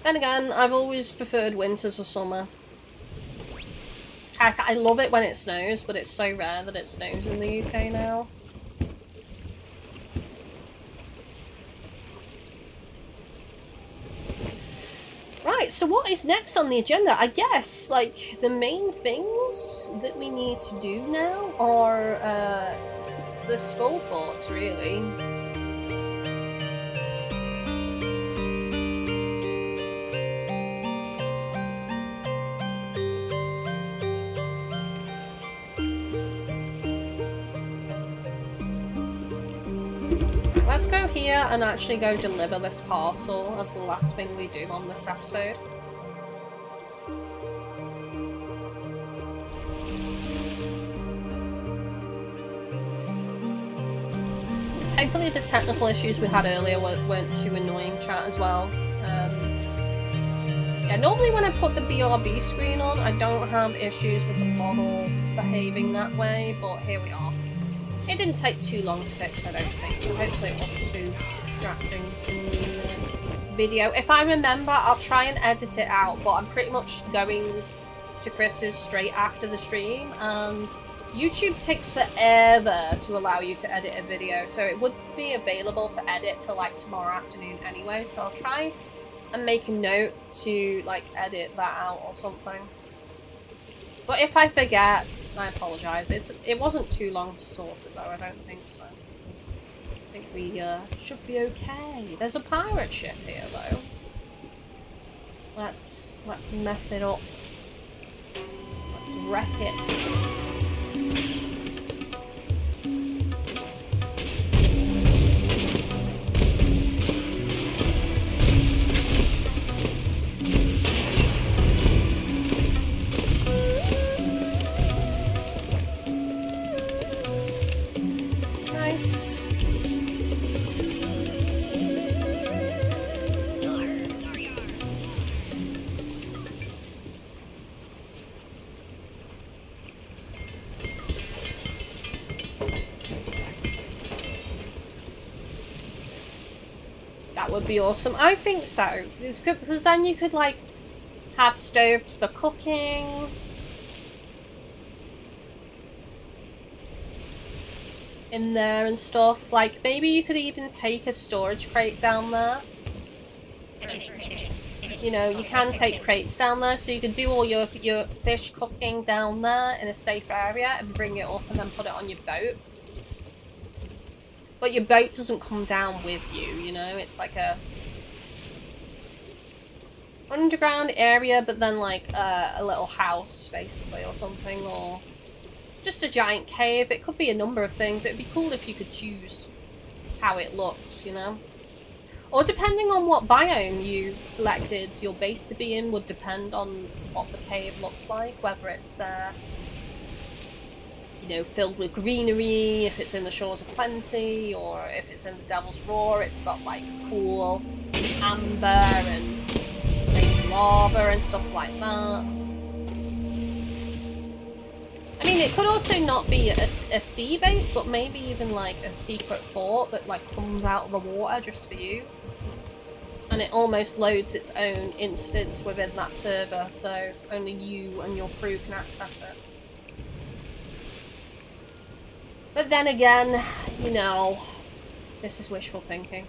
Then again, I've always preferred winter to summer. Heck, I love it when it snows, but it's so rare that it snows in the UK now. Right, so what is next on the agenda? I guess, like, the main things that we need to do now are the skull forts, really. Let's go here and actually go deliver this parcel as the last thing we do on this episode. Hopefully the technical issues we had earlier weren't too annoying, chat, as well. Yeah, normally when I put the BRB screen on, I don't have issues with the model behaving that way, but here we are. It didn't take too long to fix, I don't think, so hopefully it wasn't too distracting in the video. If I remember, I'll try and edit it out, but I'm pretty much going to Chris's straight after the stream, and YouTube takes forever to allow you to edit a video, so it would be available to edit till like tomorrow afternoon anyway, so I'll try and make a note to like edit that out or something. But if I forget, I apologise. It wasn't too long to source it though, I don't think so. I think we should be okay. There's a pirate ship here though. Let's mess it up. Let's wreck it. Would be awesome. I think so. It's good because then you could like have stoves for cooking. In there and stuff. Like maybe you could even take a storage crate down there. You know, you can take crates down there, so you could do all your fish cooking down there in a safe area and bring it up and then put it on your boat. But your boat doesn't come down with you, you know? It's like a underground area, but then like a little house, basically, or something, or just a giant cave. It could be a number of things. It'd be cool if you could choose how it looks, you know? Or depending on what biome you selected your base to be in would depend on what the cave looks like, whether it's you know, filled with greenery, if it's in the Shores of Plenty, or if it's in the Devil's Roar, it's got like cool amber and maybe lava and stuff like that. I mean, it could also not be a sea base, but maybe even like a secret fort that like comes out of the water just for you. And it almost loads its own instance within that server, so only you and your crew can access it. But then again, you know, This is wishful thinking.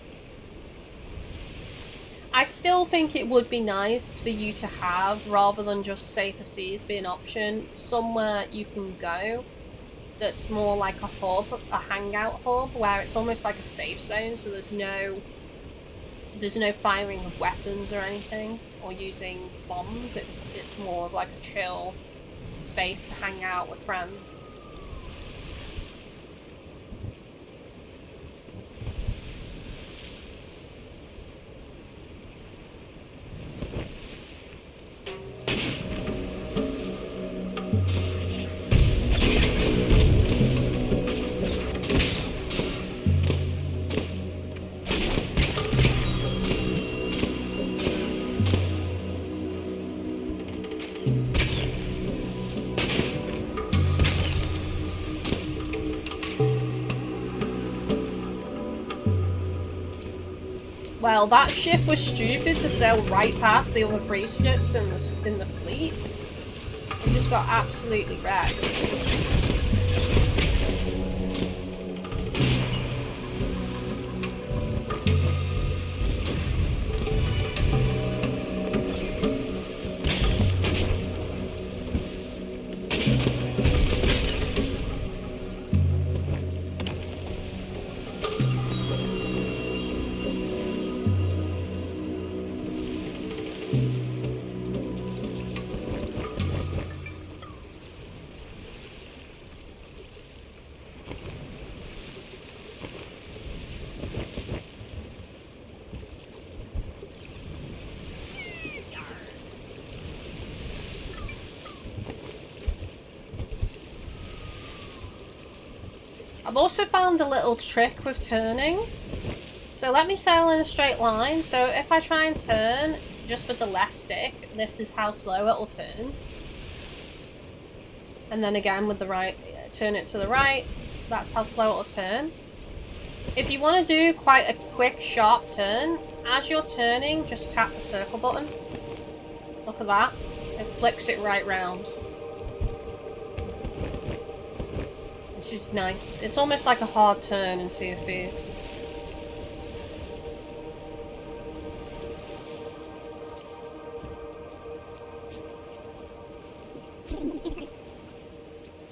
I still think it would be nice for you to have, rather than just safer seas be an option, somewhere you can go that's more like a hub, a hangout hub, where it's almost like a safe zone, so there's no firing of weapons or anything, or using bombs. It's more of like a chill space to hang out with friends. Well, that ship was stupid to sail right past the other 3 ships in the fleet. It just got absolutely wrecked. I've also found a little trick with turning. So let me sail in a straight line. So if I try and turn just with the left stick, this is how slow it'll turn. And then again with the right, turn it to the right, that's how slow it'll turn. If you want to do quite a quick, sharp turn, as you're turning, just tap the circle button. Look at that. It flicks it right round. Which is nice. It's almost like a hard turn in Sea of Thieves.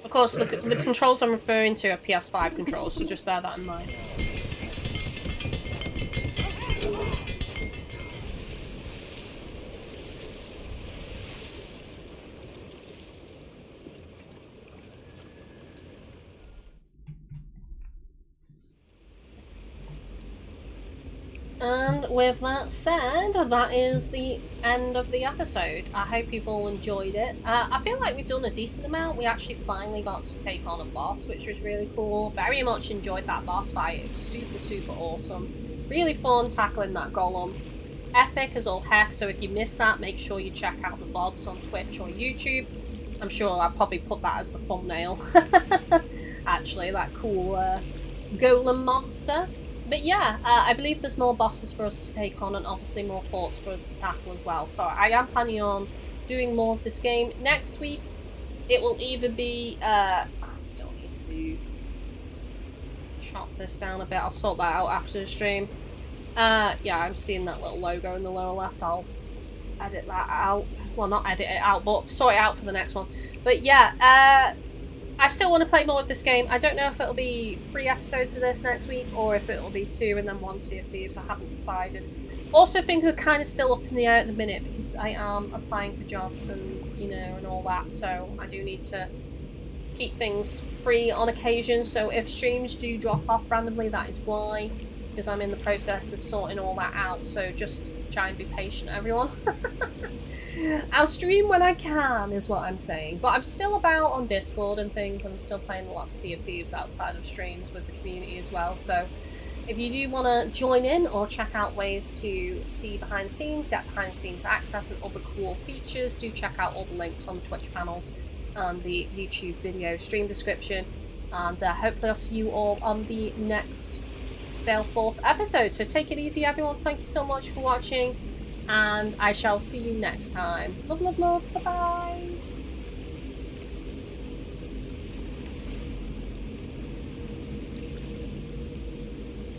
Of course, the controls I'm referring to are PS5 controls, so just bear that in mind. And with that said, that is the end of the episode. I hope you've all enjoyed it. I feel like we've done a decent amount. We actually finally got to take on a boss, which was really cool. Very much enjoyed that boss fight. It was super, super awesome. Really fun tackling that golem. Epic as all heck, so if you missed that, make sure you check out the VODs on Twitch or YouTube. I'm sure I'll probably put that as the thumbnail. Actually, that cool golem monster. But yeah, I believe there's more bosses for us to take on and obviously more forts for us to tackle as well. So I am planning on doing more of this game. Next week, it will either be... I still need to chop this down a bit. I'll sort that out after the stream. Yeah, I'm seeing that little logo in the lower left. I'll edit that out. Well, not edit it out, but sort it out for the next one. But yeah, I still want to play more of this game. I don't know if it'll be 3 episodes of this next week or if it'll be 2 and then 1 Sea of Thieves. I haven't decided. Also, things are kind of still up in the air at the minute because I am applying for jobs and, you know, and all that. So I do need to keep things free on occasion. So if streams do drop off randomly, that is why. Because I'm in the process of sorting all that out. So just try and be patient, everyone. I'll stream when I can, is what I'm saying. But I'm still about on Discord and things. I'm still playing a lot of Sea of Thieves outside of streams with the community as well. So if you do want to join in or check out ways to see behind the scenes, get behind the scenes access and other cool features, do check out all the links on the Twitch panels and the YouTube video stream description. And hopefully I'll see you all on the next Sail Forth episode. So take it easy, everyone. Thank you so much for watching. And I shall see you next time. Love, love, love. Bye-bye.